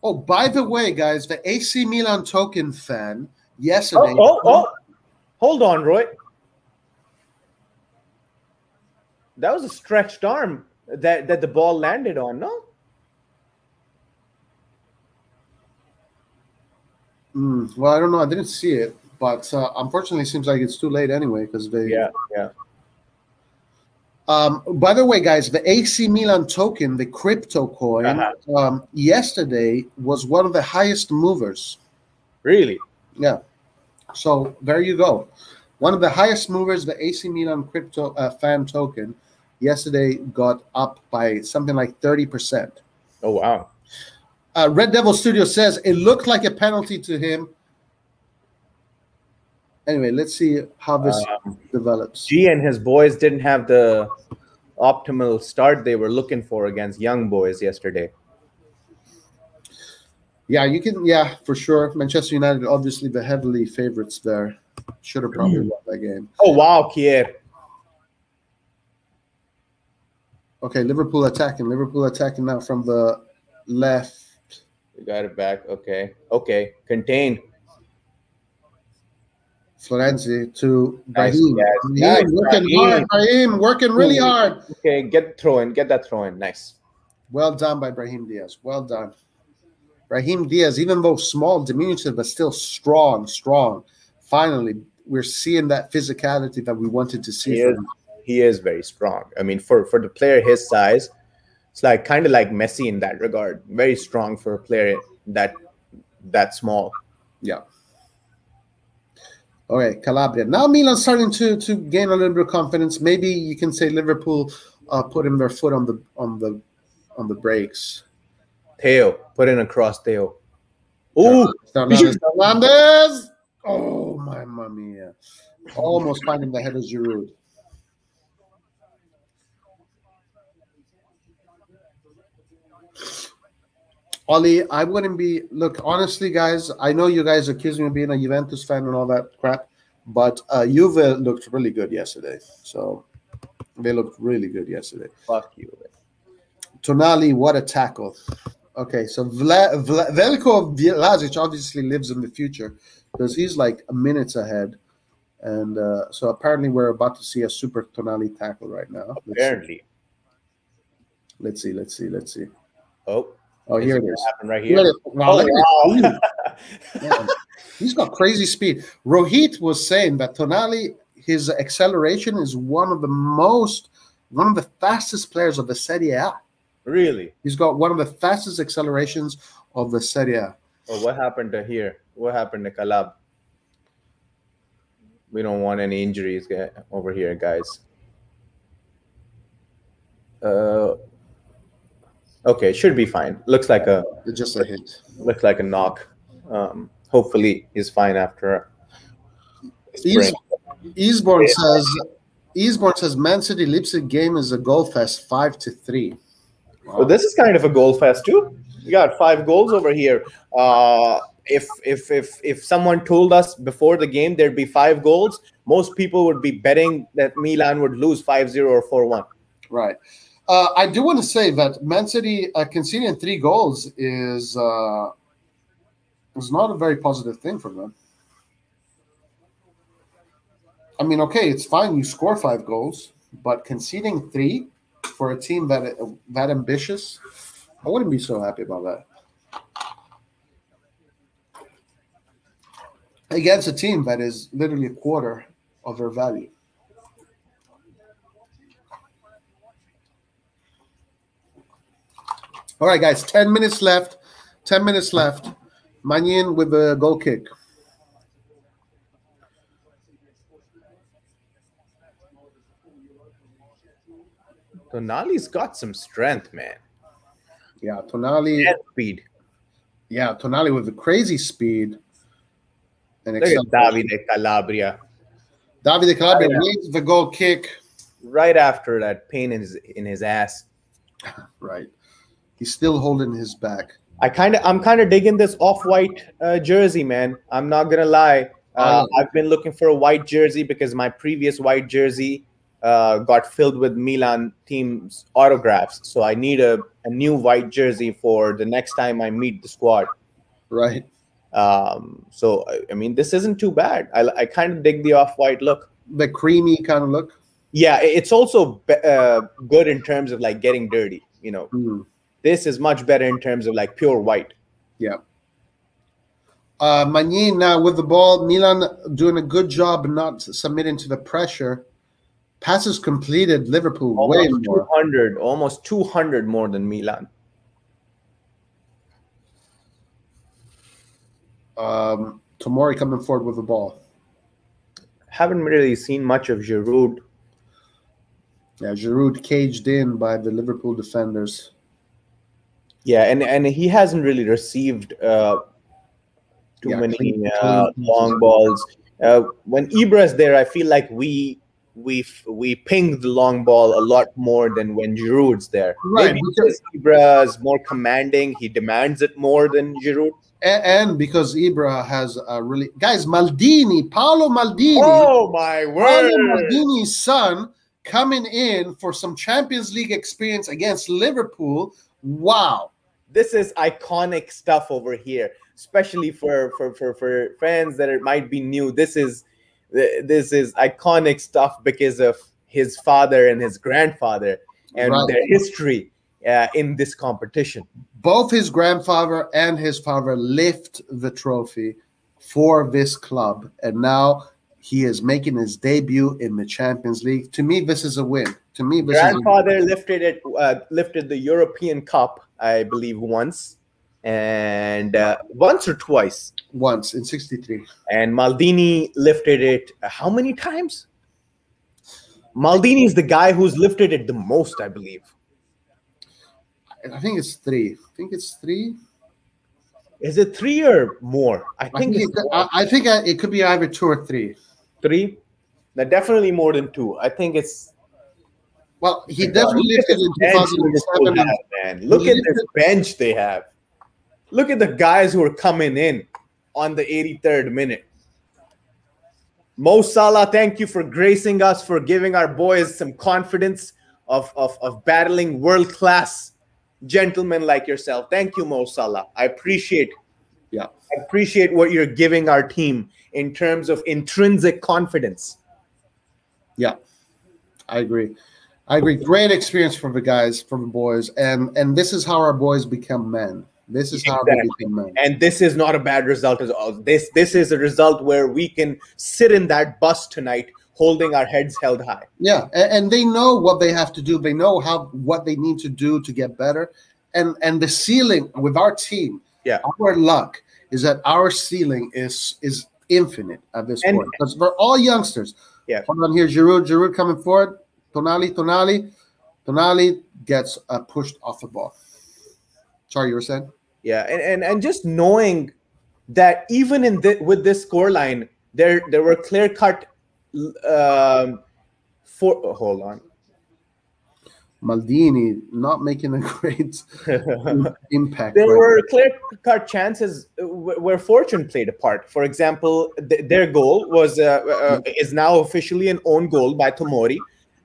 Oh, by the way, guys, the AC Milan token fan yesterday. Hold on, Roy. That was a stretched arm that the ball landed on, no? Well, I don't know. I didn't see it, but unfortunately, it seems like it's too late anyway because they. Yeah. By the way, guys, the AC Milan token, the crypto coin, yesterday was one of the highest movers. Really? Yeah. So there you go. One of the highest movers, the AC Milan crypto fan token, yesterday got up by something like 30%. Oh, wow. Red Devil Studio says it looked like a penalty to him. Anyway, let's see how this develops. G and his boys didn't have the optimal start they were looking for against Young Boys yesterday. Yeah, you can. Yeah, for sure. Manchester United, obviously the heavily favorites there. Should have probably won that game. Oh, wow, Kier. Okay, Liverpool attacking now from the left. We got it back. Okay. Contain. Florenzi to Brahim. Nice. Working hard, Brahim, working really hard. Okay, get that throw in. Nice. Well done by Brahim Diaz. Well done. Brahim Diaz, even though small, diminutive, but still strong. Finally, we're seeing that physicality that we wanted to see from him. He is very strong. I mean, for the player his size, it's like kind of like Messi in that regard. Very strong for a player that small. Yeah. All right, Calabria. Now Milan's starting to gain a little bit of confidence. Maybe you can say Liverpool putting their foot on the brakes. Theo, put in a cross, Theo. Ooh, Hernandez. Oh, my mia. Almost finding the head of Giroud. Ollie, I wouldn't be. Look, honestly, guys, I know you guys accuse me of being a Juventus fan and all that crap, but Juve looked really good yesterday. So they looked really good yesterday. Fuck you. Tonali, what a tackle. Okay, so Veljko Vlasic obviously lives in the future because he's like minutes ahead. And so apparently we're about to see a super Tonali tackle right now. Apparently. Let's see. Oh, here it is. Right here. Wow. He's got crazy speed. Rohit was saying that Tonali, his acceleration is one of the fastest players of the Serie A. Really? He's got one of the fastest accelerations of the Serie A. Oh, what happened to here? What happened to Calab? We don't want any injuries over here, guys. Okay, should be fine. Looks like a Just a hit. looks like a knock. Hopefully he's fine after a sprain. Eastbourne says Man City Leipzig game is a goal fest 5-3. Wow. Well, this is kind of a goal fest too. You got 5 goals over here. If someone told us before the game there'd be 5 goals, most people would be betting that Milan would lose 5-0 or 4-1. Right. I do want to say that Man City conceding 3 goals is not a very positive thing for them. I mean, okay, it's fine you score 5 goals, but conceding 3 for a team that ambitious, I wouldn't be so happy about that. Against a team that is literally a quarter of their value. All right, guys, 10 minutes left. 10 minutes left. Magnin with a goal kick. Tonali's got some strength, man. Yeah, Tonali. And speed. Yeah, Tonali with the crazy speed. And look at Davide Calabria. Davide Calabria wins the goal kick. Right after that pain in his ass. Right. He's still holding his back. I'm kind of digging this off-white jersey, man. I'm not gonna lie. I've been looking for a white jersey because my previous white jersey got filled with Milan team's autographs. So I need a new white jersey for the next time I meet the squad. Right. So I mean, this isn't too bad. I kind of dig the off-white look. The creamy kind of look. Yeah, it's also good in terms of like getting dirty. You know, this is much better in terms of like pure white. Yeah. Magnin now with the ball. Milan doing a good job not submitting to the pressure. Passes completed. Liverpool way more. 200, almost 200 more than Milan. Tomori coming forward with the ball. Haven't really seen much of Giroud. Yeah, Giroud caged in by the Liverpool defenders. Yeah, and he hasn't really received too many long balls. When Ibra's there, I feel like we ping the long ball a lot more than when Giroud's there. Right, maybe because Ibra's more commanding, he demands it more than Giroud. And because Ibra has a really guys, Paolo Maldini. Oh my word! Paolo Maldini's son coming in for some Champions League experience against Liverpool. Wow, this is iconic stuff over here, especially for fans that it might be new. This is iconic stuff because of his father and his grandfather and their history in this competition. Both his grandfather and his father lift the trophy for this club, and now he is making his debut in the Champions League. To me, this is a win. To me, this grandfather lifted the European Cup, I believe, once, and once or twice. Once in '63. And Maldini lifted it how many times? Maldini is the guy who's lifted it the most, I believe. I think it's 3. I think it's 3. Is it 3 or more? I think it could be either 2 or 3. 3? No, definitely more than 2. I think it's. Well, he definitely lifted in 2007. Man. Look at this bench they have. Look at the guys who are coming in on the 83rd minute. Mo Salah, thank you for gracing us, for giving our boys some confidence of battling world-class gentlemen like yourself. Thank you, Mo Salah. I appreciate what you're giving our team in terms of intrinsic confidence. Yeah, I agree. Great experience for the guys, for the boys, and this is how our boys become men. This is how they become men. And this is not a bad result at all. This is a result where we can sit in that bus tonight holding our heads held high. Yeah, and they know what they have to do. They know what they need to do to get better. And the ceiling with our team, our luck is that our ceiling is infinite at this point. Because we're all youngsters. Yeah. Hold on here, Giroud coming forward. Tonali gets pushed off the ball. Sorry, you were saying? Yeah, and just knowing that even in with this scoreline, there were clear cut. Hold on. Maldini not making a great impact. There were clear-cut chances where fortune played a part. For example, their goal was is now officially an own goal by Tomori.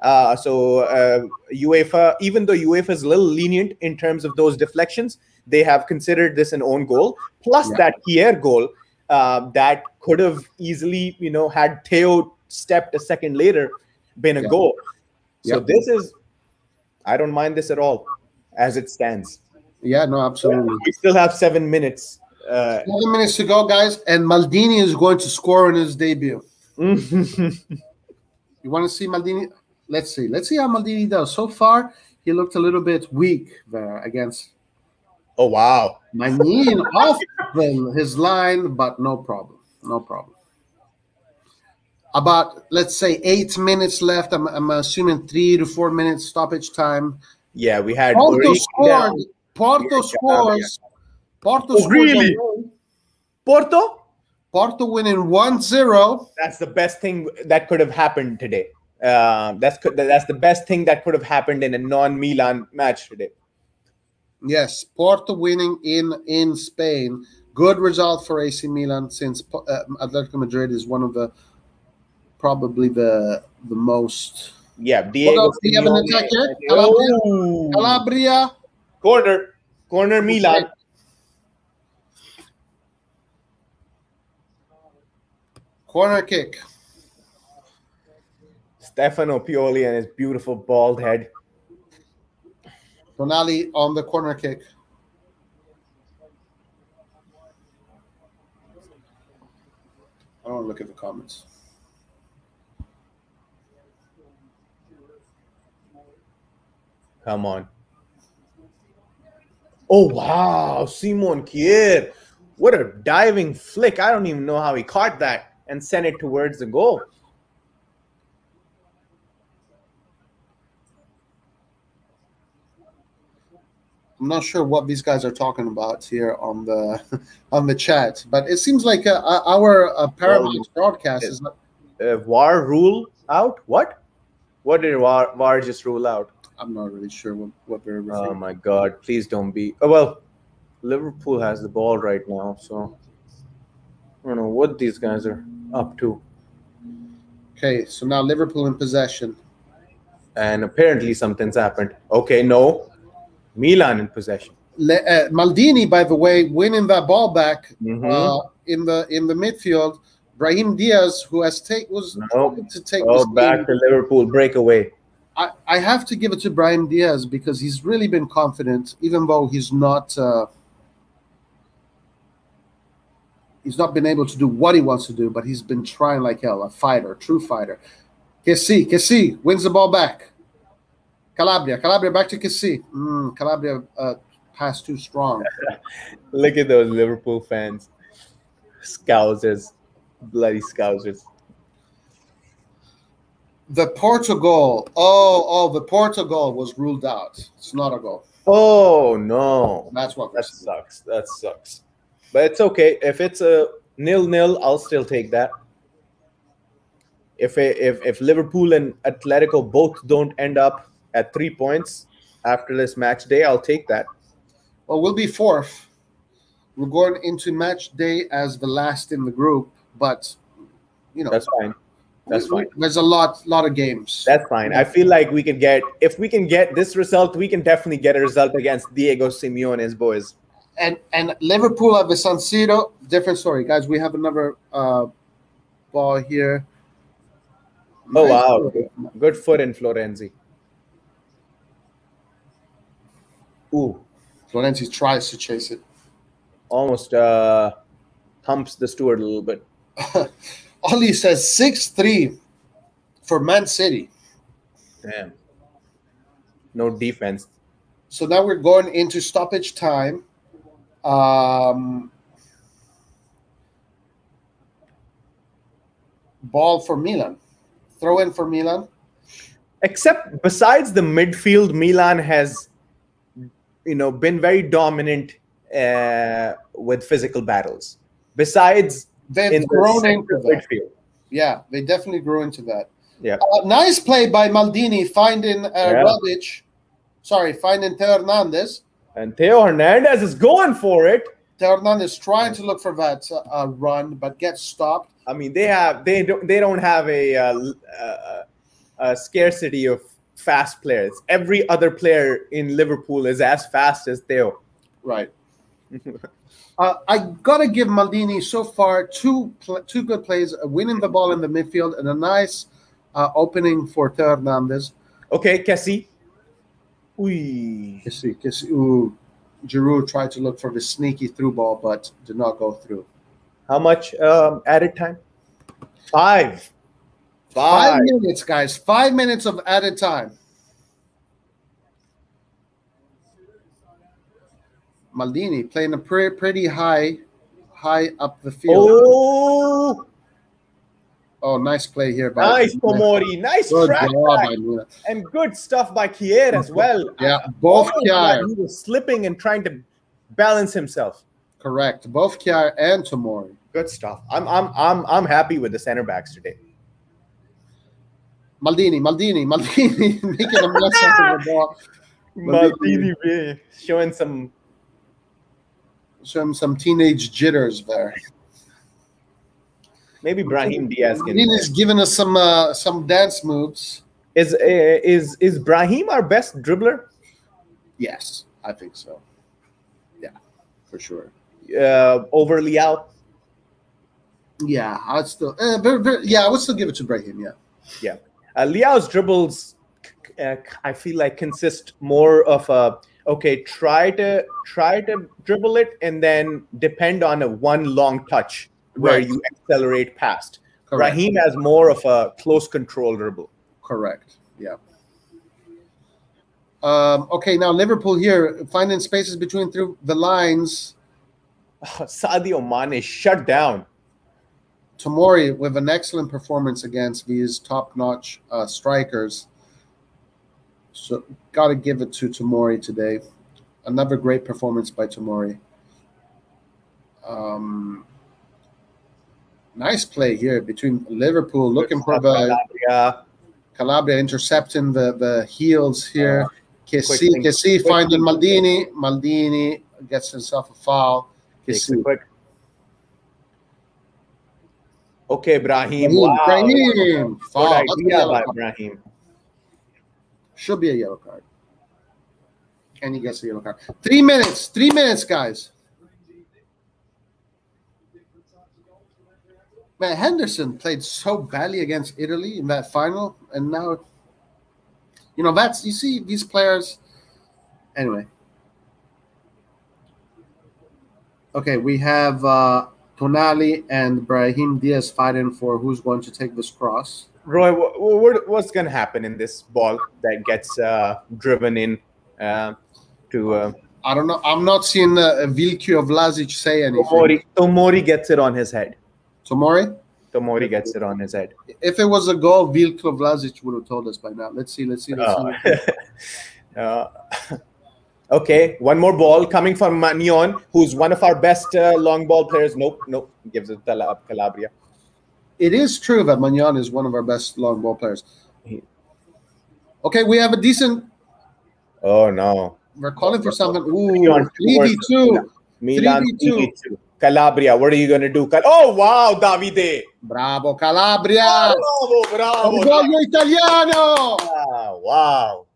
UEFA, even though UEFA is a little lenient in terms of those deflections, they have considered this an own goal. Plus that Kier goal that could have easily, had Theo stepped a second later, been a goal. So this is. I don't mind this at all, as it stands. Yeah, no, absolutely. We still have 7 minutes. 7 minutes to go, guys, and Maldini is going to score in his debut. You want to see Maldini? Let's see. Let's see how Maldini does. So far, he looked a little bit weak there against. Oh wow! Maldini off his line, but no problem. No problem. About, let's say, 8 minutes left. I'm assuming 3 to 4 minutes stoppage time. Yeah, we had Porto scored. Porto scores. Porto scores. Really? Porto winning 1-0. That's the best thing that could have happened today. That's the best thing that could have happened in a non-Milan match today. Yes, Porto winning in Spain. Good result for AC Milan, since Atletico Madrid is one of the probably the most. Yeah, Diego. Do you have an attack here? Calabria. Corner Milan. Corner kick. Stefano Pioli and his beautiful bald head. Tonali on the corner kick. I don't look at the comments. Come on. Oh, wow. Simon Kier. What a diving flick. I don't even know how he caught that and sent it towards the goal. I'm not sure what these guys are talking about here on the chat, but it seems like our Paramount broadcast is not. VAR rule out? What? What did VAR just rule out? I'm not really sure what they're referring. Oh my God! Please don't be. Oh, well, Liverpool has the ball right now, so I don't know what these guys are up to. Okay, so now Liverpool in possession, and apparently something's happened. Okay, no, Milan in possession. Maldini, by the way, winning that ball back in the midfield. Brahim Diaz, who was to take this back to Liverpool breakaway. I have to give it to Brahim Diaz because he's really been confident, even though he's not been able to do what he wants to do, but he's been trying like hell. A fighter, true fighter. Kessie wins the ball back. Calabria back to Kessie. Calabria passed too strong. Look at those Liverpool fans. Scousers. Bloody Scousers. The Portugal. The Portugal was ruled out. It's not a goal. Oh no. That's what. That sucks. That sucks. But it's okay. If it's a 0-0, I'll still take that. If Liverpool and Atletico both don't end up at 3 points after this match day, I'll take that. Well, we'll be fourth. We're going into match day as the last in the group, but that's fine. That's fine. There's a lot of games. That's fine. I feel like if we can get this result, we can definitely get a result against Diego Simeone's boys. And Liverpool at the San Siro, different story, guys. We have another ball here. Oh wow, good foot in Florenzi. Ooh, Florenzi tries to chase it. Almost humps the steward a little bit. Ollie says 6-3 for Man City. Damn. No defense. So now we're going into stoppage time. Ball for Milan. Throw in for Milan. Except besides the midfield, Milan has been very dominant with physical battles. Besides, They've grown into that. Midfield. Yeah, they definitely grew into that. Yeah. Nice play by Maldini finding Rodic. Sorry, finding Theo Hernandez. And Theo Hernandez is going for it. Theo Hernandez trying to look for that run, but gets stopped. I mean, they don't have a scarcity of fast players. Every other player in Liverpool is as fast as Theo. Right. I gotta give Maldini so far two good plays: winning the ball in the midfield and a nice opening for Theo Hernandez. Okay, Kessie. Kessie. Ooh. Giroud tried to look for the sneaky through ball, but did not go through. How much added time? 5 minutes, guys. 5 minutes of added time. Maldini playing a pretty high up the field. Oh, nice play here. Nice, Tomori. Nice track and good stuff by Kier as well. Yeah, both Kier. He was slipping and trying to balance himself. Correct. Both Kier and Tomori. Good stuff. I'm happy with the center backs today. Maldini making a mess out of the ball. Maldini showing some teenage jitters there. Maybe Brahim Diaz can. He's giving us some dance moves. Is Brahim our best dribbler? Yes, I think so. Yeah, for sure. Over Liao. Yeah, I'd still. I would still give it to Brahim. Yeah. Liao's dribbles, I feel like, consist more of try to dribble it and then depend on one long touch. Where you accelerate past. Correct. Brahim has more of a close control dribble. Correct. Yeah. Okay, now Liverpool here finding spaces between through the lines. Sadio Mane shut down. Tomori with an excellent performance against these top-notch strikers. So got to give it to Tomori today. Another great performance by Tomori. Nice play here between Liverpool looking for the Calabria intercepting the heels here. Kessie finding Maldini. Maldini gets himself a foul. Okay, Brahim. Wow. Brahim. Foul. Good idea by Brahim. Should be a yellow card. And he gets a yellow card. 3 minutes. 3 minutes, guys. Man, Henderson played so badly against Italy in that final, and now, you see these players. Anyway. Okay, we have Tonali and Brahim Diaz fighting for who's going to take this cross. Roy, what's going to happen in this ball that gets driven in to... I don't know. I'm not seeing Vilkio Vlasic say anything. Tomori gets it on his head. Tomori gets it on his head. If it was a goal, Vilko Vlasic would have told us by now. Let's see. Okay, one more ball coming from Magnon, who's one of our best long ball players. Nope. Gives it to Calabria. It is true that Magnon is one of our best long ball players. Okay, we have a decent... Oh, no. We're calling for something. Ooh, 3v2. Milan 3v2. Calabria, what are you going to do? Oh, wow, Davide. Bravo, Calabria. Bravo. Orgoglio Italiano. Wow.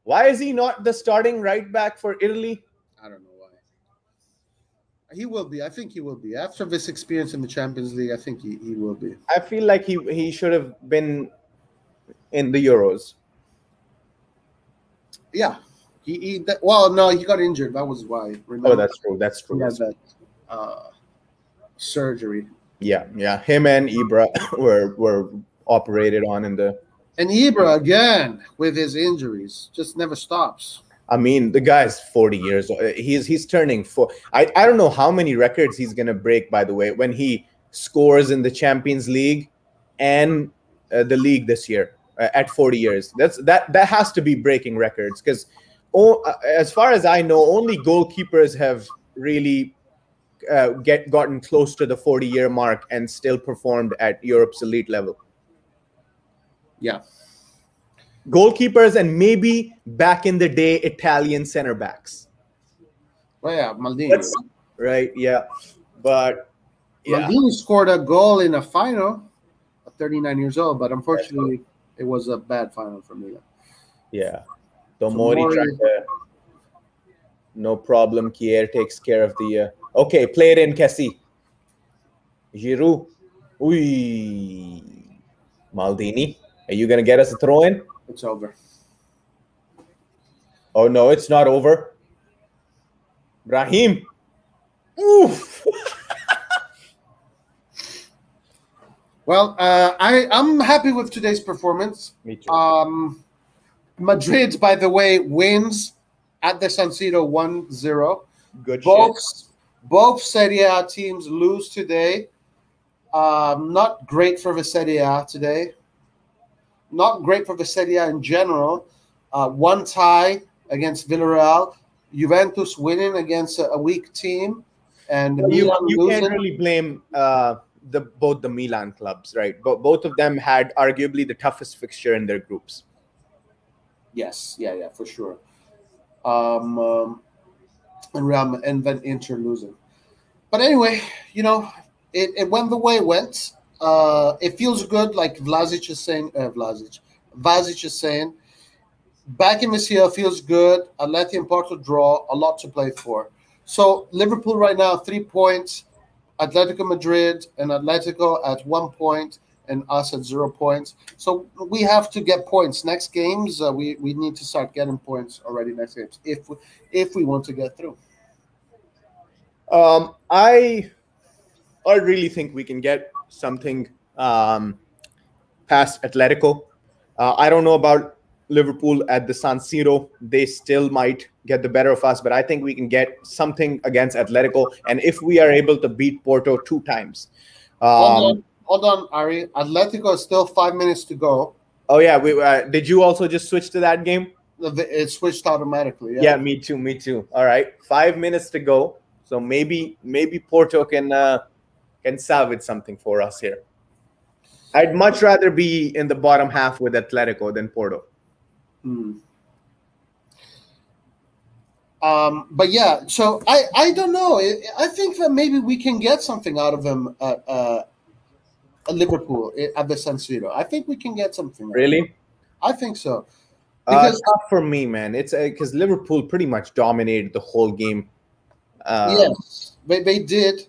Why is he not the starting right back for Italy? I don't know why. He will be. I think he will be. After this experience in the Champions League, I think he will be. I feel like he should have been in the Euros. Yeah. Well, no, he got injured. That was why. Remember? Oh, that's true. He had that surgery. Yeah. Him and Ibra were operated on in the... And Ibra, again, with his injuries, just never stops. I mean, the guy's 40 years old. He's turning 4. I don't know how many records he's going to break, by the way, when he scores in the Champions League and the league this year at 40 years. That has to be breaking records, because as far as I know, only goalkeepers have really gotten close to the 40-year mark and still performed at Europe's elite level. Yeah. Goalkeepers and maybe back in the day, Italian center backs. Oh yeah, Maldini. Right, yeah. But yeah. Maldini scored a goal in a final at 39 years old, but unfortunately it was a bad final for Milan. Yeah. Tomori tried to, no problem. Kier takes care of the okay, play it in, Kessie. Giroud. Ui. Maldini. Are you gonna get us a throw in? It's over. Oh no, it's not over. Brahim. Oof. Well, I'm happy with today's performance. Me too. Madrid, by the way, wins at the San Siro 1-0. Good Both Serie A teams lose today. Not great for the Serie A today. Not great for the Serie A in general. One tie against Villarreal. Juventus winning against a weak team. And you can't really blame both the Milan clubs, right? But both of them had arguably the toughest fixture in their groups. Yes, yeah, for sure. And then Inter losing. But anyway, it went the way it went. It feels good, like Vlasic is saying. Vlasic is saying, back in this year feels good. Atleti and Porto draw, a lot to play for. So Liverpool right now 3 points, Atletico Madrid and Atletico at 1 point, and us at 0 points. So we have to get points. Next games, we need to start getting points already next games if we want to get through. I really think we can get something past Atletico. I don't know about Liverpool at the San Siro. They still might get the better of us, but I think we can get something against Atletico. And if we are able to beat Porto 2 times. Hold on, Ari. Atletico is still 5 minutes to go. Oh, yeah. Did you also just switch to that game? It switched automatically. Yeah, me too. All right. 5 minutes to go. So maybe Porto can salvage something for us here. I'd much rather be in the bottom half with Atletico than Porto. But yeah, so I don't know. I think that maybe we can get something out of them at Liverpool at the San Siro. I think we can get something. Really? I think so. Because tough for me, man. It's because Liverpool pretty much dominated the whole game. Yes, they did.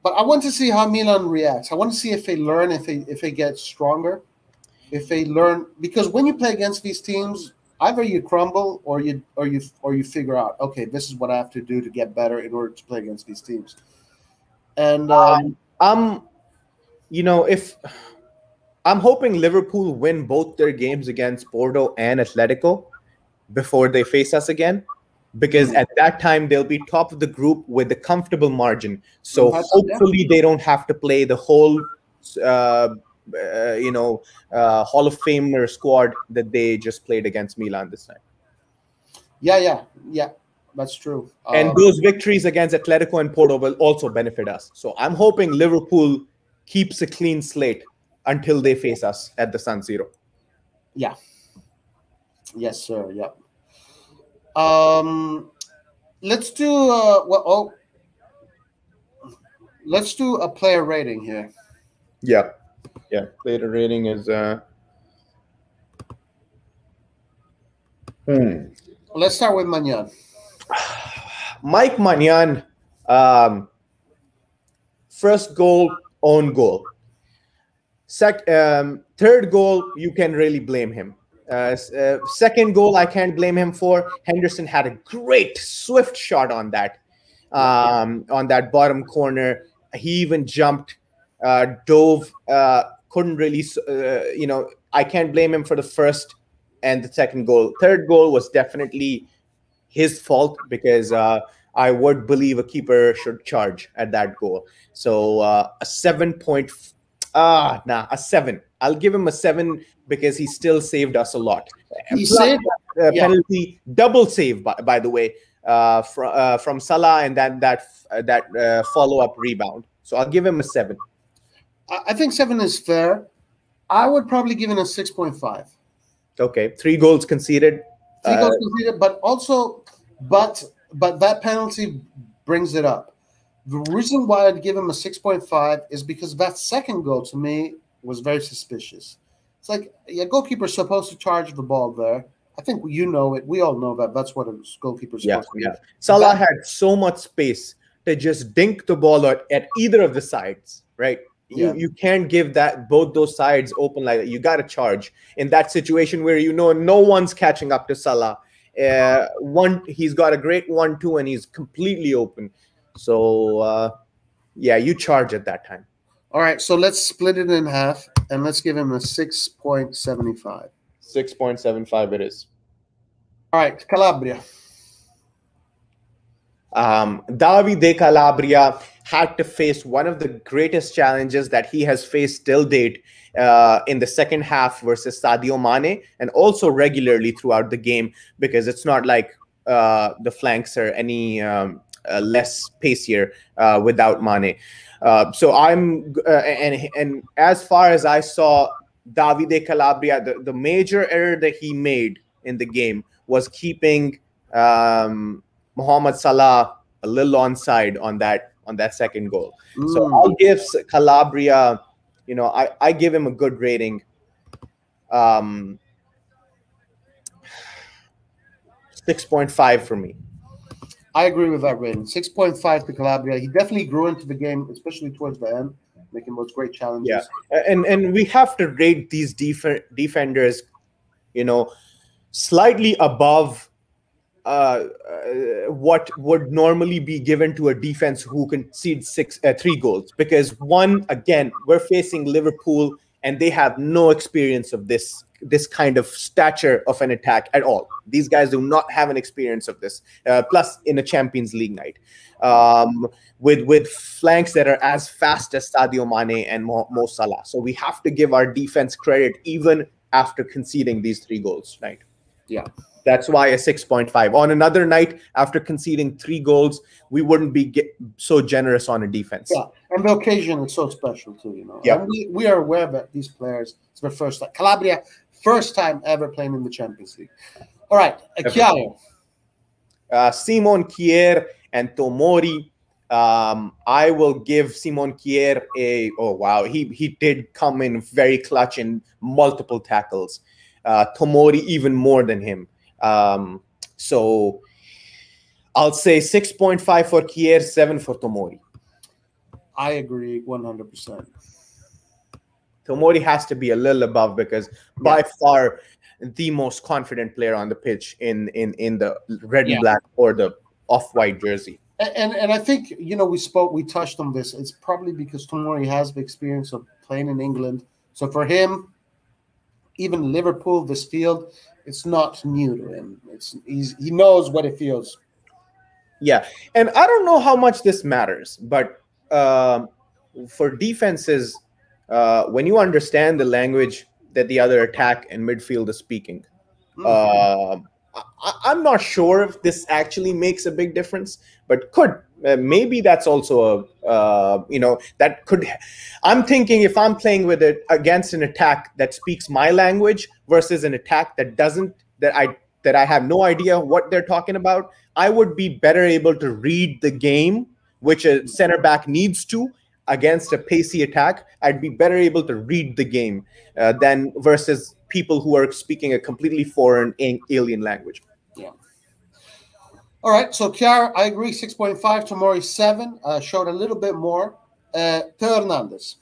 But I want to see how Milan reacts. I want to see if they learn, if they get stronger, if they learn. Because when you play against these teams, either you crumble or you figure out, okay, this is what I have to do to get better in order to play against these teams. And if I'm hoping Liverpool win both their games against Porto and Atletico before they face us again. Because at that time, they'll be top of the group with a comfortable margin. So hopefully they don't have to play the whole, Hall of Famer squad that they just played against Milan this time. Yeah, that's true. And those victories against Atletico and Porto will also benefit us. So I'm hoping Liverpool keeps a clean slate until they face us at the San Siro. Yeah. Yes, sir. Yeah. Let's do let's do a player rating here. Yeah. Player rating is Let's start with Maignan. Mike Maignan, first goal, own goal. Third goal, you can really blame him. Second goal, I can't blame him for. Henderson had a great swift shot on that bottom corner. He even jumped, dove, couldn't really, I can't blame him for the first and the second goal. Third goal was definitely his fault because I would believe a keeper should charge at that goal. So a 7. I'll give him a 7 because he still saved us a lot. He Plus, saved yeah. penalty, double save by the way, from Salah, and then that follow-up rebound. So I'll give him a 7. I think 7 is fair. I would probably give it a 6.5. Okay, 3 goals conceded. 3 goals conceded, but also, but that penalty brings it up. The reason why I'd give him a 6.5 is because that second goal to me was very suspicious. It's like, yeah, goalkeeper's supposed to charge the ball there. I think you know it. We all know that. That's what a goalkeeper's supposed to do. Yeah. Salah had so much space to just dink the ball at either of the sides, right? You can't give both those sides open like that. You got to charge in that situation where no one's catching up to Salah. He's got a great 1-2 and he's completely open. So you charge at that time. All right, so let's split it in half and let's give him a 6.75. 6.75 it is. All right, Calabria. Davide Calabria had to face one of the greatest challenges that he has faced till date in the second half versus Sadio Mane, and also regularly throughout the game, because it's not like the flanks are any less pacier without Mane. So I'm and as far as I saw, Davide Calabria, the major error that he made in the game was keeping Mohamed Salah a little onside on that second goal. So I'll give Calabria, I give him a good rating. 6.5 for me. I agree with that rating. 6.5 to Calabria. He definitely grew into the game, especially towards the end, making those great challenges. Yeah, and we have to rate these defenders, slightly above what would normally be given to a defense who concede 3 goals. Because again, we're facing Liverpool and they have no experience of this kind of stature of an attack at all. These guys do not have an experience of this. Plus, in a Champions League night, with flanks that are as fast as Sadio Mane and Mo Salah. So we have to give our defense credit even after conceding these 3 goals, right? Yeah. That's why a 6.5. On another night, after conceding 3 goals, we wouldn't be so generous on a defense. Yeah, and the occasion is so special too, Yeah. And we are aware that these players, it's their first time. Calabria, first time ever playing in the Champions League. All right, Chiaro. Simon Kjaer and Tomori. I will give Simon Kjaer he did come in very clutch in multiple tackles. Tomori even more than him. So I'll say 6.5 for Kjaer, 7 for Tomori. I agree 100%. Tomori has to be a little above because by far the most confident player on the pitch in the red and black or the off-white jersey. And I think, we touched on this. It's probably because Tomori has the experience of playing in England. So for him, even Liverpool, this field, it's not new to him. He knows what it feels. Yeah, and I don't know how much this matters, but for defenses, when you understand the language that the other attack and midfield is speaking, I'm not sure if this actually makes a big difference, but could. Maybe that's also that could. I'm thinking if I'm playing with it against an attack that speaks my language versus an attack that doesn't, that I have no idea what they're talking about, I would be better able to read the game, which a center back needs to against a pacey attack. I'd be better able to read the game than versus people who are speaking a completely foreign alien language. Yeah. All right, so Chiara, I agree, 6.5. Tomori, 7. Showed a little bit more. Theo Hernandez.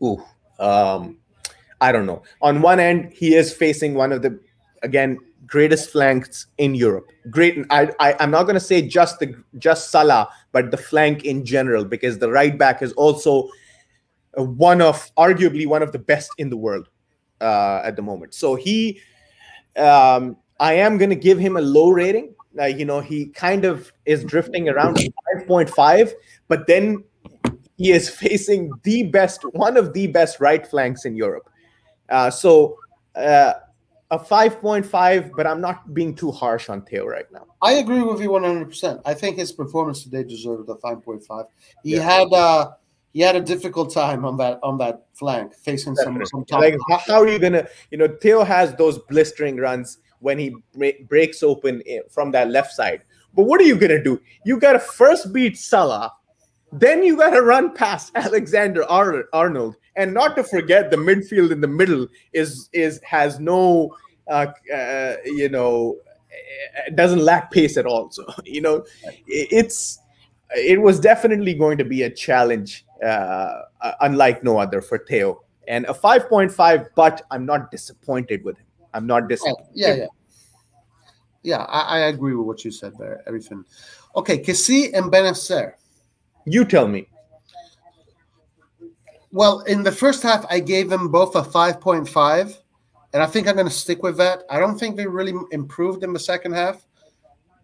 Ooh, I don't know. On one end, he is facing one of the, again, greatest flanks in Europe. Great. I'm not going to say just Salah, but the flank in general, because the right back is also arguably one of the best in the world at the moment. So I am going to give him a low rating. He kind of is drifting around 5.5, but then he is facing one of the best right flanks in Europe. So a 5.5, but I'm not being too harsh on Theo right now. I agree with you 100%. I think his performance today deserved a 5.5. He had a difficult time on that flank, facing some top. Like, how are you gonna? Theo has those blistering runs when he breaks open from that left side. But what are you gonna do? You gotta first beat Salah, then you gotta run past Alexander Arnold, and not to forget the midfield in the middle has no doesn't lack pace at all. So it was definitely going to be a challenge, unlike no other for Theo. And a 5.5, but I'm not disappointed with him. I'm not disappointed. Yeah, I agree with what you said there, everything. Okay, Kessie and Benacer. You tell me. Well, in the first half, I gave them both a 5.5, and I think I'm going to stick with that. I don't think they really improved in the second half.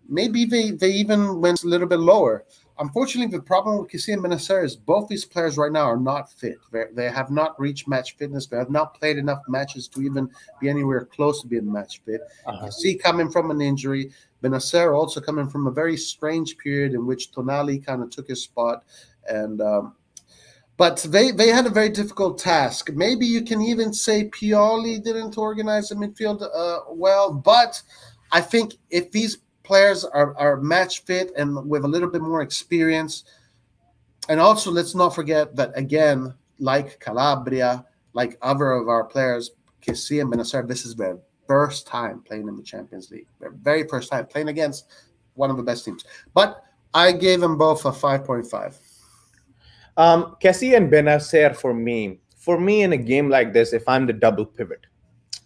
Maybe they even went a little bit lower. Unfortunately, the problem with Kessie and Benacer is both these players right now are not fit. They have not reached match fitness. They have not played enough matches to even be anywhere close to being match fit. Kessie coming from an injury. Benacer also coming from a very strange period in which Tonali kind of took his spot. And but they had a very difficult task. Maybe you can even say Pioli didn't organize the midfield well. But I think if these players are match fit and with a little bit more experience. And also, let's not forget that, again, like Calabria, like other of our players, Kessie and Benacer, this is their first time playing in the Champions League. Their very first time playing against one of the best teams. But I gave them both a 5.5. Kessie and Benacer for me in a game like this, if I'm the double pivot,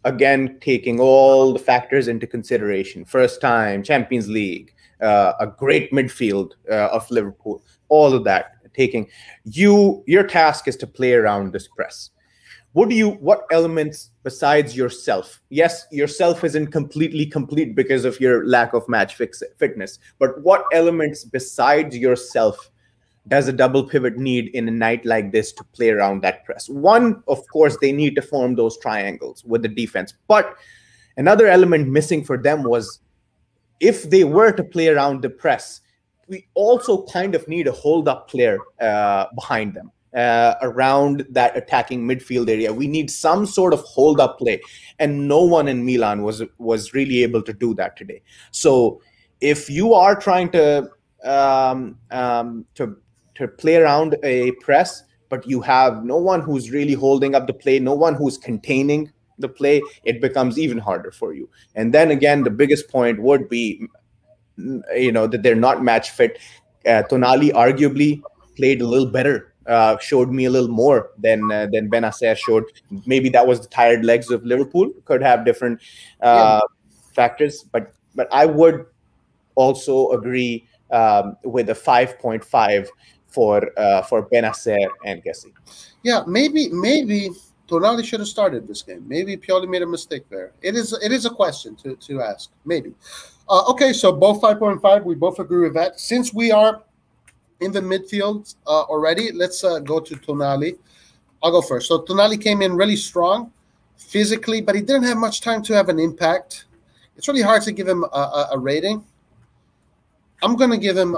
again, taking all the factors into consideration, first time, Champions League, a great midfield of Liverpool, all of that, your task is to play around this press. What elements besides yourself? Yes, yourself isn't completely complete because of your lack of match fitness, but what elements besides yourself does a double pivot need in a night like this to play around that press? One, of course, they need to form those triangles with the defense. But another element missing for them was, if they were to play around the press, we also kind of need a hold-up player behind them, around that attacking midfield area. We need some sort of hold-up play. And no one in Milan was really able to do that today. So if you are trying to play around a press, but you have no one who's really holding up the play, no one who's containing the play, it becomes even harder for you. And then again, the biggest point would be, that they're not match fit. Tonali arguably played a little better, showed me a little more than Benacer showed. Maybe that was the tired legs of Liverpool, could have different factors, but I would also agree with a 5.5 for Benacer and Kessie. Yeah, maybe Tonali should have started this game. Maybe Pioli made a mistake there. It is a question to ask. Maybe. Okay, so both 5.5. We both agree with that. Since we are in the midfield already, let's go to Tonali. I'll go first. So Tonali came in really strong physically, but he didn't have much time to have an impact. It's really hard to give him a rating. I'm going to give him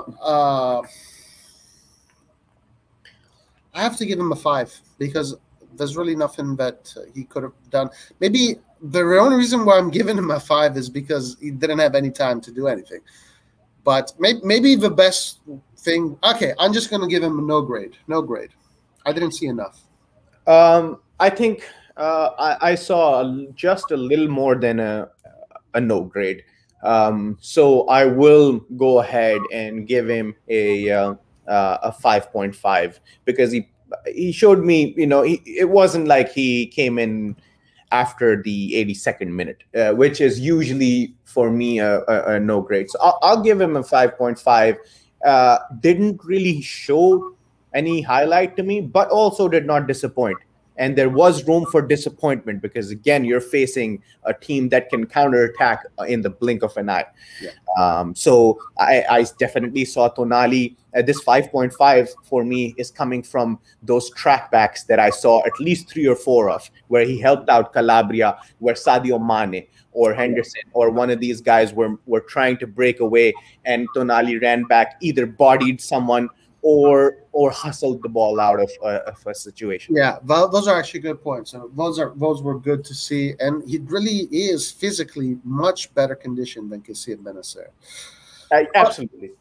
I have to give him a 5 because there's really nothing that he could have done. Maybe the only reason why I'm giving him a 5 is because he didn't have any time to do anything. But maybe the best thing. Okay, I'm just going to give him a no grade. No grade. I didn't see enough. I think I saw just a little more than a no grade. So I will go ahead and give him a 5.5 because he showed me, it wasn't like he came in after the 82nd minute, which is usually for me a no grade. So I'll give him a 5.5. Didn't really show any highlight to me, but also did not disappoint. and there was room for disappointment because, again, you're facing a team that can counterattack in the blink of an eye. Yeah. So I definitely saw Tonali. This 5.5 for me is coming from those trackbacks that I saw at least 3 or 4 of, where he helped out Calabria, where Sadio Mane or Henderson or one of these guys were trying to break away, and Tonali ran back, either bodied someone or hustled the ball out of a situation. Yeah, those are actually good points. Those were good to see, and he really is physically much better conditioned than Kessie and Benacer. Absolutely.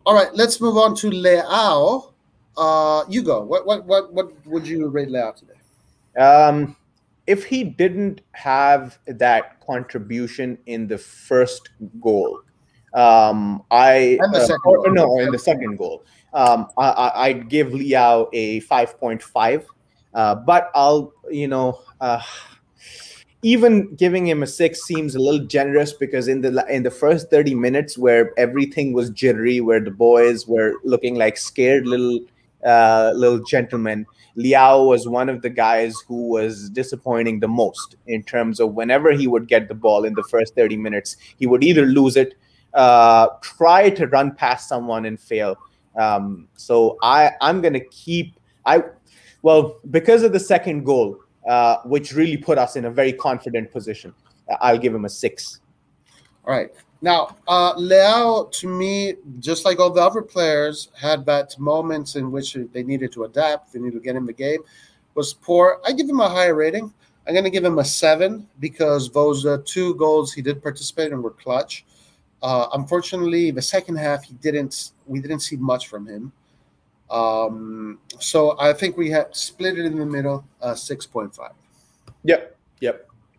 All right, let's move on to Leao. You go. What would you rate Leao today? If he didn't have that contribution in the first goal, in the second goal, I'd give Leao a 5.5. But I'll, even giving him a 6 seems a little generous, because in the first 30 minutes where everything was jittery, where the boys were looking like scared little gentlemen, Leao was one of the guys who was disappointing the most in terms of whenever he would get the ball in the first 30 minutes, he would either lose it, try to run past someone and fail. So I'm going to keep because of the second goal, which really put us in a very confident position, I'll give him a 6. All right. Now, Leao, to me, just like all the other players, had that moments in which they needed to adapt, they needed to get in the game, was poor. I give him a higher rating. I'm going to give him a 7 because those 2 goals he did participate in were clutch. Unfortunately, the second half, we didn't see much from him. So I think we had split it in the middle, 6.5. Yep.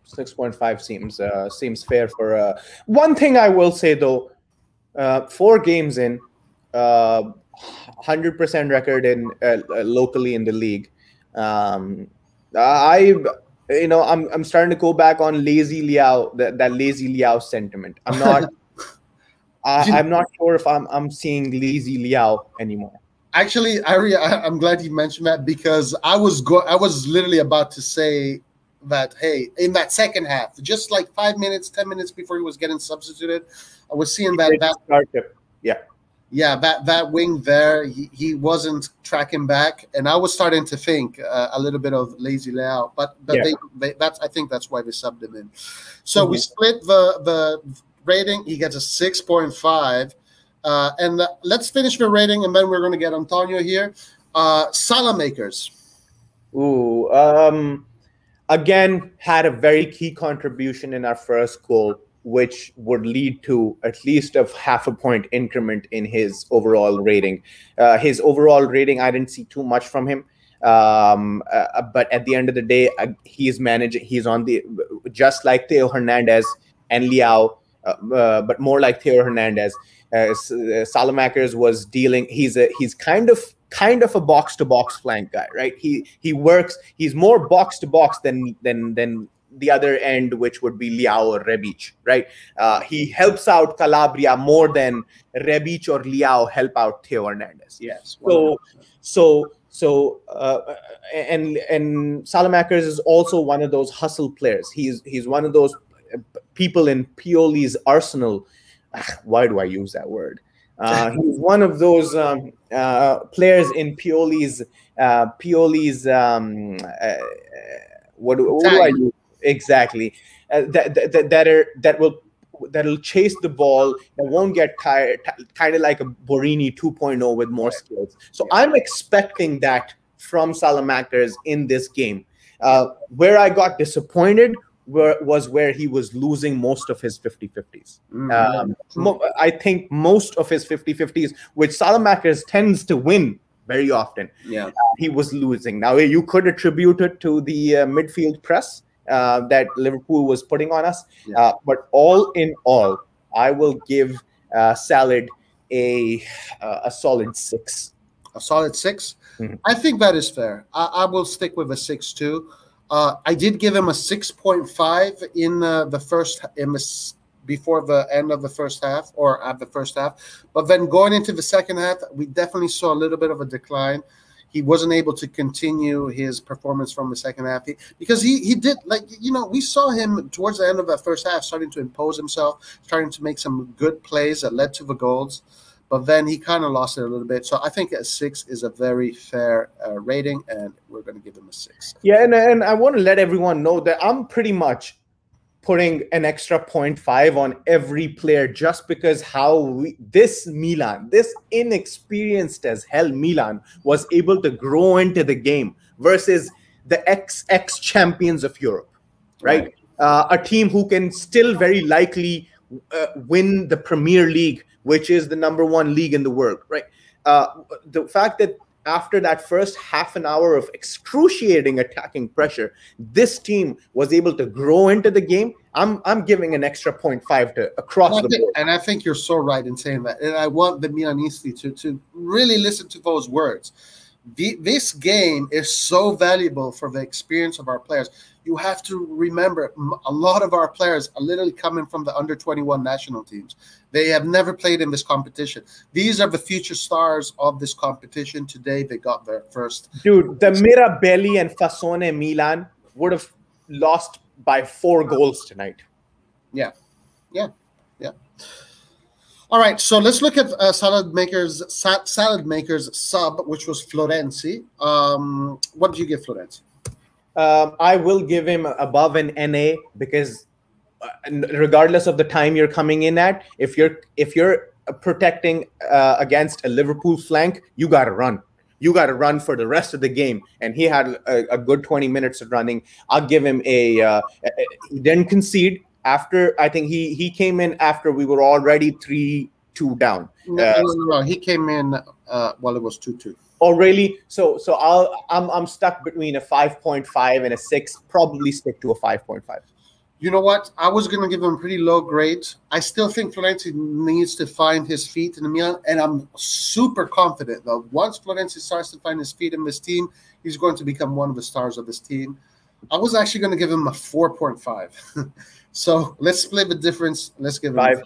6.5 seems fair for one thing I will say though, 4 games in, 100% record in locally in the league. I'm starting to go back on lazy Leao, that lazy Leao sentiment. I'm not I'm not sure if I'm seeing lazy Leao anymore. Actually, I'm glad you mentioned that, because I was literally about to say that, hey, in that second half, just like 5 minutes, 10 minutes before he was getting substituted, I was seeing that that wing there, he wasn't tracking back, and I was starting to think a little bit of lazy Leao, but I think that's why they subbed him in. So we split the rating. He gets a 6.5. And let's finish the rating, and then we're going to get Antonio here. Salah makers. Again, had a very key contribution in our first goal, which would lead to at least a half a point increment in his overall rating. His overall rating, I didn't see too much from him. But at the end of the day, he's managing. He's on just like Theo Hernandez and Leao, but more like Theo Hernandez. Salamakers was dealing. He's kind of a box to box flank guy, right? He works. He's more box to box than the other end, which would be Leao or Rebic, right? He helps out Calabria more than Rebic or Leao help out Theo Hernandez. Yes. And Salamakers is also one of those hustle players. He's one of those people in Pioli's arsenal. Why do I use that word? He's one of those players in Pioli's. What do I use exactly? That'll chase the ball, that won't get tired, kind of like a Borini 2.0 with more skills. So I'm expecting that from Salamakers in this game. Where I got disappointed was where he was losing most of his 50-50s. I think most of his 50-50s, which Salamakers tends to win very often, he was losing. Now, you could attribute it to the midfield press that Liverpool was putting on us. But all in all, I will give Salad a solid 6. A solid 6? Mm-hmm. I think that is fair. I will stick with a 6 too. I did give him a 6.5 in before the end of the first half, or at the first half. But then going into the second half, we definitely saw a little bit of a decline. he wasn't able to continue his performance from the second half because he did, like, we saw him towards the end of that first half starting to impose himself, starting to make some good plays that led to the goals. But then he kind of lost it a little bit. So I think a 6 is a very fair rating, and we're going to give him a 6. Yeah, and I want to let everyone know that I'm pretty much putting an extra 0.5 on every player just because this Milan, this inexperienced as hell Milan, was able to grow into the game versus the ex-champions of Europe, right? A team who can still very likely win the Premier League, which is the #1 league in the world, right? The fact that after that first half an hour of excruciating attacking pressure, this team was able to grow into the game. I'm giving an extra 0.5 to across the board. And I think you're so right in saying that. And I want the Milanisti to really listen to those words. This game is so valuable for the experience of our players. You have to remember, a lot of our players are literally coming from the under-21 national teams. They have never played in this competition. These are the future stars of this competition. Today, they got their first. Dude, the Mirabelli and Fasone Milan would have lost by 4 goals tonight. Yeah. All right, so let's look at Salad Maker's sub, which was Florenzi. What did you give Florenzi? I will give him above an NA because regardless of the time you're coming in at, if you're protecting against a Liverpool flank, you got to run. You got to run for the rest of the game. And he had a good 20 minutes of running. I'll give him he didn't concede. After, I think he came in after we were already 3-2 down. No. He came in while it was 2-2. Oh, really? So I'm stuck between a 5.5 and a 6. Probably stick to a 5.5. You know what? I was going to give him a pretty low grade. I still think Florenzi needs to find his feet in the Milan, and I'm super confident that once Florenzi starts to find his feet in this team, he's going to become one of the stars of this team. I was actually going to give him a 4.5. So let's split the difference. Let's give him 5.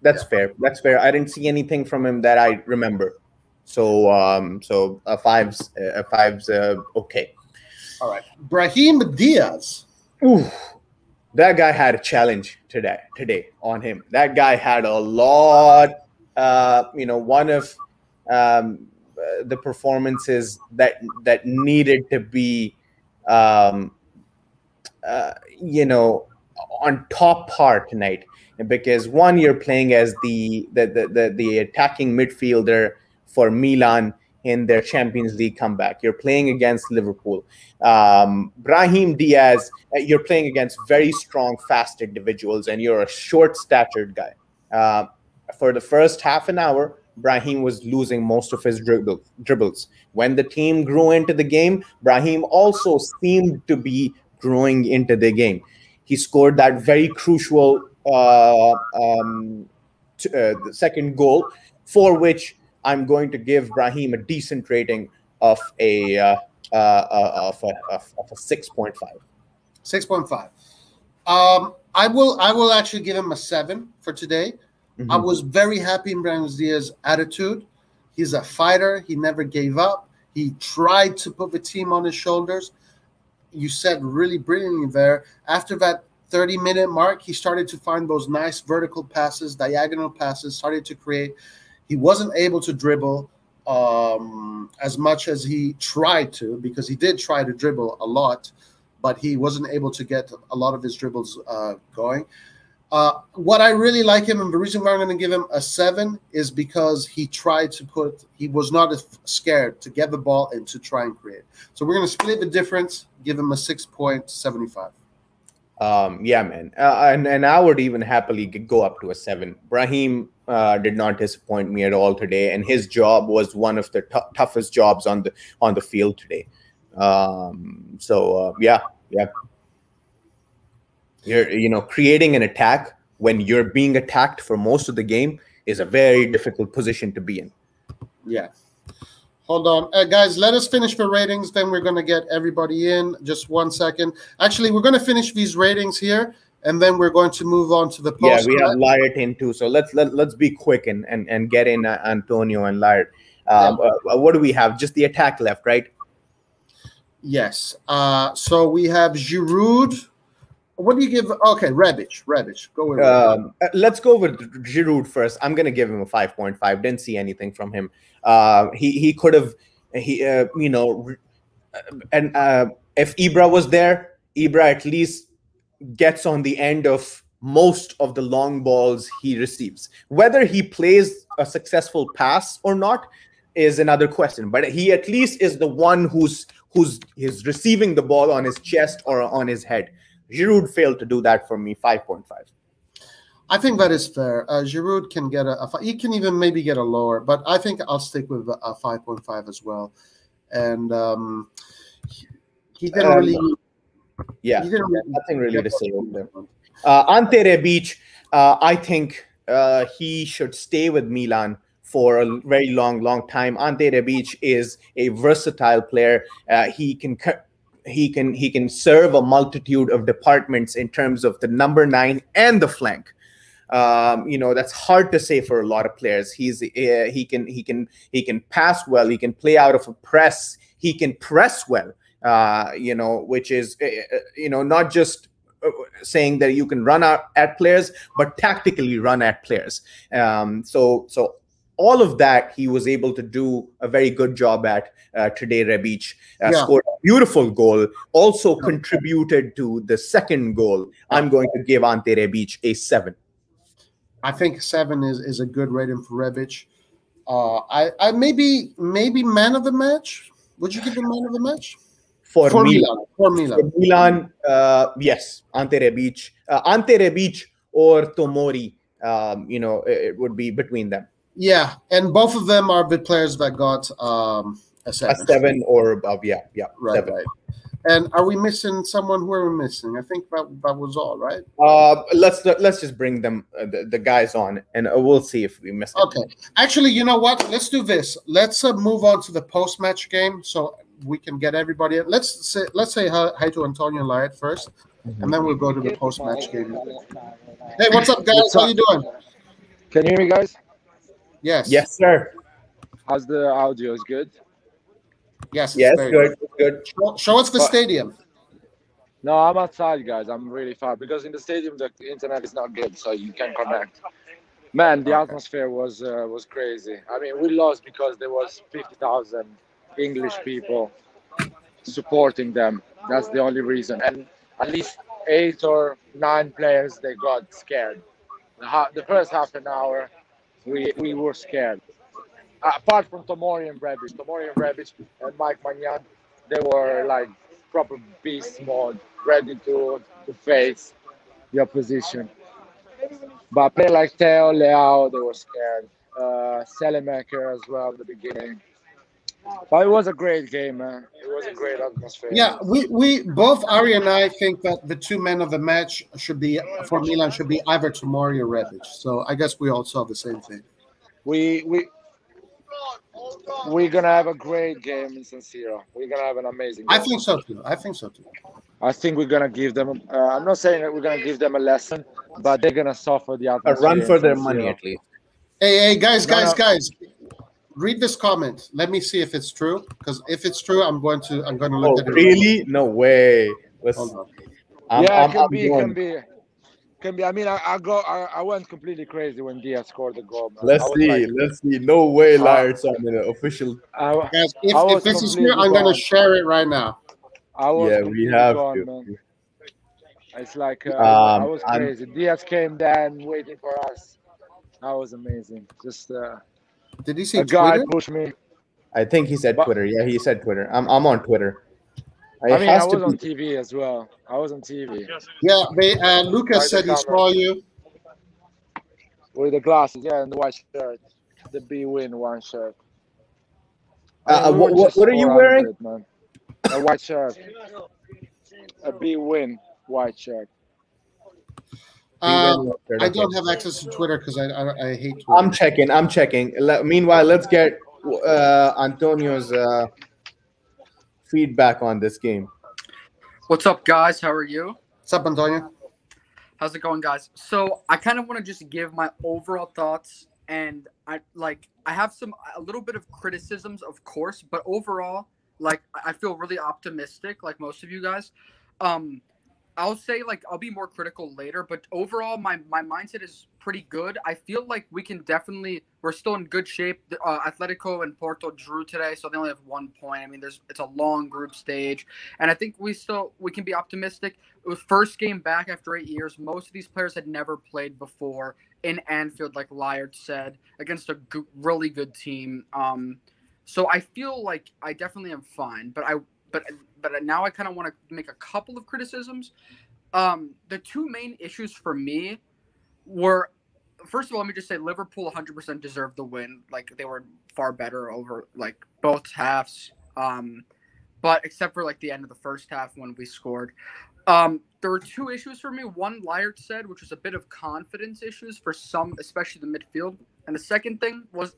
That's fair. That's fair. I didn't see anything from him that I remember. So a 5's okay. All right. Brahim Diaz. Ooh, that guy had a challenge today on him. That guy had a lot. One of the performances that needed to be on top par tonight, because one, you're playing as the attacking midfielder for Milan in their Champions League comeback. You're playing against Liverpool. Brahim Diaz, you're playing against very strong, fast individuals, and you're a short-statured guy. For the first half an hour, Brahim was losing most of his dribbles. When the team grew into the game, Brahim also seemed to be growing into the game. He scored that very crucial second goal, for which I'm going to give Brahim a decent rating of a 6.5. 6.5. I will actually give him a 7 for today. I was very happy in Brahim Diaz's attitude. He's a fighter. He never gave up. He tried to put the team on his shoulders. You said really brilliantly there. After that 30-minute mark, he started to find those nice vertical passes, diagonal passes, started to create. He wasn't able to dribble as much as he tried to, because he did try to dribble a lot, but he wasn't able to get a lot of his dribbles going. What I really like him, and the reason why I'm going to give him a 7 is because he was not as scared to get the ball and to try and create. So we're going to split the difference, give him a 6.75. Yeah, man. And I would even happily go up to a 7. Brahim did not disappoint me at all today, and his job was one of the toughest jobs on the field today. Yeah. You're creating an attack when you're being attacked for most of the game is a very difficult position to be in. Yeah. Hold on. Guys, let us finish the ratings. Then we're going to get everybody in. Just 1 second. Actually, we're going to finish these ratings here, and then we're going to move on to the post. Yeah, we have Lyart in too. So let's be quick and get in Antonio and Lyart. What do we have? Just the attack left, right? Yes. So we have Giroud. What do you give? Okay, Rebic. Go with Rebic. Let's go with Giroud first. I'm going to give him a 5.5. Didn't see anything from him. He could have, you know, and if Ibra was there, Ibra at least gets on the end of most of the long balls he receives. Whether he plays a successful pass or not is another question. But he at least is the one who's receiving the ball on his chest or on his head. Giroud failed to do that for me. 5.5. I think that is fair. Giroud can get he can even maybe get a lower, but I think I'll stick with a 5.5 as well. And he didn't really. Yeah, nothing really to say over there. Ante Rebic, I think he should stay with Milan for a very long time. Ante Rebic is a versatile player. He can serve a multitude of departments in terms of the number 9 and the flank. You know, that's hard to say for a lot of players. He can pass well. He can play out of a press. He can press well. You know, which is you know, not just saying that you can run out at players, but tactically run at players. So all of that he was able to do a very good job at today. Rebic scored a beautiful goal, also contributed to the second goal. I'm going to give Ante Rebic a 7. I think 7 is a good rating for Rebic. I maybe man of the match. Would you give him man of the match? For Milan. For Milan, yes, Ante Rebic or Tomori. You know, it would be between them. Yeah, and both of them are the players that got a 7. A 7 or above. Yeah, right, 7. right. And are we missing someone? Who are we missing? I think that was all, right? Let's just bring them the guys on, and we'll see if we miss. Okay. Actually, you know what? Let's do this. Let's move on to the post-match game, so we can get everybody. Let's say hi to Antonio Light first, and then we'll go to the post-match game. Hey, what's up, guys? How you doing? Can you hear me, guys? Yes. Yes, sir. How's the audio? Is good? Yes. Yes, very good. Show us the stadium. No, I'm outside, guys. I'm really far because in the stadium the internet is not good, so you can't connect. Man, the atmosphere was crazy. I mean, we lost because there was 50,000 English people supporting them. That's the only reason. And at least 8 or 9 players, they got scared. The first half an hour, we were scared. Apart from Tomori and Rebic and Mike Magnan, they were like proper beast mode, ready to face the opposition. But a player like Theo, Leao, they were scared. Selemaker as well at the beginning. But it was a great game, man. It was a great atmosphere. Yeah, we both Ari and I think that the 2 men of the match should be for Milan should be either Tomori or Rebic. So I guess we all saw the same thing. We're gonna have a great game in San Siro. We're gonna have an amazing game. I think so too. I think we're gonna give them. I'm not saying that we're gonna give them a lesson, but they're gonna suffer the atmosphere. A run for their money, at least. Hey, guys. Read this comment. Let me see if it's true. Because if it's true, I'm going to look at it. Really? No way. Hold on. Can be. I mean, I went completely crazy when Diaz scored the goal. Man. Let's see. No way, Lars, on the official. Guys, if this is true, I'm going to share it right now. We have to. Man. It's like I was crazy. Diaz came down waiting for us. That was amazing. Just did he say a guy Twitter? pushed me? I think he said Twitter. Yeah, he said Twitter. I'm on Twitter. I was on TV as well. I was on TV. Yeah, Lucas said he saw you. With the glasses, and the white shirt. The B-Win one shirt. What are you wearing? Man. A white shirt. A B-Win white shirt. I don't have access to Twitter because I hate Twitter. I'm checking. Meanwhile, let's get Antonio's feedback on this game. What's up, guys? How are you? What's up, Antonio? How's it going, guys? So I kind of want to just give my overall thoughts, and I have a little bit of criticisms, of course, but overall, like I feel really optimistic, like most of you guys. I'll say like I'll be more critical later, but overall my mindset is pretty good. I feel like we're still in good shape. Atletico and Porto drew today, so they only have 1 point. I mean, it's a long group stage, and I think we can be optimistic. It was first game back after 8 years. Most of these players had never played before in Anfield, like Liard said, against a really good team. So I feel like I definitely am fine, but now I kind of want to make a couple of criticisms. The two main issues for me were, first of all, let me just say Liverpool 100% deserved the win. Like they were far better over like both halves. But except for like the end of the first half when we scored. There were two issues for me. One, Liard said, which was a bit of confidence issues for some, especially the midfield. And the second thing was,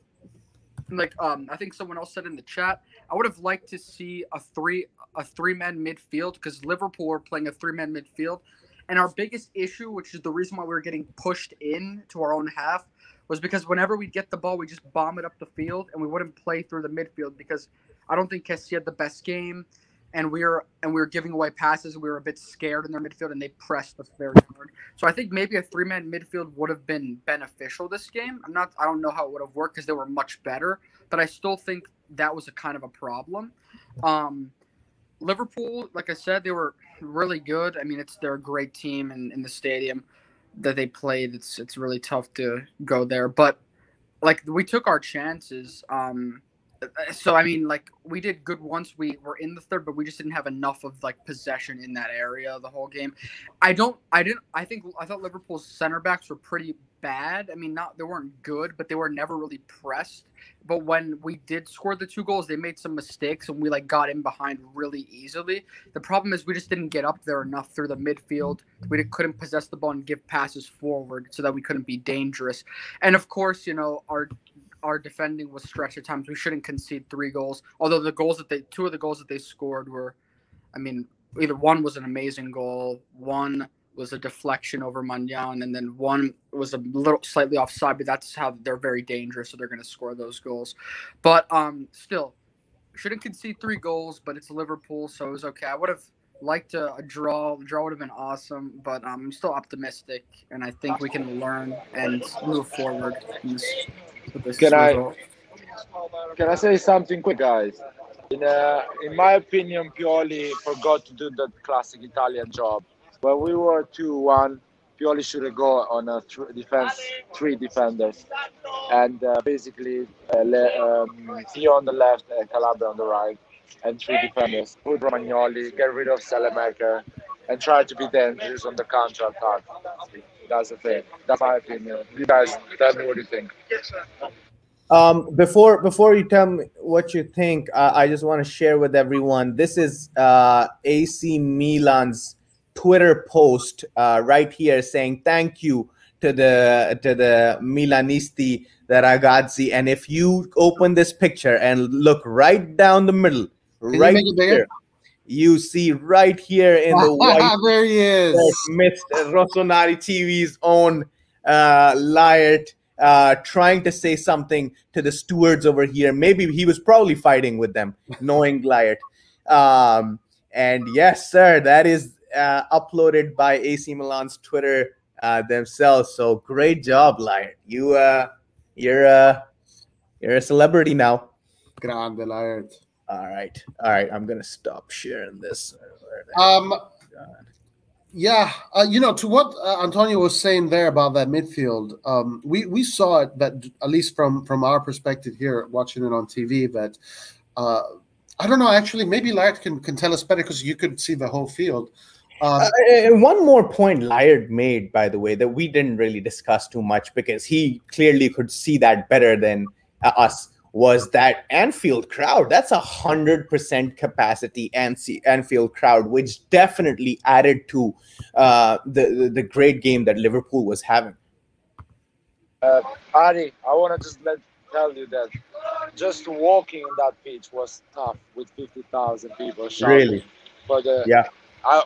like I think someone else said in the chat, I would have liked to see a three-man midfield, because Liverpool were playing a three-man midfield, and our biggest issue, which is the reason why we were getting pushed in to our own half, was because whenever we get the ball, we just bomb it up the field, and we wouldn't play through the midfield, because I don't think Kessie had the best game, and we were giving away passes. We were a bit scared in their midfield, and they pressed us very hard. So I think maybe a three-man midfield would have been beneficial this game. I don't know how it would have worked because they were much better, but I still think that was a kind of a problem. Liverpool, like I said, they were really good. I mean, they're a great team in the stadium that they played. It's really tough to go there, but like we took our chances. So I mean, like we did good once we were in the third, but we just didn't have enough of like possession in that area the whole game. I thought Liverpool's center backs were pretty bad. I mean, they weren't good, but they were never really pressed. But when we did score the 2 goals, they made some mistakes and we like got in behind really easily. The problem is we just didn't get up there enough through the midfield. We couldn't possess the ball and give passes forward so that we couldn't be dangerous. And of course, our defending was stretched at times. We shouldn't concede 3 goals. Although two of the goals that they scored were, I mean, either one was an amazing goal, one was a deflection over Magnan, and then one was a little slightly offside, but that's how they're very dangerous, so they're going to score those goals. But still, shouldn't concede 3 goals, but it's Liverpool, so it was okay. I would have liked a draw. The draw would have been awesome, but I'm still optimistic, and I think we can learn and move forward in this. Can I say something quick, guys? In my opinion, Pioli forgot to do the classic Italian job. When we were 2-1, Pioli should have gone on a 3 defenders, and basically Theo on the left and Calabria on the right, and 3 defenders. Put Romagnoli, get rid of Salamaker, and try to be dangerous on the counter attack. That's the thing. That's my opinion. You guys tell me what you think. Before you tell me what you think, I just want to share with everyone. This is AC Milan's Twitter post right here saying thank you to the Milanisti, the ragazzi. And if you open this picture and look right down the middle, right here, you see right here in the white, there he is, Mr. Rossoneri TV's own Liard, trying to say something to the stewards over here. Maybe he was probably fighting with them, knowing Liard. And yes, sir, that is uploaded by AC Milan's Twitter themselves. So great job, Liard. You're a celebrity now. Grande Liard. All right. I'm gonna stop sharing this. Yeah, to what Antonio was saying there about that midfield, we saw it, that at least from our perspective here, watching it on TV, that I don't know. Actually, maybe Liard can tell us better because you could see the whole field. One more point Liard made, by the way, that we didn't really discuss too much because he clearly could see that better than us, was that Anfield crowd. That's 100% capacity Anfield crowd, which definitely added to the great game that Liverpool was having. Ari, I want to just tell you that just walking in that pitch was tough with 50,000 people shouting. Really? But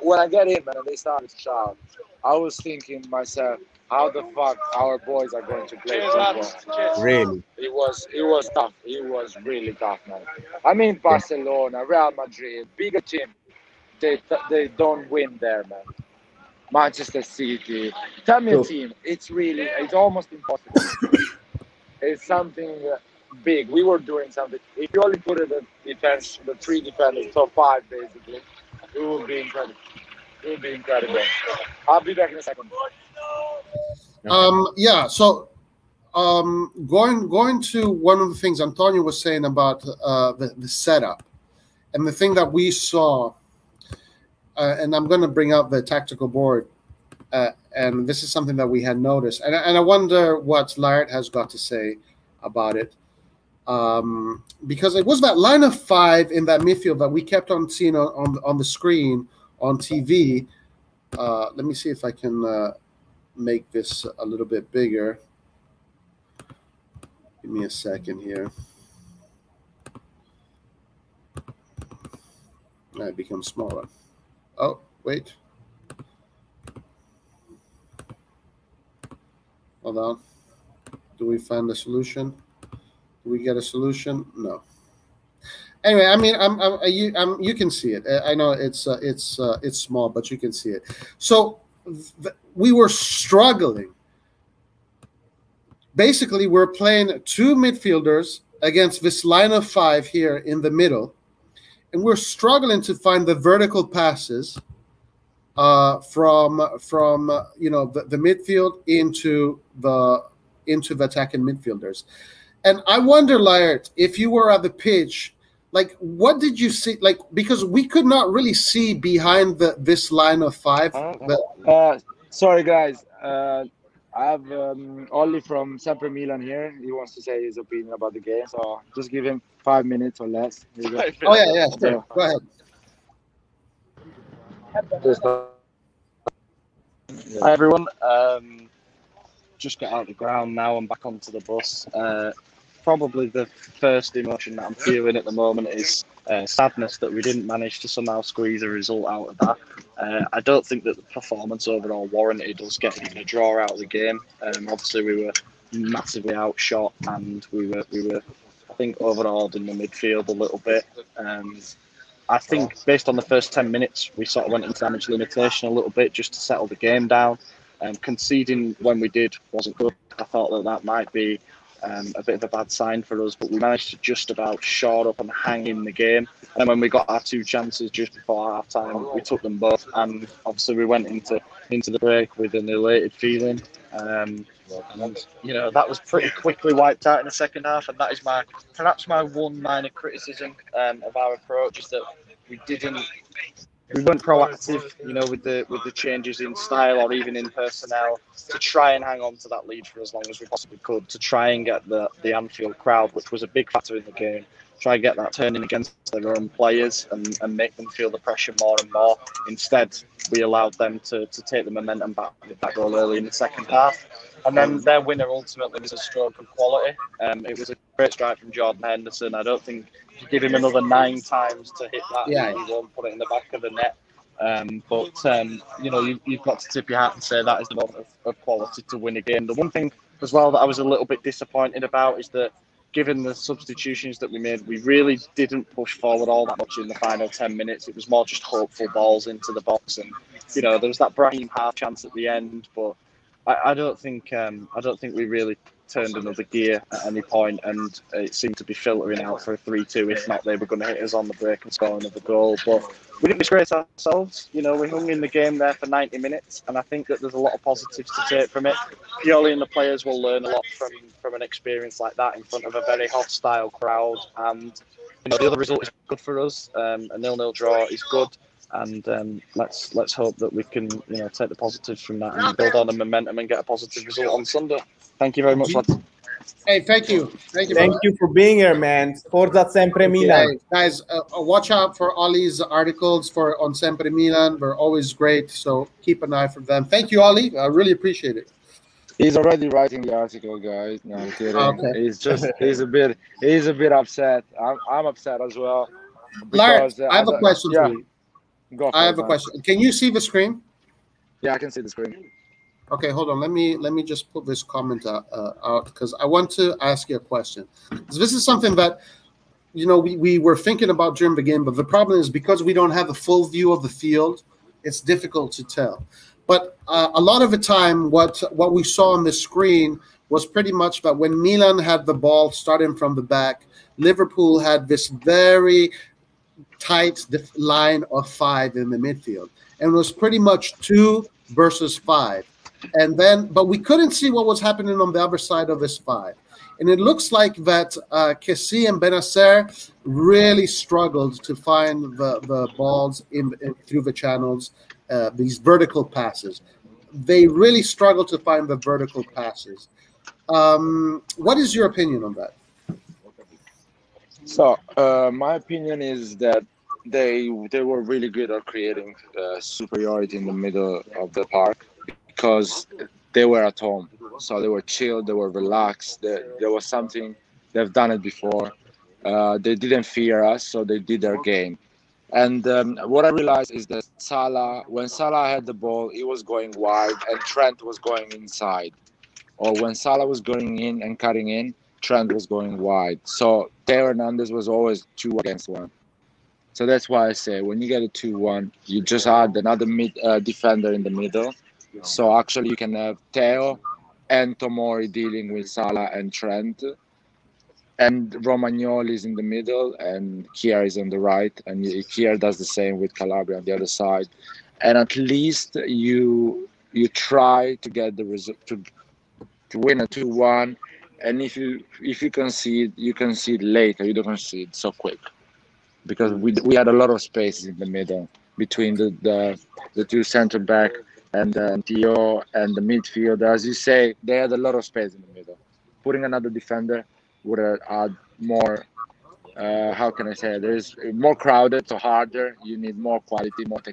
when I get in and they started to shout, I was thinking myself, how the fuck our boys are going to play football. Really? It was tough. It was really tough, man. I mean, Barcelona, Real Madrid, bigger team, they don't win there, man. Manchester City. Tell me a team. It's almost impossible. It's something big. We were doing something. If you only put it the defense, the three defenders, top five basically, it would be incredible. It would be incredible. I'll be back in a second. Yeah. So, going to one of the things Antonio was saying about the setup, and the thing that we saw, and I'm going to bring up the tactical board, and this is something that we had noticed, and I wonder what Laird has got to say about it, because it was that line of five in that midfield that we kept on seeing on the screen on TV. Let me see if I can make this a little bit bigger. Give me a second here. It becomes smaller. Oh, wait. Hold on. Do we find a solution? Do we get a solution? No. Anyway, I mean, you can see it. I know it's small, but you can see it. So we were struggling. Basically, we're playing two midfielders against this line of five here in the middle, and we're struggling to find the vertical passes from the midfield into the attacking midfielders. And I wonder, Laird, if you were at the pitch, like, what did you see? Like, because we could not really see behind this line of five. Sorry, guys. I have Ollie from Sempre Milan here. He wants to say his opinion about the game, so just give him 5 minutes or less. Here you go. Oh yeah, sure. Go ahead. Hi everyone. Just got out of the ground now. I'm back onto the bus. Probably the first emotion that I'm feeling at the moment is sadness that we didn't manage to somehow squeeze a result out of that. I don't think that the performance overall warranted us getting a draw out of the game. Obviously, we were massively outshot, and we were I think overawed in the midfield a little bit. I think based on the first 10 minutes, we sort of went into damage limitation a little bit just to settle the game down. Conceding when we did wasn't good. I thought that might be a bit of a bad sign for us, but we managed to just about shore up and hang in the game. And then when we got our two chances just before half time, we took them both, and obviously we went into the break with an elated feeling. And that was pretty quickly wiped out in the second half, and that is perhaps my one minor criticism of our approach, is that we weren't proactive, with the changes in style or even in personnel to try and hang on to that lead for as long as we possibly could, to try and get the Anfield crowd, which was a big factor in the game, try and get that turning against their own players and make them feel the pressure more and more. Instead, we allowed them to take the momentum back with that goal early in the second half. And then their winner ultimately was a stroke of quality. It was a great strike from Jordan Henderson. I don't think if you give him another 9 times to hit that, he won't put it in the back of the net. You've got to tip your hat and say that is the moment of quality to win a game. The one thing as well that I was a little bit disappointed about is that, given the substitutions that we made, we really didn't push forward all that much in the final 10 minutes. It was more just hopeful balls into the box, and there was that Brahim half chance at the end, but I don't think we really turned another gear at any point, and it seemed to be filtering out for a 3-2. If not, they were going to hit us on the break and score another goal. But we didn't disgrace ourselves. We hung in the game there for 90 minutes, and I think that there's a lot of positives to take from it. Pioli and the players will learn a lot from an experience like that in front of a very hostile crowd. And the other result is good for us. A 0-0 draw is good. And let's hope that we can take the positives from that and build on the momentum and get a positive result on Sunday. Thank you very much, lads. Hey, thank you for being here, man. Forza Sempre Milan. Hey, guys, watch out for Ollie's articles on Sempre Milan. They're always great, so keep an eye for them. Thank you, Ollie. I really appreciate it. He's already writing the article, guys. No, I'm kidding. Okay. He's a bit upset. I'm upset as well. Lars, I have a question for you. Go for I have a question. Can you see the screen? Yeah, I can see the screen. Okay, hold on. Let me just put this comment out because I want to ask you a question. This is something that we were thinking about during the game, but the problem is because we don't have a full view of the field, it's difficult to tell. But a lot of the time, what we saw on the screen was pretty much that when Milan had the ball starting from the back, Liverpool had this very tight line of 5 in the midfield, and it was pretty much 2 versus 5. But we couldn't see what was happening on the other side of this 5. And it looks like that Kessie and Benacer really struggled to find the balls in through the channels, these vertical passes. They really struggled to find the vertical passes. What is your opinion on that? So my opinion is that they were really good at creating superiority in the middle of the park because they were at home. So they were chilled, they were relaxed. There was something, they've done it before. They didn't fear us, so they did their game. And what I realized is that when Salah had the ball, he was going wide and Trent was going inside. Or when Salah was going in and cutting in, Trent was going wide. So Theo Hernandez was always 2 against 1. So that's why I say when you get a 2-1, you just add another defender in the middle. So actually you can have Theo and Tomori dealing with Salah and Trent. And Romagnoli is in the middle and Kier is on the right. And Kier does the same with Calabria on the other side. And at least you try to get the result, to win a 2-1, and if you concede, you concede later. You don't concede so quick because we had a lot of spaces in the middle between the 2 center back and Theo and the midfield. As you say, they had a lot of space in the middle. Putting another defender would add more. How can I say? There's more crowded, so harder. You need more quality, more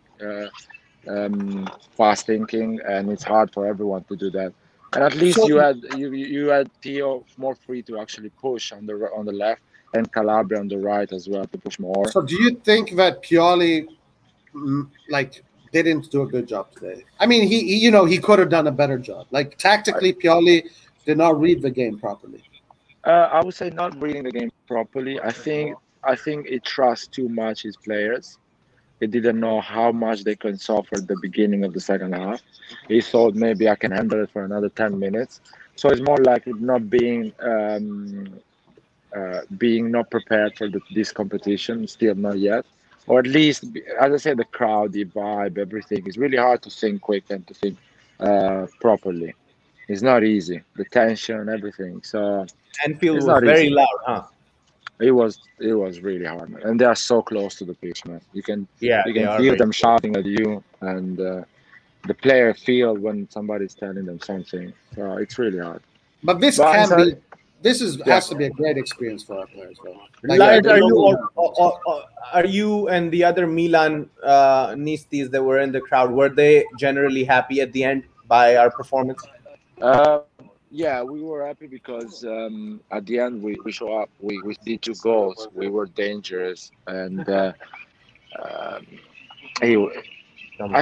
fast thinking, and it's hard for everyone to do that. And at least you had Theo more free to actually push on the left and Calabria on the right as well to push more. So do you think that Pioli didn't do a good job today? I mean, he could have done a better job. Like tactically, Pioli did not read the game properly. I would say not reading the game properly. I think he trusts too much his players. He didn't know how much they can suffer at the beginning of the second half. He thought maybe I can handle it for another 10 minutes. So it's more like not being not prepared for this competition, still not yet. Or at least, as I said, the crowd, the vibe, everything. It's really hard to think quick and to think properly. It's not easy. The tension, everything. So Anfield was very loud, huh? It was really hard, man. And they are so close to the pitch, man. You can feel them shouting at you, and the player feel when somebody's telling them something. So it's really hard. But has to be a great experience for our players, though. Are you and the other Milan Nistis that were in the crowd, were they generally happy at the end by our performance? Yeah, we were happy because at the end we show up. We did 2 goals. We were dangerous, and I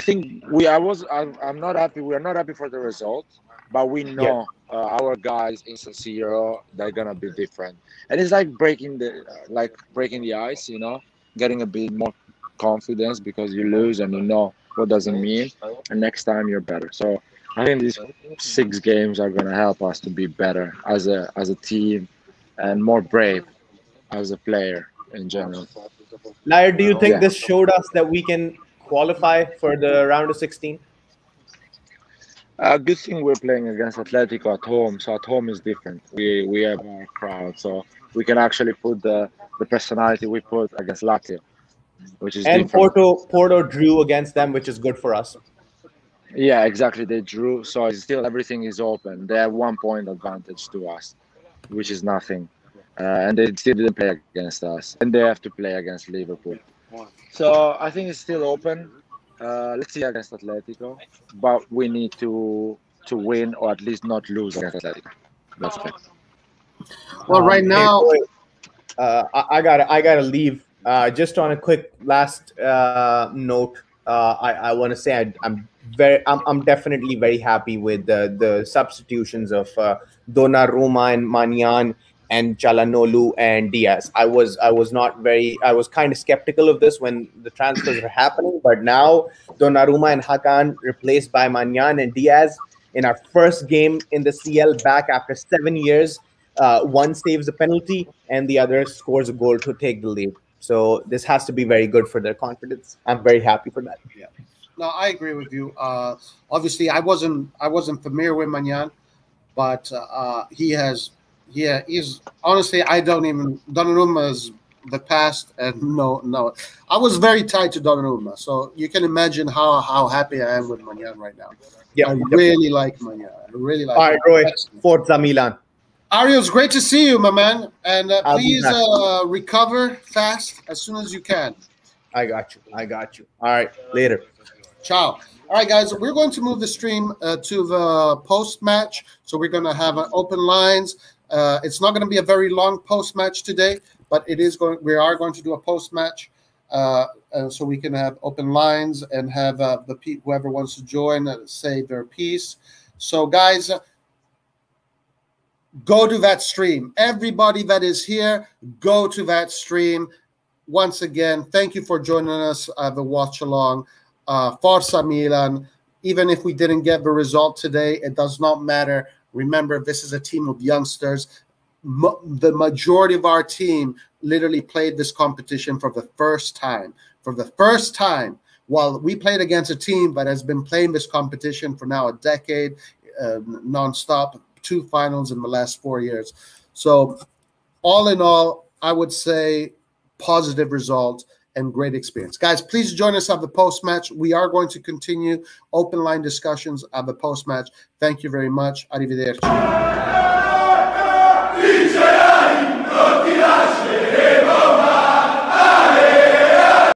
think I'm not happy. We are not happy for the result, but we know our guys in San Siro, they're gonna be different. And it's like breaking the ice, getting a bit more confidence because you lose and you know what does it mean, and next time you're better. So I think these 6 games are going to help us to be better as a team and more brave as a player in general. Nair, do you think this showed us that we can qualify for the round of 16? Good thing we're playing against Atletico at home. So at home is different. We have our crowd, so we can actually put the personality we put against Lazio, which is different. Porto drew against them, which is good for us. Yeah, exactly. They drew, so still everything is open. They have 1 point advantage to us, which is nothing. And they still didn't play against us. And they have to play against Liverpool. So I think it's still open. Let's see against Atletico. But we need to win or at least not lose against Atletico. That's it. Well, right now... I gotta leave. Just on a quick last note. I want to say I'm definitely very happy with the substitutions of Donnarumma and Manyan and Chalanolu and Diaz. I was kind of skeptical of this when the transfers were happening, but now Donnarumma and Hakan replaced by Manyan and Diaz in our first game in the CL back after 7 years. One saves a penalty and the other scores a goal to take the lead. So this has to be very good for their confidence. I'm very happy for that. Yeah. No, I agree with you. Obviously, I wasn't familiar with Manyan, but he's honestly, I don't even Donnarumma's the past, and no, I was very tied to Donnarumma, so you can imagine how happy I am with Manyan right now. Yeah, I really like Manyan. I really like. All right, Roy, Forza Milan. Ario, it's great to see you, my man, and I'll be please back. recover fast as soon as you can. I got you. All right, later. Ciao. All right, guys, we're going to move the stream to the post-match. So we're going to have open lines. It's not going to be a very long post-match today, but we are going to do a post-match so we can have open lines and have whoever wants to join say their piece. So, guys, go to that stream. Everybody that is here, go to that stream. Once again, thank you for joining us, the watch along. Forza Milan. Even if we didn't get the result today, it does not matter. Remember, this is a team of youngsters. The majority of our team literally played this competition for the first time. For the first time, while we played against a team that has been playing this competition for now a decade, nonstop, 2 finals in the last 4 years. So, all in all, I would say positive result and great experience. Guys, please join us at the post-match. We are going to continue open line discussions at the post-match. Thank you very much. Arrivederci.